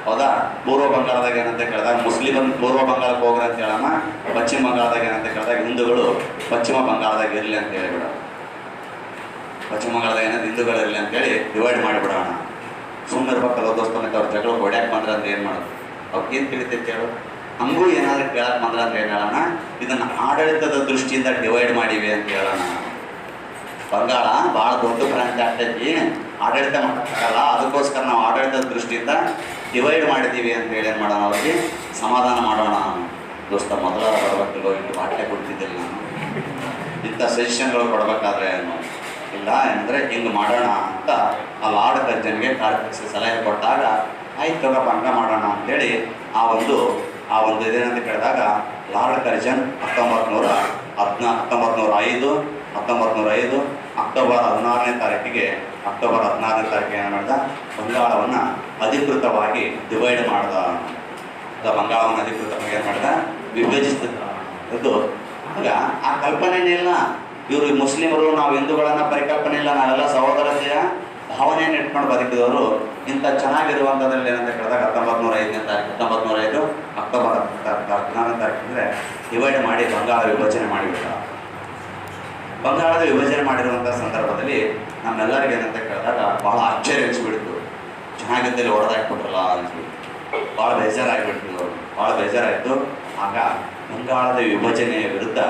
ಹೌದಾ? ಪೂರ್ವ ಬಂಗಾಳದಾಗ ಏನಂತ ಕೇಳಿದಾಗ ಮುಸ್ಲಿಮನ್ ಪೂರ್ವ ಬಂಗಾಳಕ್ಕೆ ಹೋಗ್ರಿ ಅಂತ ಹೇಳೋಣ. ಪಶ್ಚಿಮ ಬಂಗಾಳದಾಗ ಏನಂತ ಕೇಳಿದಾಗ ಹಿಂದೂಗಳು ಪಶ್ಚಿಮ ಬಂಗಾಳದಾಗ ಇರಲಿ ಅಂತ ಹೇಳಿಬಿಡೋಣ. ಪಶ್ಚಿಮ ಬಂಗಾಳದಾಗ ಏನಂತ ಹಿಂದೂಗಳು ಇರಲಿ ಅಂತೇಳಿ ಡಿವೈಡ್ ಮಾಡಿಬಿಡೋಣ. ಸುಮ್ಮನೆ ಇರ್ಬೇಕಲ್ಲ ದೋಸ್ತ. ಮತ್ತೆ ಅವ್ರ ಜಗಳ ಹೊಡ್ಯಾಕೆ ಬಂದ್ರೆ ಅಂದ್ರೆ ಏನು ಮಾಡೋದು? ಅವ್ರಿಗೆ ಏನು ತಿಳಿತೈತೆ ಹೇಳು? ಹಂಗೂ ಏನಾದರೂ ಕೇಳಕ್ಕೆ ಬಂದ್ರೆ ಅಂದ್ರೆ ಏನು ಹೇಳೋಣ? ಇದನ್ನು ಆಡಳಿತದ ದೃಷ್ಟಿಯಿಂದ ಡಿವೈಡ್ ಮಾಡಿವಿ ಅಂತ ಹೇಳೋಣ. ಬಂಗಾಳ ಭಾಳ ದೊಡ್ಡ ಪ್ರಾಂತ್ಯ ಆಗ್ತೈತಿ, ಆಡಳಿತ ಮಾಡೋಕ್ಕಾಗಲ್ಲ, ಅದಕ್ಕೋಸ್ಕರ ನಾವು ಆಡಳಿತದ ದೃಷ್ಟಿಯಿಂದ ಡಿವೈಡ್ ಮಾಡಿದ್ದೀವಿ ಅಂತೇಳಿ ಏನು ಮಾಡೋಣ, ಅವ್ರಿಗೆ ಸಮಾಧಾನ ಮಾಡೋಣ. ದೋಸ್ತ, ಮೊದಲ ಬರ್ಬೇಕಿಲ್ಲೋ ಇಟ್ಟು ಬಾಟ್ಲೆ ಕೊಡ್ತಿದ್ದಿಲ್ಲ ನಾನು. ಇಂಥ ಸಜೆಷನ್ಗಳು ಕೊಡಬೇಕಾದ್ರೆ ಏನು ಇಲ್ಲ ಏನಂದರೆ ಹಿಂಗೆ ಮಾಡೋಣ ಅಂತ ಆ ಲಾರ್ಡ್ ಕರ್ಜನ್ಗೆ ಕಾರ್ಯದರ್ಶಿ ಸಲಹೆ ಕೊಟ್ಟಾಗ ಆಯ್ತು ತಗೋಪ್ಪ ಹಂಗ ಮಾಡೋಣ ಅಂತೇಳಿ ಆ ಒಂದು ಇದೇನಂತ ಕೇಳಿದಾಗ ಲಾರ್ಡ್ ಕರ್ಜನ್ 1905 ಅಕ್ಟೋಬರ್ 16ನೇ ತಾರೀಕಿಗೆ ಏನು ಮಾಡ್ದ? ಬಂಗಾಳವನ್ನು ಅಧಿಕೃತವಾಗಿ ಡಿವೈಡ್ ಮಾಡ್ದ. ಬಂಗಾಳವನ್ನು ಅಧಿಕೃತವಾಗಿ ಏನು ಮಾಡ್ದ? ವಿಭಜಿಸಿದ. ಇದು ಆಗ ಆ ಕಲ್ಪನೆನೇ ಇಲ್ಲ. ಇವರು ಮುಸ್ಲಿಮರು, ನಾವು ಹಿಂದೂಗಳನ್ನು ಪರಿಕಲ್ಪನೆ ಇಲ್ಲ, ನಾವೆಲ್ಲ ಸಹೋದರತೆಯ ಭಾವನೆಯನ್ನು ಇಟ್ಕೊಂಡು ಬದುಕಿದವರು. ಇಂಥ ಚೆನ್ನಾಗಿರುವಂಥದ್ರಲ್ಲಿ ಏನಂತ ಕೇಳಿದಾಗ 1905 ಅಕ್ಟೋಬರ್ 16ನೇ ತಾರೀಕಿಗೆ ಡಿವೈಡ್ ಮಾಡಿ ಬಂಗಾಳ ವಿಭಜನೆ ಮಾಡಿಬಿಟ್ಟ. ಬಂಗಾಳದ ವಿಭಜನೆ ಮಾಡಿರುವಂಥ ಸಂದರ್ಭದಲ್ಲಿ ನಮ್ಮೆಲ್ಲರಿಗೆ ಏನಂತ ಕೇಳಿದಾಗ ಭಾಳ ಆಶ್ಚರ್ಯ ಅನಿಸ್ಬಿಡ್ತು. ಚೆನ್ನಾಗಿದ್ದಲ್ಲಿ ಹೊಡೆದಾಕ್ಬಿಟ್ರಲ್ಲ ಅನಿಸ್ಬಿಟ್ಟು ಭಾಳ ಬೇಜಾರಾಯಿತು. ಆಗ ಬಂಗಾಳದ ವಿಭಜನೆಯ ವಿರುದ್ಧ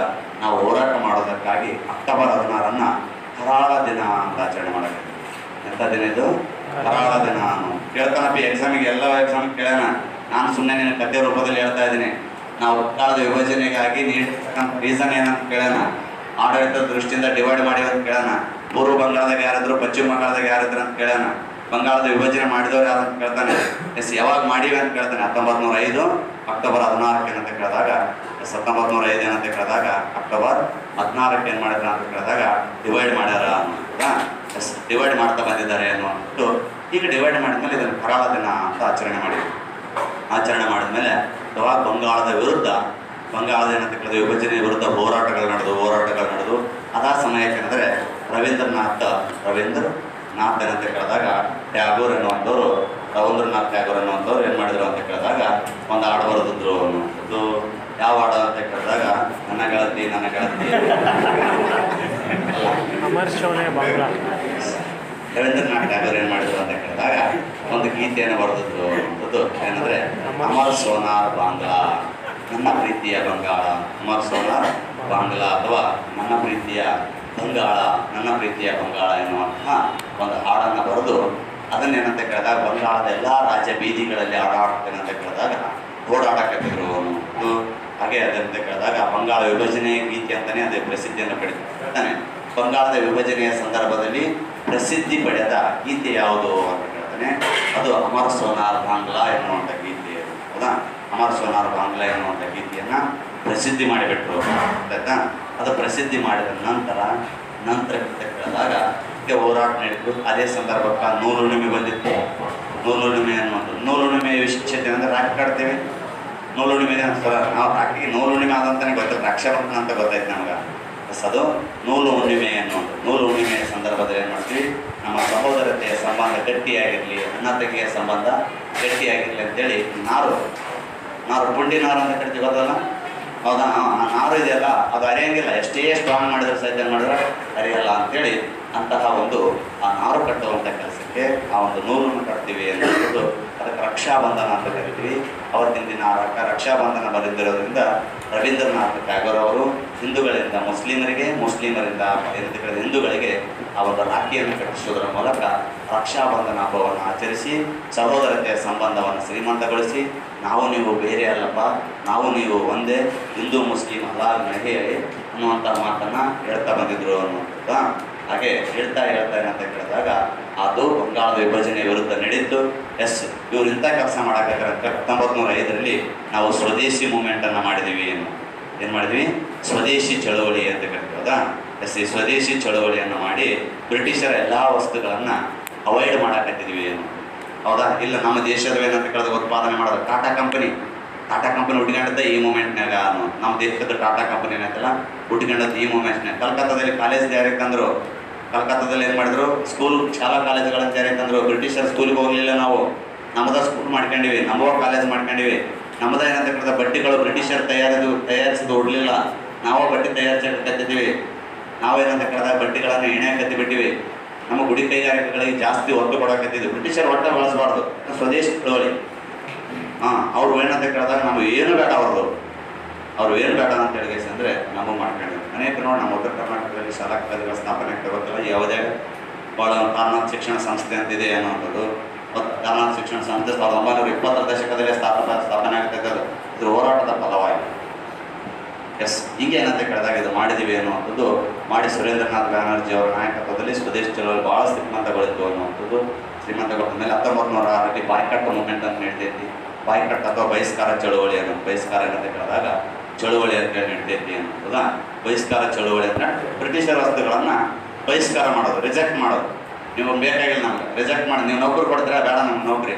ನಾವು ಹೋರಾಟ ಮಾಡೋದಕ್ಕಾಗಿ ಅಕ್ಟೋಬರ್ 16 ಕರಾಳ ದಿನ ಅಂತ ಆಚರಣೆ ಮಾಡಬೇಕು. ಎಂಥ ದಿನ ಇದು? ಕರಾಳ ದಿನ. ಕೇಳ್ತಾನಪ್ಪ ಎಕ್ಸಾಮಿಗೆ, ಎಲ್ಲ ಎಕ್ಸಾಮಿಗೆ ಕೇಳೋಣ. ನಾನು ಸುಮ್ಮನೆ ನಿನ್ನ ಕಥೆ ರೂಪದಲ್ಲಿ ಹೇಳ್ತಾ ಇದ್ದೀನಿ. ನಾವು ಬಂಗಾಳದ ವಿಭಜನೆಗಾಗಿ ನೀಡಿರ್ತಕ್ಕಂಥ ರೀಸನ್ ಏನಂತ ಕೇಳೋಣ. ಆಡಳಿತದ ದೃಷ್ಟಿಯಿಂದ ಡಿವೈಡ್ ಮಾಡಿವ ಅಂತ ಕೇಳೋಣ. ಪೂರ್ವ ಬಂಗಾಳದಾಗ ಯಾರಿದ್ರು, ಪಶ್ಚಿಮ ಬಂಗಾಳದಾಗ ಯಾರಿದ್ರು ಅಂತ ಕೇಳೋಣ. ಬಂಗಾಳದ ವಿಭಜನೆ ಮಾಡಿದವ್ರು ಯಾರು ಅಂತ ಕೇಳ್ತಾನೆ. ಯಾವಾಗ ಮಾಡಿವೆ ಅಂತ ಕೇಳ್ತಾನೆ. 1905 ಅಕ್ಟೋಬರ್ 16 ಏನಂತ ಕೇಳಿದಾಗ 1905 ಏನಂತ ಕೇಳಿದಾಗ ಅಕ್ಟೋಬರ್ 16 ಏನು ಮಾಡಿದ್ರ ಅಂತ ಕೇಳಿದಾಗ ಡಿವೈಡ್ ಮಾಡ್ಯಾರ ಅನ್ನೋದ. ಡಿವೈಡ್ ಮಾಡ್ತಾ ಬಂದಿದ್ದಾರೆ ಅನ್ನೋದು. ಈಗ ಡಿವೈಡ್ ಮಾಡಿದ್ಮೇಲೆ ಇದನ್ನು ಕರಾಳ ದಿನ ಅಂತ ಆಚರಣೆ ಮಾಡಿದ್ಮೇಲೆ ಯಾವಾಗ ಬಂಗಾಳದ ಏನಂತ ಕೇಳಿದ್ರೆ ವಿಭಜನೆ ವಿರುದ್ಧ ಹೋರಾಟಗಳು ನಡೆದು ಅದ ಸಮಯಕ್ಕೆ ಏನಂದರೆ ರವೀಂದ್ರನಾಥ್ ಏನಂತ ಕೇಳಿದಾಗ ಟ್ಯಾಗೋರ್ ಅನ್ನುವಂಥವ್ರು ಏನು ಮಾಡಿದ್ರು ಅಂತ ಕೇಳಿದಾಗ ಒಂದು ಹಾಡು ಬರೆದಿದ್ರು. ಅದು ಯಾವ ಹಾಡು ಅಂತ ಕೇಳಿದಾಗ ನನ್ನ ಗೆಳತಿ ರವೀಂದ್ರನಾಥ್ ಟ್ಯಾಗೋರ್ ಏನು ಮಾಡಿದ್ರು ಅಂತ ಕೇಳಿದಾಗ ಒಂದು ಗೀತೆಯನ್ನು ಬರೆದಿದ್ರು. ಅದು ಏನಂದರೆ ಅಮರ್ ಸೋನಾರ್ ಬಾಂಗ್ಲಾ, ನನ್ನ ಪ್ರೀತಿಯ ಬಂಗಾಳ. ಅಮರ್ ಸೋನಾರ್ ಬಾಂಗ್ಲಾ ಅಥವಾ ನನ್ನ ಪ್ರೀತಿಯ ಬಂಗಾಳ ಎನ್ನುವಂತಹ ಒಂದು ಹಾಡನ್ನು ಬರೆದು ಅದನ್ನೇನಂತ ಕೇಳಿದಾಗ ಬಂಗಾಳದ ಎಲ್ಲ ರಾಜ್ಯ ಬೀದಿಗಳಲ್ಲಿ ಏನಂತ ಕೇಳಿದಾಗ ಓಡಾಡಕತ್ತಿದ್ರು ಅನ್ನೋದು. ಹಾಗೆ ಅದಂತ ಕೇಳಿದಾಗ ಬಂಗಾಳ ವಿಭಜನೆ ಗೀತೆ ಅಂತಲೇ ಅದೇ ಪ್ರಸಿದ್ಧಿಯನ್ನು ಪಡೆದಿರ್ತಾನೆ. ಬಂಗಾಳದ ವಿಭಜನೆಯ ಸಂದರ್ಭದಲ್ಲಿ ಪ್ರಸಿದ್ಧಿ ಪಡೆದ ಗೀತೆ ಯಾವುದು ಅಂತ ಕೇಳ್ತಾನೆ. ಹೇಳ್ತೇನೆ. ಅದು ಅಮರ್ ಸೋನಾರ್ ಬಾಂಗ್ಲಾ ಎನ್ನುವಂಥ ಗೀತೆ. ಹೌದಾ, ಅಮರ್ ಸೋನಾರ್ ಬಾಂಗ್ಲಾ ಎನ್ನುವಂಥ ಗೀತೆಯನ್ನು ಪ್ರಸಿದ್ಧಿ ಮಾಡಿಬಿಟ್ರು ಆಯ್ತಾ. ಅದು ಪ್ರಸಿದ್ಧಿ ಮಾಡಿದ ನಂತರ ಕೇಳಿದಾಗ ಹೋರಾಟ ನಡೀತು. ಅದೇ ಸಂದರ್ಭಕ್ಕೆ ನೂಲುಣಿಮೆ ಬಂದಿತ್ತು. ನೂಲುಣಿಮೆ ಅನ್ನುವಂಥದ್ದು, ನೂಲುಣಿಮೆಯ ವಿಶೇಷತೆ ಅಂದರೆ ರಾಖಿ ಕಟ್ತೀವಿ. ನೂಲುಣಿಮೆ ನಾವು ರಾಖಿಗೆ ನೂಲುಣಿಮೆ ಆದಂತಲೇ ಗೊತ್ತಿಲ್ಲ, ರಕ್ಷಾಬಂಧನ ಅಂತ ಗೊತ್ತಾಯ್ತು ನಮ್ಗೆ. ಅದು ನೂಲು ಹುಣ್ಣಿಮೆ ಅನ್ನೋದು. ನೂಲು ಹುಣ್ಣಿಮೆಯ ಸಂದರ್ಭದಲ್ಲಿ ಏನು ಮಾಡ್ತೀವಿ, ನಮ್ಮ ಸಹೋದರತೆಯ ಸಂಬಂಧ ಗಟ್ಟಿಯಾಗಿರಲಿ, ಅಣ್ಣತೆಗೆಯ ಸಂಬಂಧ ಗಟ್ಟಿಯಾಗಿರಲಿ ಅಂತೇಳಿ ನಾರು ಪುಂಡಿ ನಾರು ಅಂತ ಕರಿತೀವಿ, ಗೊತ್ತಲ್ಲ? ಹೌದಾ, ಆ ನಾರು ಇದೆಯಲ್ಲ ಅದು ಅರಿಯಂಗಿಲ್ಲ, ಎಷ್ಟೇ ಸ್ಟ್ರಾಂಗ್ ಮಾಡಿದ್ರೆ ಸಹಿತ ಏನು ಮಾಡಿದ್ರೆ ಅರಿಯಲ್ಲ ಅಂತೇಳಿ ಅಂತಹ ಒಂದು ಆ ನಾರು ಕಟ್ಟುವಂಥ ಕೆಲಸಕ್ಕೆ ಆ ಒಂದು ನೂಲನ್ನು ಕಟ್ತೀವಿ ಅನ್ನೋದು. ಅದಕ್ಕೆ ರಕ್ಷಾಬಂಧನ ಅಂತ ಕರಿತೀವಿ. ಅವತ್ತಿನ ದಿನ ರಕ್ಷಾಬಂಧನ ಬರೆದಿರೋದ್ರಿಂದ ರವೀಂದ್ರನಾಥ್ ಟ್ಯಾಗೋರ್ ಅವರು ಹಿಂದೂಗಳಿಂದ ಮುಸ್ಲಿಮರಿಗೆ, ಮುಸ್ಲಿಮರಿಂದ ಹಿಂದೂಗಳಿಗೆ ಆ ಒಂದು ರಾಖಿಯನ್ನು ಕಟ್ಟಿಸೋದರ ಮೂಲಕ ರಕ್ಷಾಬಂಧನ ಹಬ್ಬವನ್ನು ಆಚರಿಸಿ ಸಹೋದರತೆಯ ಸಂಬಂಧವನ್ನು ಶ್ರೀಮಂತಗೊಳಿಸಿ, ನಾವು ನೀವು ಬೇರೆ ಅಲ್ಲಪ್ಪ, ನಾವು ನೀವು ಒಂದೇ, ಹಿಂದೂ ಮುಸ್ಲಿಂ ಹಲಾಲ್ ನಹಿ ಅನ್ನುವಂಥ ಮಾತನ್ನು ಹೇಳ್ತಾ ಬಂದಿದ್ರು ಅನ್ನುವಂಥದ್ದು. ಹಾಗೆ ಹೇಳ್ತಾ ಏನಂತ ಕೇಳಿದಾಗ ಅದು ಬಂಗಾಳದ ವಿಭಜನೆ ವಿರುದ್ಧ ನಡೀತು. ಇವ್ರು ಇಂಥ ಕೆಲಸ ಮಾಡೋಕ್ಕಾಗತ್ತೆ. 1905ರಲ್ಲಿ ನಾವು ಸ್ವದೇಶಿ ಮೂಮೆಂಟನ್ನು ಮಾಡಿದ್ದೀವಿ. ಏನು ಮಾಡಿದ್ವಿ? ಸ್ವದೇಶಿ ಚಳವಳಿ ಅಂತ ಕರಿತೀವಿ. ಹೌದಾ, ಈ ಸ್ವದೇಶಿ ಚಳವಳಿಯನ್ನು ಮಾಡಿ ಬ್ರಿಟಿಷರ ಎಲ್ಲ ವಸ್ತುಗಳನ್ನು ಅವಾಯ್ಡ್ ಮಾಡಕತ್ತಿದ್ವಿ ಏನು. ಹೌದಾ, ಇಲ್ಲ ನಮ್ಮ ದೇಶದವೇನಂತ ಕೇಳಿದಾಗ ಉತ್ಪಾದನೆ ಮಾಡೋದು ಟಾಟಾ ಕಂಪನಿ ಹುಟ್ಕೊಂಡದ್ದ ಈ ಮೂಮೆಂಟ್ನಾಗ. ನಮ್ಮ ದೇಶದ ಟಾಟಾ ಕಂಪನಿ ಏನಂತಲ್ಲ ಹುಟ್ಕೊಂಡದ್ದು ಈ ಮೂಮೆಂಟ್ನಾಗ. ಕಲ್ಕತ್ತಾದಲ್ಲಿ ಕಾಲೇಜ್ ಜಾರಿಗೆ ತಂದರು. ಕಲ್ಕತ್ತಾದಲ್ಲಿ ಏನು ಮಾಡಿದ್ರು, ಶಾಲಾ ಕಾಲೇಜುಗಳನ್ನು ಜಾರಿಗೆ ತಂದರು. ಬ್ರಿಟಿಷರ್ ಸ್ಕೂಲಿಗೆ ಹೋಗಲಿಲ್ಲ, ನಾವು ನಮ್ಮದ ಸ್ಕೂಲ್ ಮಾಡ್ಕೊಂಡಿವಿ, ನಮ್ಮವ ಕಾಲೇಜ್ ಮಾಡ್ಕೊಂಡಿವಿ. ನಮ್ಮದ ಏನಂತ ಕೇಳಿದ ಬಟ್ಟೆಗಳು ಬ್ರಿಟಿಷರ್ ತಯಾರಿಸಿದ್ದು ಉಡಲಿಲ್ಲ, ನಾವು ಬಟ್ಟೆ ತಯಾರಿಸಕತ್ತಿದ್ದೀವಿ. ನಾವೇನಂತ ಕೇಳಿದಾಗ ಬಟ್ಟೆಗಳನ್ನು ಎಣೆಯಕತ್ತಿ ಬಿಟ್ಟಿವಿ. ನಮ್ಮ ಗುಡಿ ಕೈಗಾರಿಕೆಗಳಿಗೆ ಜಾಸ್ತಿ ಒತ್ತು ಕೊಡಕತ್ತಿದ್ವಿ. ಬ್ರಿಟಿಷರ್ ಒಟ್ಟೆ ಬಳಸಬಾರ್ದು, ಸ್ವದೇಶಿ ಚಳವಳಿ. ಅವ್ರು ಏನಂತ ಕೇಳಿದಾಗ ನಾವು ಏನು ಬೇಡ, ಅವ್ರು ಏನು ಬೇಡ ಅಂತ ಹೇಳಿ ಅಂದರೆ ನಮಗೆ ಮಾಡ್ಕೊಂಡಿದ್ವಿ. ಅನೇಕ ನೋಡಿ ನಮ್ಮ ಉತ್ತರ ಕರ್ನಾಟಕದಲ್ಲಿ ಶಾಲಾ ಕಾಲೇಜುಗಳ ಸ್ಥಾಪನೆ ಆಗ್ತಬೇಕಲ್ಲ, ಯಾವುದೇ ಭಾಳ ತಾರನಾಥ್ ಶಿಕ್ಷಣ ಸಂಸ್ಥೆ ಅಂತಿದೆ ಅನ್ನೋದು. ತಾರನಾಥ್ ಶಿಕ್ಷಣ ಸಂಸ್ಥೆ 1920ರ ದಶಕದಲ್ಲಿ ಸ್ಥಾಪನೆ ಆಗ್ತಿದ್ದದು. ಇದ್ರ ಹೋರಾಟದ ಫಲವಾಗಿದೆ. ಹೀಗೆ ಏನಂತ ಕೇಳಿದಾಗ ಇದು ಮಾಡಿದ್ದೀವಿ ಅನ್ನುವಂಥದ್ದು ಮಾಡಿ ಸುರೇಂದ್ರನಾಥ್ ಬ್ಯಾನರ್ಜಿ ಅವರ ನಾಯಕತ್ವದಲ್ಲಿ ಸ್ವದೇಶಿ ಚಳವಳಿ ಭಾಳ ಶ್ರೀಮಂತಗೊಳಿತು ಅನ್ನುವಂಥದ್ದು. ಶ್ರೀಮಂತಗೊಂಡ ಮೇಲೆ 1906ರಲ್ಲಿ ಬಾಯ್ಕಟ್ ಮೂಮೆಂಟ್ ಅಂತ ನಡೀತೈತಿ. ಬಾಯ್ಕಟ್ ಅಥವಾ ಬಹಿಷ್ಕಾರ ಚಳವಳಿ ಅನ್ನೋದು. ಬಹಿಷ್ಕಾರ ಏನಂತ ಕೇಳಿದಾಗ ಚಳವಳಿ ಅಂತ ಹೇಳಿ ನಡೀತೈತಿ ಅನ್ನೋದ. ಬಹಿಷ್ಕಾರ ಚಳವಳಿ ಅಂದರೆ ಬ್ರಿಟಿಷರ ವಸ್ತುಗಳನ್ನು ಬಹಿಷ್ಕಾರ ಮಾಡೋದು, ರಿಜೆಕ್ಟ್ ಮಾಡೋದು. ನೀವು ಬೇಕಾಗಿಲ್ಲ, ನಮ್ಗೆ ರಿಜೆಕ್ಟ್ ಮಾಡಿ. ನೀವು ನೌಕರಿ ಕೊಡ್ತೀರಾ, ಬೇಡ ನಮ್ಗೆ ನೌಕರಿ,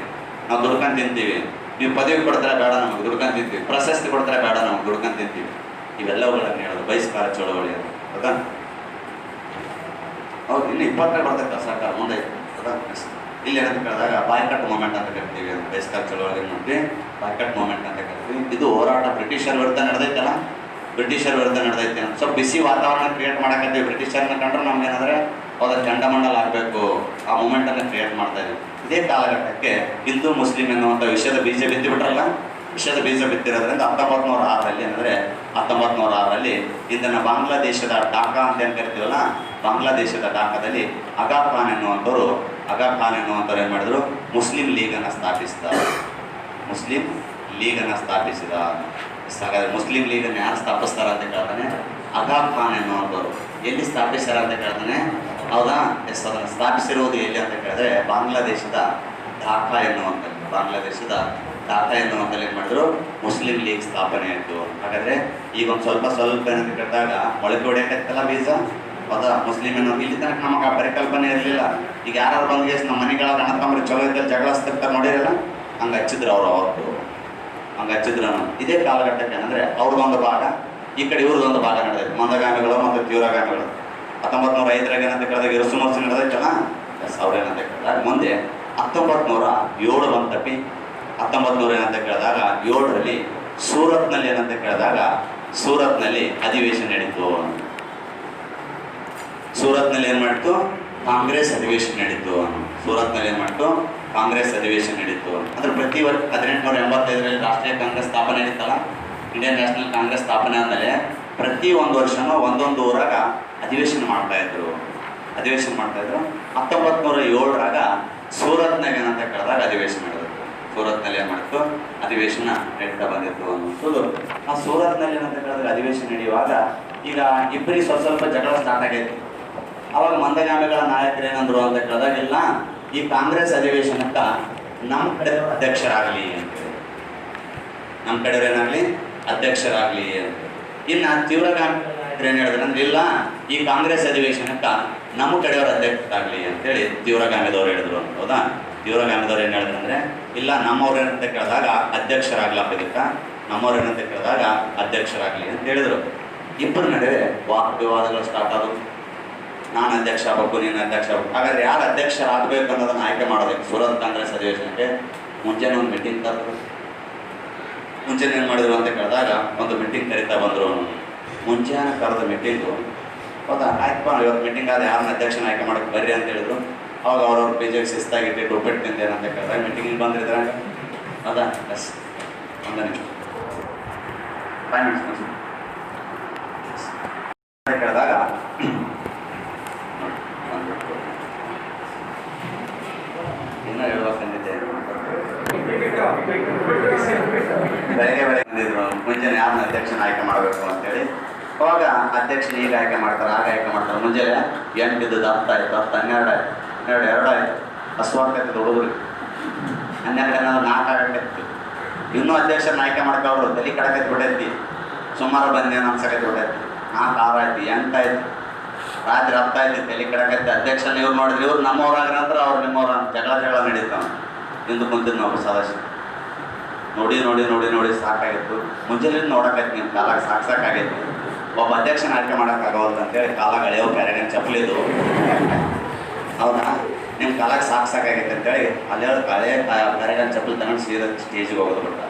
ನಾವು ದುಡ್ಕೊಂಡು ತಿಂತೀವಿ. ನೀವು ಪದವಿ ಕೊಡ್ತೀರಾ, ಬೇಡ ನಮ್ಗೆ ದುಡ್ಕೊಂಡು ತಿಂತೀವಿ. ಪ್ರಶಸ್ತಿ ಕೊಡ್ತೀರಾ, ಬೇಡ ನಮ್ಗೆ ದುಡ್ಕೊಂಡು ತಿಂತೀವಿ. ಇವೆಲ್ಲವುಗಳನ್ನು ಹೇಳೋದು ಬಹಿಷ್ಕಾರ ಚಳವಳಿ ಅಂತ. ಹೌದಾ, ಹೌದು. ಇನ್ನು 20 ಬರ್ತೈತೆ ಸರ್ಕಾರ ಮುಂದೆ. ಹೌದಾ, ಇಲ್ಲಿ ಏನಂತ ಕೇಳಿದಾಗ ಬಾಯ್ಕಟ್ ಮೂಮೆಂಟ್ ಅಂತ ಕರಿತೀವಿ. ಬಹಿಷ್ಕಾರ ಚಳವಳಿ ನೋಡಿ ಬಾಯ್ಕಟ್ ಮೂಮೆಂಟ್ ಅಂತ ಕರಿತೀವಿ. ಇದು ಹೋರಾಟ ಬ್ರಿಟಿಷರ್ ವಿರುದ್ಧ ನಡೆದೈತಲ್ಲ, ಬ್ರಿಟಿಷರ್ ವಿರುದ್ಧ ನಡೆದೈತೆ ಅಂತ ಸ್ವಲ್ಪ ಬಿಸಿ ವಾತಾವರಣ ಕ್ರಿಯೇಟ್ ಮಾಡಕತ್ತೀವಿ. ಬ್ರಿಟಿಷರ್ನ ಕಂಡ್ರೆ ನಮ್ಗೇನಂದರೆ ಹೌದಾ ಚಂಡಮಂಡಲ ಆಗಬೇಕು, ಆ ಮೂಮೆಂಟನ್ನು ಕ್ರಿಯೇಟ್ ಮಾಡ್ತಾ ಇದ್ವಿ. ಇದೇ ಕಾಲಘಟ್ಟಕ್ಕೆ ಹಿಂದೂ ಮುಸ್ಲಿಂ ಎನ್ನುವಂಥ ವಿಷಯದ ಬೀಜ ಬಿತ್ತಿಬಿಟ್ರಲ್ಲ. ವಿಷಯದ ಬೀಜ ಬಿತ್ತಿರೋದ್ರಿಂದ 1906ರಲ್ಲಿ ಅಂದರೆ 1906ರಲ್ಲಿ ಇದನ್ನು ಬಾಂಗ್ಲಾದೇಶದ ಢಾಕಾ ಅಂತ ಏನು ಕರಿತೀವಲ್ಲ, ಬಾಂಗ್ಲಾದೇಶದ ಢಾಕಾದಲ್ಲಿ ಆಗಾ ಖಾನ್ ಎನ್ನುವಂಥವ್ರು ಏನು ಮಾಡಿದ್ರು, ಮುಸ್ಲಿಂ ಲೀಗನ್ನು ಸ್ಥಾಪಿಸಿದ. ಹಾಗಾದರೆ ಮುಸ್ಲಿಂ ಲೀಗನ್ನು ಯಾರು ಸ್ಥಾಪಿಸ್ತಾರ ಅಂತ ಕೇಳ್ತಾನೆ, ಆಗಾ ಖಾನ್ ಎನ್ನುವಂಥವ್ರು. ಎಲ್ಲಿ ಸ್ಥಾಪಿಸ್ತಾರ ಅಂತ ಕೇಳ್ತಾನೆ. ಹೌದಾ, ಅದನ್ನು ಸ್ಥಾಪಿಸಿರುವುದು ಎಲ್ಲಿ ಅಂತ ಕೇಳಿದ್ರೆ ಬಾಂಗ್ಲಾದೇಶದ ಢಾಕಾ ಎನ್ನುವಂಥದ್ದು. ಏನು ಮಾಡಿದ್ರು, ಮುಸ್ಲಿಂ ಲೀಗ್ ಸ್ಥಾಪನೆ ಆಯಿತು. ಹಾಗಾದರೆ ಈಗ ಒಂದು ಸ್ವಲ್ಪ ಏನಂತ ಕೇಳಿದಾಗ ಮೊಳಕೆ ಹೊಡೆಯಕತ್ತಲ್ಲ ಬೀಜ. ಹೌದಾ, ಮುಸ್ಲಿಂ ಅನ್ನೋದು ಇಲ್ಲಿ ತನಕ ನಮಗೆ ಆ ಪರಿಕಲ್ಪನೆ ಇರಲಿಲ್ಲ. ಈಗ ಯಾರು ಬಂದ್ಗೆ ನಮ್ಮ ಮನೆಗಳ ಅಣ್ಣ ಚಲೋ ಇದ್ದಲ್ಲಿ ಜಗಳ ಹಚ್ತಿರ್ತಾರೆ ನೋಡಿರಲ್ಲ, ಹಂಗೆ ಹಚ್ಚಿದ್ರು ಅವತ್ತು. ಇದೇ ಕಾಲಘಟ್ಟಕ್ಕೆ ಏನಂದರೆ ಅವ್ರದ್ದೊಂದು ಭಾಗ, ಈ ಕಡೆ ಇವ್ರದ್ದೊಂದು ಭಾಗ ನಡೆದೈತೆ. ಮಂದಗಾಮಿಗಳು ಮತ್ತು ತೀವ್ರಗಾಮಿಗಳು. 1905ರಾಗ ಏನಂತ ಕೇಳಿದಾಗ ಇರುಸುಮರ್ಸು ನಡೆದೈತಲ್ಲ, ಅವ್ರೇನಂತ ಕೇಳಿದಾಗ ಮುಂದೆ 1907 ಬಂತಪ್ಪಿ. 1900 ಏನಂತ ಕೇಳಿದಾಗ 7ರಲ್ಲಿ ಸೂರತ್ನಲ್ಲಿ ಏನಂತ ಕೇಳಿದಾಗ ಸೂರತ್ನಲ್ಲಿ ಅಧಿವೇಶನ ನಡೀತು. ಸೂರತ್ನಲ್ಲಿ ಏನು ಮಾಡಿತು, ಕಾಂಗ್ರೆಸ್ ಅಧಿವೇಶನ ನಡೀತು. ಕಾಂಗ್ರೆಸ್ ಅಧಿವೇಶನ ನಡೀತು ಅಂದ್ರೆ ಪ್ರತಿ ವರ್ಷ 1885ರಲ್ಲಿ ರಾಷ್ಟ್ರೀಯ ಕಾಂಗ್ರೆಸ್ ಸ್ಥಾಪನೆ ನಡೀತಲ್ಲ, ಇಂಡಿಯನ್ ನ್ಯಾಷನಲ್ ಕಾಂಗ್ರೆಸ್ ಸ್ಥಾಪನೆ ಆದಮೇಲೆ ಪ್ರತಿ ಒಂದು ವರ್ಷನೂ ಒಂದೊಂದು ಊರಾಗ ಅಧಿವೇಶನ ಮಾಡ್ತಾಯಿದ್ರು. 1907ರಾಗ ಸೂರತ್ನಾಗ ಏನಂತ ಕೇಳಿದಾಗ ಅಧಿವೇಶನ ನಡೆದಿತ್ತು. ಸೂರತ್ನಲ್ಲಿ ಏನು ಮಾಡಿತ್ತು, ಅಧಿವೇಶನ ನಡೀತಾ ಬಂದಿತ್ತು ಅನ್ನೋದು. ಆ ಸೂರತ್ನಲ್ಲಿ ಏನಂತ ಕೇಳಿದಾಗ ಅಧಿವೇಶನ ನಡೆಯುವಾಗ ಈಗ ಇಬ್ಬರಿಗೆ ಸ್ವಲ್ಪ ಜಗಳ ಸ್ಟಾರ್ಟ್ ಆಗೈತಿ. ಅವಾಗ ಮಂದಗಾಮಿಗಳ ನಾಯಕರು ಏನಂದ್ರು ಅಂತ ಕೇಳಿದಾಗ, ಇಲ್ಲ ಈ ಕಾಂಗ್ರೆಸ್ ಅಧಿವೇಶನಕ್ಕ ನಮ್ಮ ಕಡೆ ಅಧ್ಯಕ್ಷರಾಗಲಿ ಅಂತೇಳಿ, ನಮ್ಮ ಕಡೆ ಏನಾಗಲಿ ಅಧ್ಯಕ್ಷರಾಗಲಿ ಅಂತ. ಇನ್ನು ತೀವ್ರಗಾಮಿ ಏನು ಹೇಳಿದ್ರು ಅಂದ್ರೆ ಇಲ್ಲ, ಈ ಕಾಂಗ್ರೆಸ್ ಅಧಿವೇಶನಕ್ಕ ನಮ್ಮ ಕಡೆಯವ್ರ ಅಧ್ಯಕ್ಷರಾಗಲಿ ಅಂತೇಳಿ ತೀವ್ರಗಾಮಿದವ್ರು ಹೇಳಿದ್ರು ಅಂತ. ಹೌದಾ? ತೀವ್ರಗಾಮಿದವ್ರು ಏನು ಹೇಳಿದ್ರು ಅಂದರೆ ಇಲ್ಲ, ನಮ್ಮವ್ರು ಏನಂತ ಕೇಳಿದಾಗ ಅಧ್ಯಕ್ಷರಾಗ್ಲಪ್ಪ ಇದಕ್ಕೆ, ನಮ್ಮವ್ರು ಏನಂತ ಕೇಳಿದಾಗ ಅಧ್ಯಕ್ಷರಾಗಲಿ ಅಂತ ಹೇಳಿದರು. ಇಬ್ಬರ ನಡುವೆ ವಾದ ವಿವಾದಗಳು ಸ್ಟಾರ್ಟ್ ಆದವು. ನಾನು ಅಧ್ಯಕ್ಷ ಆಗಬೇಕು, ನೀನು ಅಧ್ಯಕ್ಷ ಆಗಬೇಕು. ಹಾಗಾದ್ರೆ ಯಾರು ಅಧ್ಯಕ್ಷರಾಗಬೇಕು ಅನ್ನೋದನ್ನು ಆಯ್ಕೆ ಮಾಡೋದಕ್ಕೆ ಸೂರತ್ ಕಾಂಗ್ರೆಸ್ ಅಧಿವೇಶನಕ್ಕೆ ಮುಂಚೆನೇ ಒಂದು ಮೀಟಿಂಗ್ ಕರೆದ್ರು. ಮುಂಚೆನೇ ಏನು ಮಾಡಿದ್ರು ಅಂತ ಕೇಳಿದಾಗ ಒಂದು ಮೀಟಿಂಗ್ ಕರಿತಾ ಬಂದರು. ಮುಂಚೆನೇ ಕರೆದ ಮೀಟಿಂಗು, ಹೌದಾ ಆಯ್ತಪ್ಪ ಇವತ್ತು ಮೀಟಿಂಗ್ ಆದ ಯಾರನ್ನ ಅಧ್ಯಕ್ಷನ ಆಯ್ಕೆ ಮಾಡೋಕ್ಕೆ ಬರ್ರಿ ಅಂತ ಹೇಳಿದ್ರು. ಅವಾಗ ಅವ್ರವ್ರ ಪೇಜಿಗೆ ಶಿಸ್ತಾಗಿಟ್ಟು ಉಪ್ಪಿಟ್ಟು ತಿಂತೇನಂತ ಕೇಳಿದಾಗ ಮೀಟಿಂಗಿಗೆ ಬಂದಿದ್ರೆ ಹೌದಾ? ಎಸ್, ಒಂದು ನಿಮಿಷ 5 minutes ಅಂತ ಕೇಳಿದಾಗ ಇನ್ನೂ ಹೇಳ್ಬೇಕಂದಿದ್ದೆ. ಬೆಳಗ್ಗೆ ಬಂದಿದ್ರು ಮುಂಜಾನೆ ಯಾರನ್ನ ಅಧ್ಯಕ್ಷನ ಆಯ್ಕೆ ಮಾಡಬೇಕು ಅಂತೇಳಿ. ಅವಾಗ ಅಧ್ಯಕ್ಷನ ಈಗ ಆಯ್ಕೆ ಮಾಡ್ತಾರೆ, ಆಗ ಆಯ್ಕೆ ಮಾಡ್ತಾರೆ. ಮುಂಜಾನೆ 8 ಇದ್ದದ್ದು 10 ಆಯಿತು, 10 12 ಆಯಿತು, 2 ಆಯಿತು. ಹಸುವಾಗ್ತೈತೆ ಹುಡುಗರು. 12 ಏನಾದ್ರು 4 ಆಗಕ್ಕೆ ಇನ್ನೂ ಅಧ್ಯಕ್ಷರನ್ನ ಆಯ್ಕೆ ಮಾಡ್ಕೊವ್ರು ತಲೆ ಕಡಕೈತಿ ಬಿಟ್ಟೈತಿ. ಸುಮಾರು ಬಂದೇನು ಅನ್ಸಕೈತಿ ಬಿಟ್ಟೈತಿ. 4 6 ಆಯ್ತು, 8 ಆಯ್ತು, ರಾತ್ರಿ 10 ಆಯ್ತು, ತಲೆ ಕಡಕೈತಿ. ಅಧ್ಯಕ್ಷನ ಇವ್ರು ನೋಡಿದ್ರೆ ಇವ್ರು ನಮ್ಮವ್ರಾಗ ನಂತರ ಅವ್ರು ನಿಮ್ಮವ್ರ ಜಗಳ ನಡೀತಾವ. ಇಂದು ಕುಂತಿದ್ದು ನಾವು ಸದಸ್ಯ ನೋಡಿ ನೋಡಿ ನೋಡಿ ನೋಡಿ ಸಾಕಾಗಿತ್ತು. ಮುಂಜಾನೆ ನೋಡೋಕೈತಿ ನಿಮ್ಮ ಕಾಲಾಗ ಸಾಕಾಗೈತಿ. ಒಬ್ಬ ಅಧ್ಯಕ್ಷನ ಆಯ್ಕೆ ಮಾಡೋಕ್ಕಾಗವಲ್ದು ಅಂತೇಳಿ ಕಾಲಾಗ ಎಳೆಯೋ ಪ್ಯಾರೇಗನ್ ಚಪ್ಪಲಿದ್ದು, ಹೌದಾ ನಿಮ್ಮ ಕಾಲಾಗ ಸಾಕಾಗೈತೆ ಅಂತೇಳಿ ಅಲ್ಲಿ ಹಳೆ ಪ್ಯಾರೇಗನ್ ಚಪ್ಪಲಿ ತಗೊಂಡು ಸೀದಾ ಸ್ಟೇಜಿಗೆ ಹೋಗೋದು ಬಿಟ್ಟ.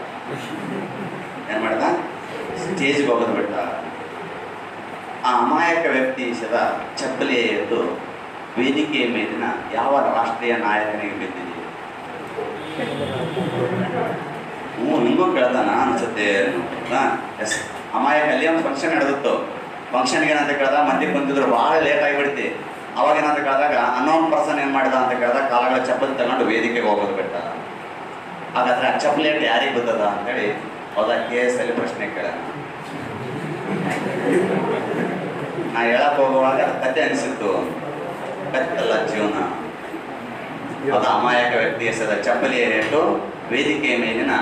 ಏನು ಮಾಡ್ದ? ಸ್ಟೇಜಿಗೆ ಹೋಗೋದು ಬಿಟ್ಟ. ಆ ಅಮಾಯಕ ವ್ಯಕ್ತಿ ಸದಾ ಚಪ್ಪಲಿ ಎದ್ದು ವೇದಿಕೆಯ ಮೇಲಿನ ಯಾವ ರಾಷ್ಟ್ರೀಯ ನಾಯಕನಿಗೆ ಬಿದ್ದಿದೆ? ನಿಮಗೂ ಕೇಳ್ದಾನ ಅನ್ಸುತ್ತೆ. ಎಸ್, ಅಮಾಯಕ ಅಲ್ಲಿ ಒಂದು ಫಂಕ್ಷನ್ ನಡೆದಿತ್ತು. ಫಂಕ್ಷನ್ಗೆ ಏನಂತ ಕೇಳಿದಾಗ ಮಂದಿ ಕುಂತಿದ್ರು, ಭಾಳ ಲೇಟ್ ಆಗಿಬಿಡ್ತಿ. ಅವಾಗ ಏನಂತ ಕೇಳಿದಾಗ ಅನ್ನೋನ್ ಪರ್ಸನ್ ಏನು ಮಾಡಿದ ಅಂತ ಕೇಳಿದಾಗ ಕಾಲಗಳ ಚಪ್ಪಲಿ ತಗೊಂಡು ವೇದಿಕೆಗೆ ಹೋಗೋದು ಬಿಟ್ಟ. ಹಾಗಾದ್ರೆ ಆ ಚಪ್ಪಲಿ ಏಟು ಯಾರಿಗೆ ಬಿದ್ದದ ಅಂತೇಳಿ ಹೌದಾ ಕೇಸಲ್ಲಿ ಪ್ರಶ್ನೆ ಕೇಳೋಣ. ನಾ ಹೇಳಕ್ ಹೋಗುವಾಗ ಕತೆ ಅನಿಸಿತ್ತು. ಕತ್ತಲ್ಲ ಜೀವನ. ಅದು ಅಮಾಯಕ ವ್ಯಕ್ತಿ ಎಸೆದ ಚಪ್ಪಲಿ ಏಟು ವೇದಿಕೆಯ ಮೇಲಿನ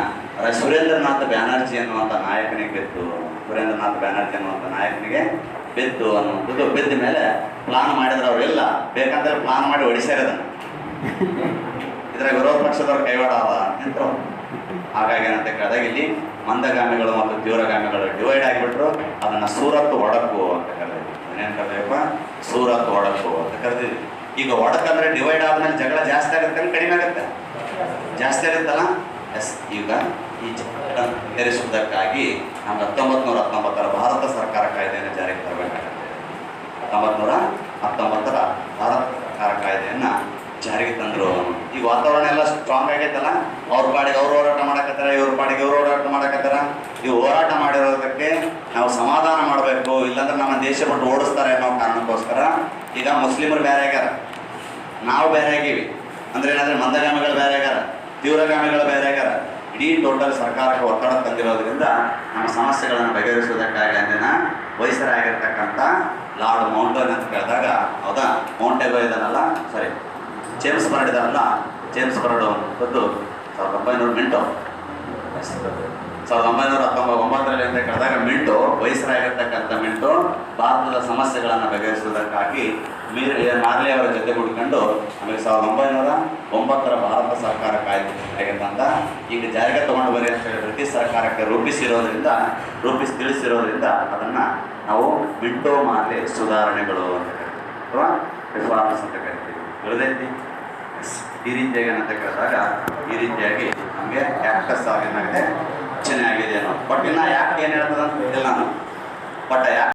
ಸುರೇಂದ್ರನಾಥ್ ಬ್ಯಾನರ್ಜಿ ಅನ್ನುವಂಥ ನಾಯಕನಿಗೆ ಬಿತ್ತು. ಸುರೇಂದ್ರನಾಥ್ ಬ್ಯಾನರ್ಜಿ ಅನ್ನುವಂಥ ನಾಯಕನಿಗೆ ಬಿತ್ತು ಅನ್ನುವಂಥದ್ದು. ಬಿದ್ದ ಮೇಲೆ ಪ್ಲಾನ್ ಮಾಡಿದ್ರೆ ಅವರೆಲ್ಲ ಬೇಕಂದ್ರೆ ಪ್ಲಾನ್ ಮಾಡಿ ಹೊಡಿಸ್ಯಾರದನ್ನು. ಇದ್ರಾಗ ವಿರೋಧ ಪಕ್ಷದವ್ರು ಕೈವಾಡ ಅವ ನಿಂತರು. ಹಾಗಾಗಿ ಏನಂತ ಕೇಳಿದಾಗ ಇಲ್ಲಿ ಮಂದಗಾಮಿಗಳು ಮತ್ತು ತೀವ್ರಗಾಮಿಗಳು ಡಿವೈಡ್ ಆಗಿಬಿಟ್ರು. ಅದನ್ನು ಸೂರತ್ ಒಡಕು ಅಂತ ಕರೆದಿದ್ವಿ. ಏನೇನು ಕರೆದೀವಪ್ಪ? ಸೂರತ್ ಒಡಕು ಅಂತ ಕರೆದಿದ್ವಿ. ಈಗ ಒಡಕಂದ್ರೆ ಡಿವೈಡ್ ಆದ್ಮೇಲೆ ಜಗಳ ಜಾಸ್ತಿ ಆಗುತ್ತೆ, ಕಡಿಮೆ ಆಗುತ್ತೆ? ಜಾಸ್ತಿ ಆಗುತ್ತಲ್ಲ. ಎಸ್, ಈಗ ಈ ಜಗಳ ಪರಿಹರಿಸುವುದಕ್ಕಾಗಿ ನಮ್ಗೆ 1919 ಭಾರತ ಸರ್ಕಾರ ಕಾಯ್ದೆಯನ್ನು ಜಾರಿಗೆ ತರಬೇಕಾಗುತ್ತೆ. 1919 ಭಾರತ ಸರ್ಕಾರ ಕಾಯ್ದೆಯನ್ನು ಜಾರಿಗೆ ತಂದರು. ಈಗ ವಾತಾವರಣ ಎಲ್ಲ ಸ್ಟ್ರಾಂಗ್ ಆಗೈತಲ್ಲ. ಅವ್ರ ಪಾಡಿಗೆ ಅವ್ರು ಹೋರಾಟ ಮಾಡಕತ್ತಾರ, ಇವ್ರ ಪಾಡಿಗೆ ಇವ್ರು ಹೋರಾಟ ಮಾಡಕತ್ತಾರ. ಇವು ಹೋರಾಟ ಮಾಡಿರೋದಕ್ಕೆ ನಾವು ಸಮಾಧಾನ ಮಾಡಬೇಕು, ಇಲ್ಲಾಂದ್ರೆ ನಮ್ಮ ದೇಶ ಬಿಟ್ಟು ಓಡಿಸ್ತಾರೆ ಅನ್ನೋ ಕಾರಣಕ್ಕೋಸ್ಕರ ಈಗ ಮುಸ್ಲಿಮರು ಬೇರೆ ಆಗ್ಯಾರ, ನಾವು ಬೇರೆ ಆಗೀವಿ. ಅಂದ್ರೆ ಏನಂದ್ರೆ ಮಂದಗಾಮಿಗಳು ಬೇರೆ ಆಗ್ಯಾರ, ತೀವ್ರಗಾಮಿಗಳು ಬೇರೆ ಆಗ್ಯಾರ. ಇಡೀ ಟೋಟಲ್ ಸರ್ಕಾರಕ್ಕೆ ಒತ್ತಡ ತಂದಿರೋದ್ರಿಂದ ನಮ್ಮ ಸಮಸ್ಯೆಗಳನ್ನು ಬಗೆಹರಿಸುವುದಕ್ಕಾಗಿ ಅಂದಿನ ವಯಸ್ಸರಾಗಿರ್ತಕ್ಕಂಥ ಲಾರ್ಡ್ ಮೌಂಟೇನ್ ಅಂತ ಕೇಳಿದಾಗ ಹೌದಾ, ಮೌಂಟೇಬೋ ಇದನ್ನಲ್ಲ, ಸಾರಿ ಜೇಮ್ಸ್ ಬರ್ಡ್ ಇದಾರಲ್ಲ, ಜೇಮ್ಸ್ ಬರ್ಡ್ ಬಂದು 1900 ಮಿಂಟು 1919 ಅಂತ ಕೇಳಿದಾಗ ಮಿಂಟು ವಯಸ್ಸರಾಗಿರ್ತಕ್ಕಂಥ ಮಿಂಟು ಭಾರತದ ಸಮಸ್ಯೆಗಳನ್ನು ಬಗೆಹರಿಸುವುದಕ್ಕಾಗಿ ಮಾರ್ಲೆ ಅವರ ಜೊತೆ ಹುಡ್ಕೊಂಡು ನಮಗೆ 1909 ಭಾರತ ಸರ್ಕಾರ ಕಾಯ್ದೆ ಅಂತ ಈಗ ಜಾರಿಗೆ ತಗೊಂಡು ಬರೀ ಅಂತ ಹೇಳಿ ಬ್ರಿಟಿಷ್ ಸರ್ಕಾರಕ್ಕೆ ತಿಳಿಸಿರೋದ್ರಿಂದ ಅದನ್ನು ನಾವು ಮಿಂಟೋ ಮಾರ್ಲೆ ಸುಧಾರಣೆಗಳು ಅಂತ ಕರಿತೀವಿ, ಅಥವಾ ರಿಫಾರ್ಮ್ಸ್ ಅಂತ ಕರಿತೀವಿ. ತಿಳಿದೈತಿ? ಈ ರೀತಿಯಾಗಿ ಏನಂತ ಕೇಳಿದಾಗ ಈ ರೀತಿಯಾಗಿ ನಮಗೆ ಆ್ಯಕ್ಟಸ್ ಏನಾಗಿದೆ, ರಚನೆ ಆಗಿದೆ ಅನ್ನೋ. ಬಟ್ ಇನ್ನು ಯಾಕೆ ಏನು ಹೇಳ್ತದೆ ಅಂತ ಗೊತ್ತಿಲ್ಲ ನಾನು. ಬಟ್ ಯಾಕೆ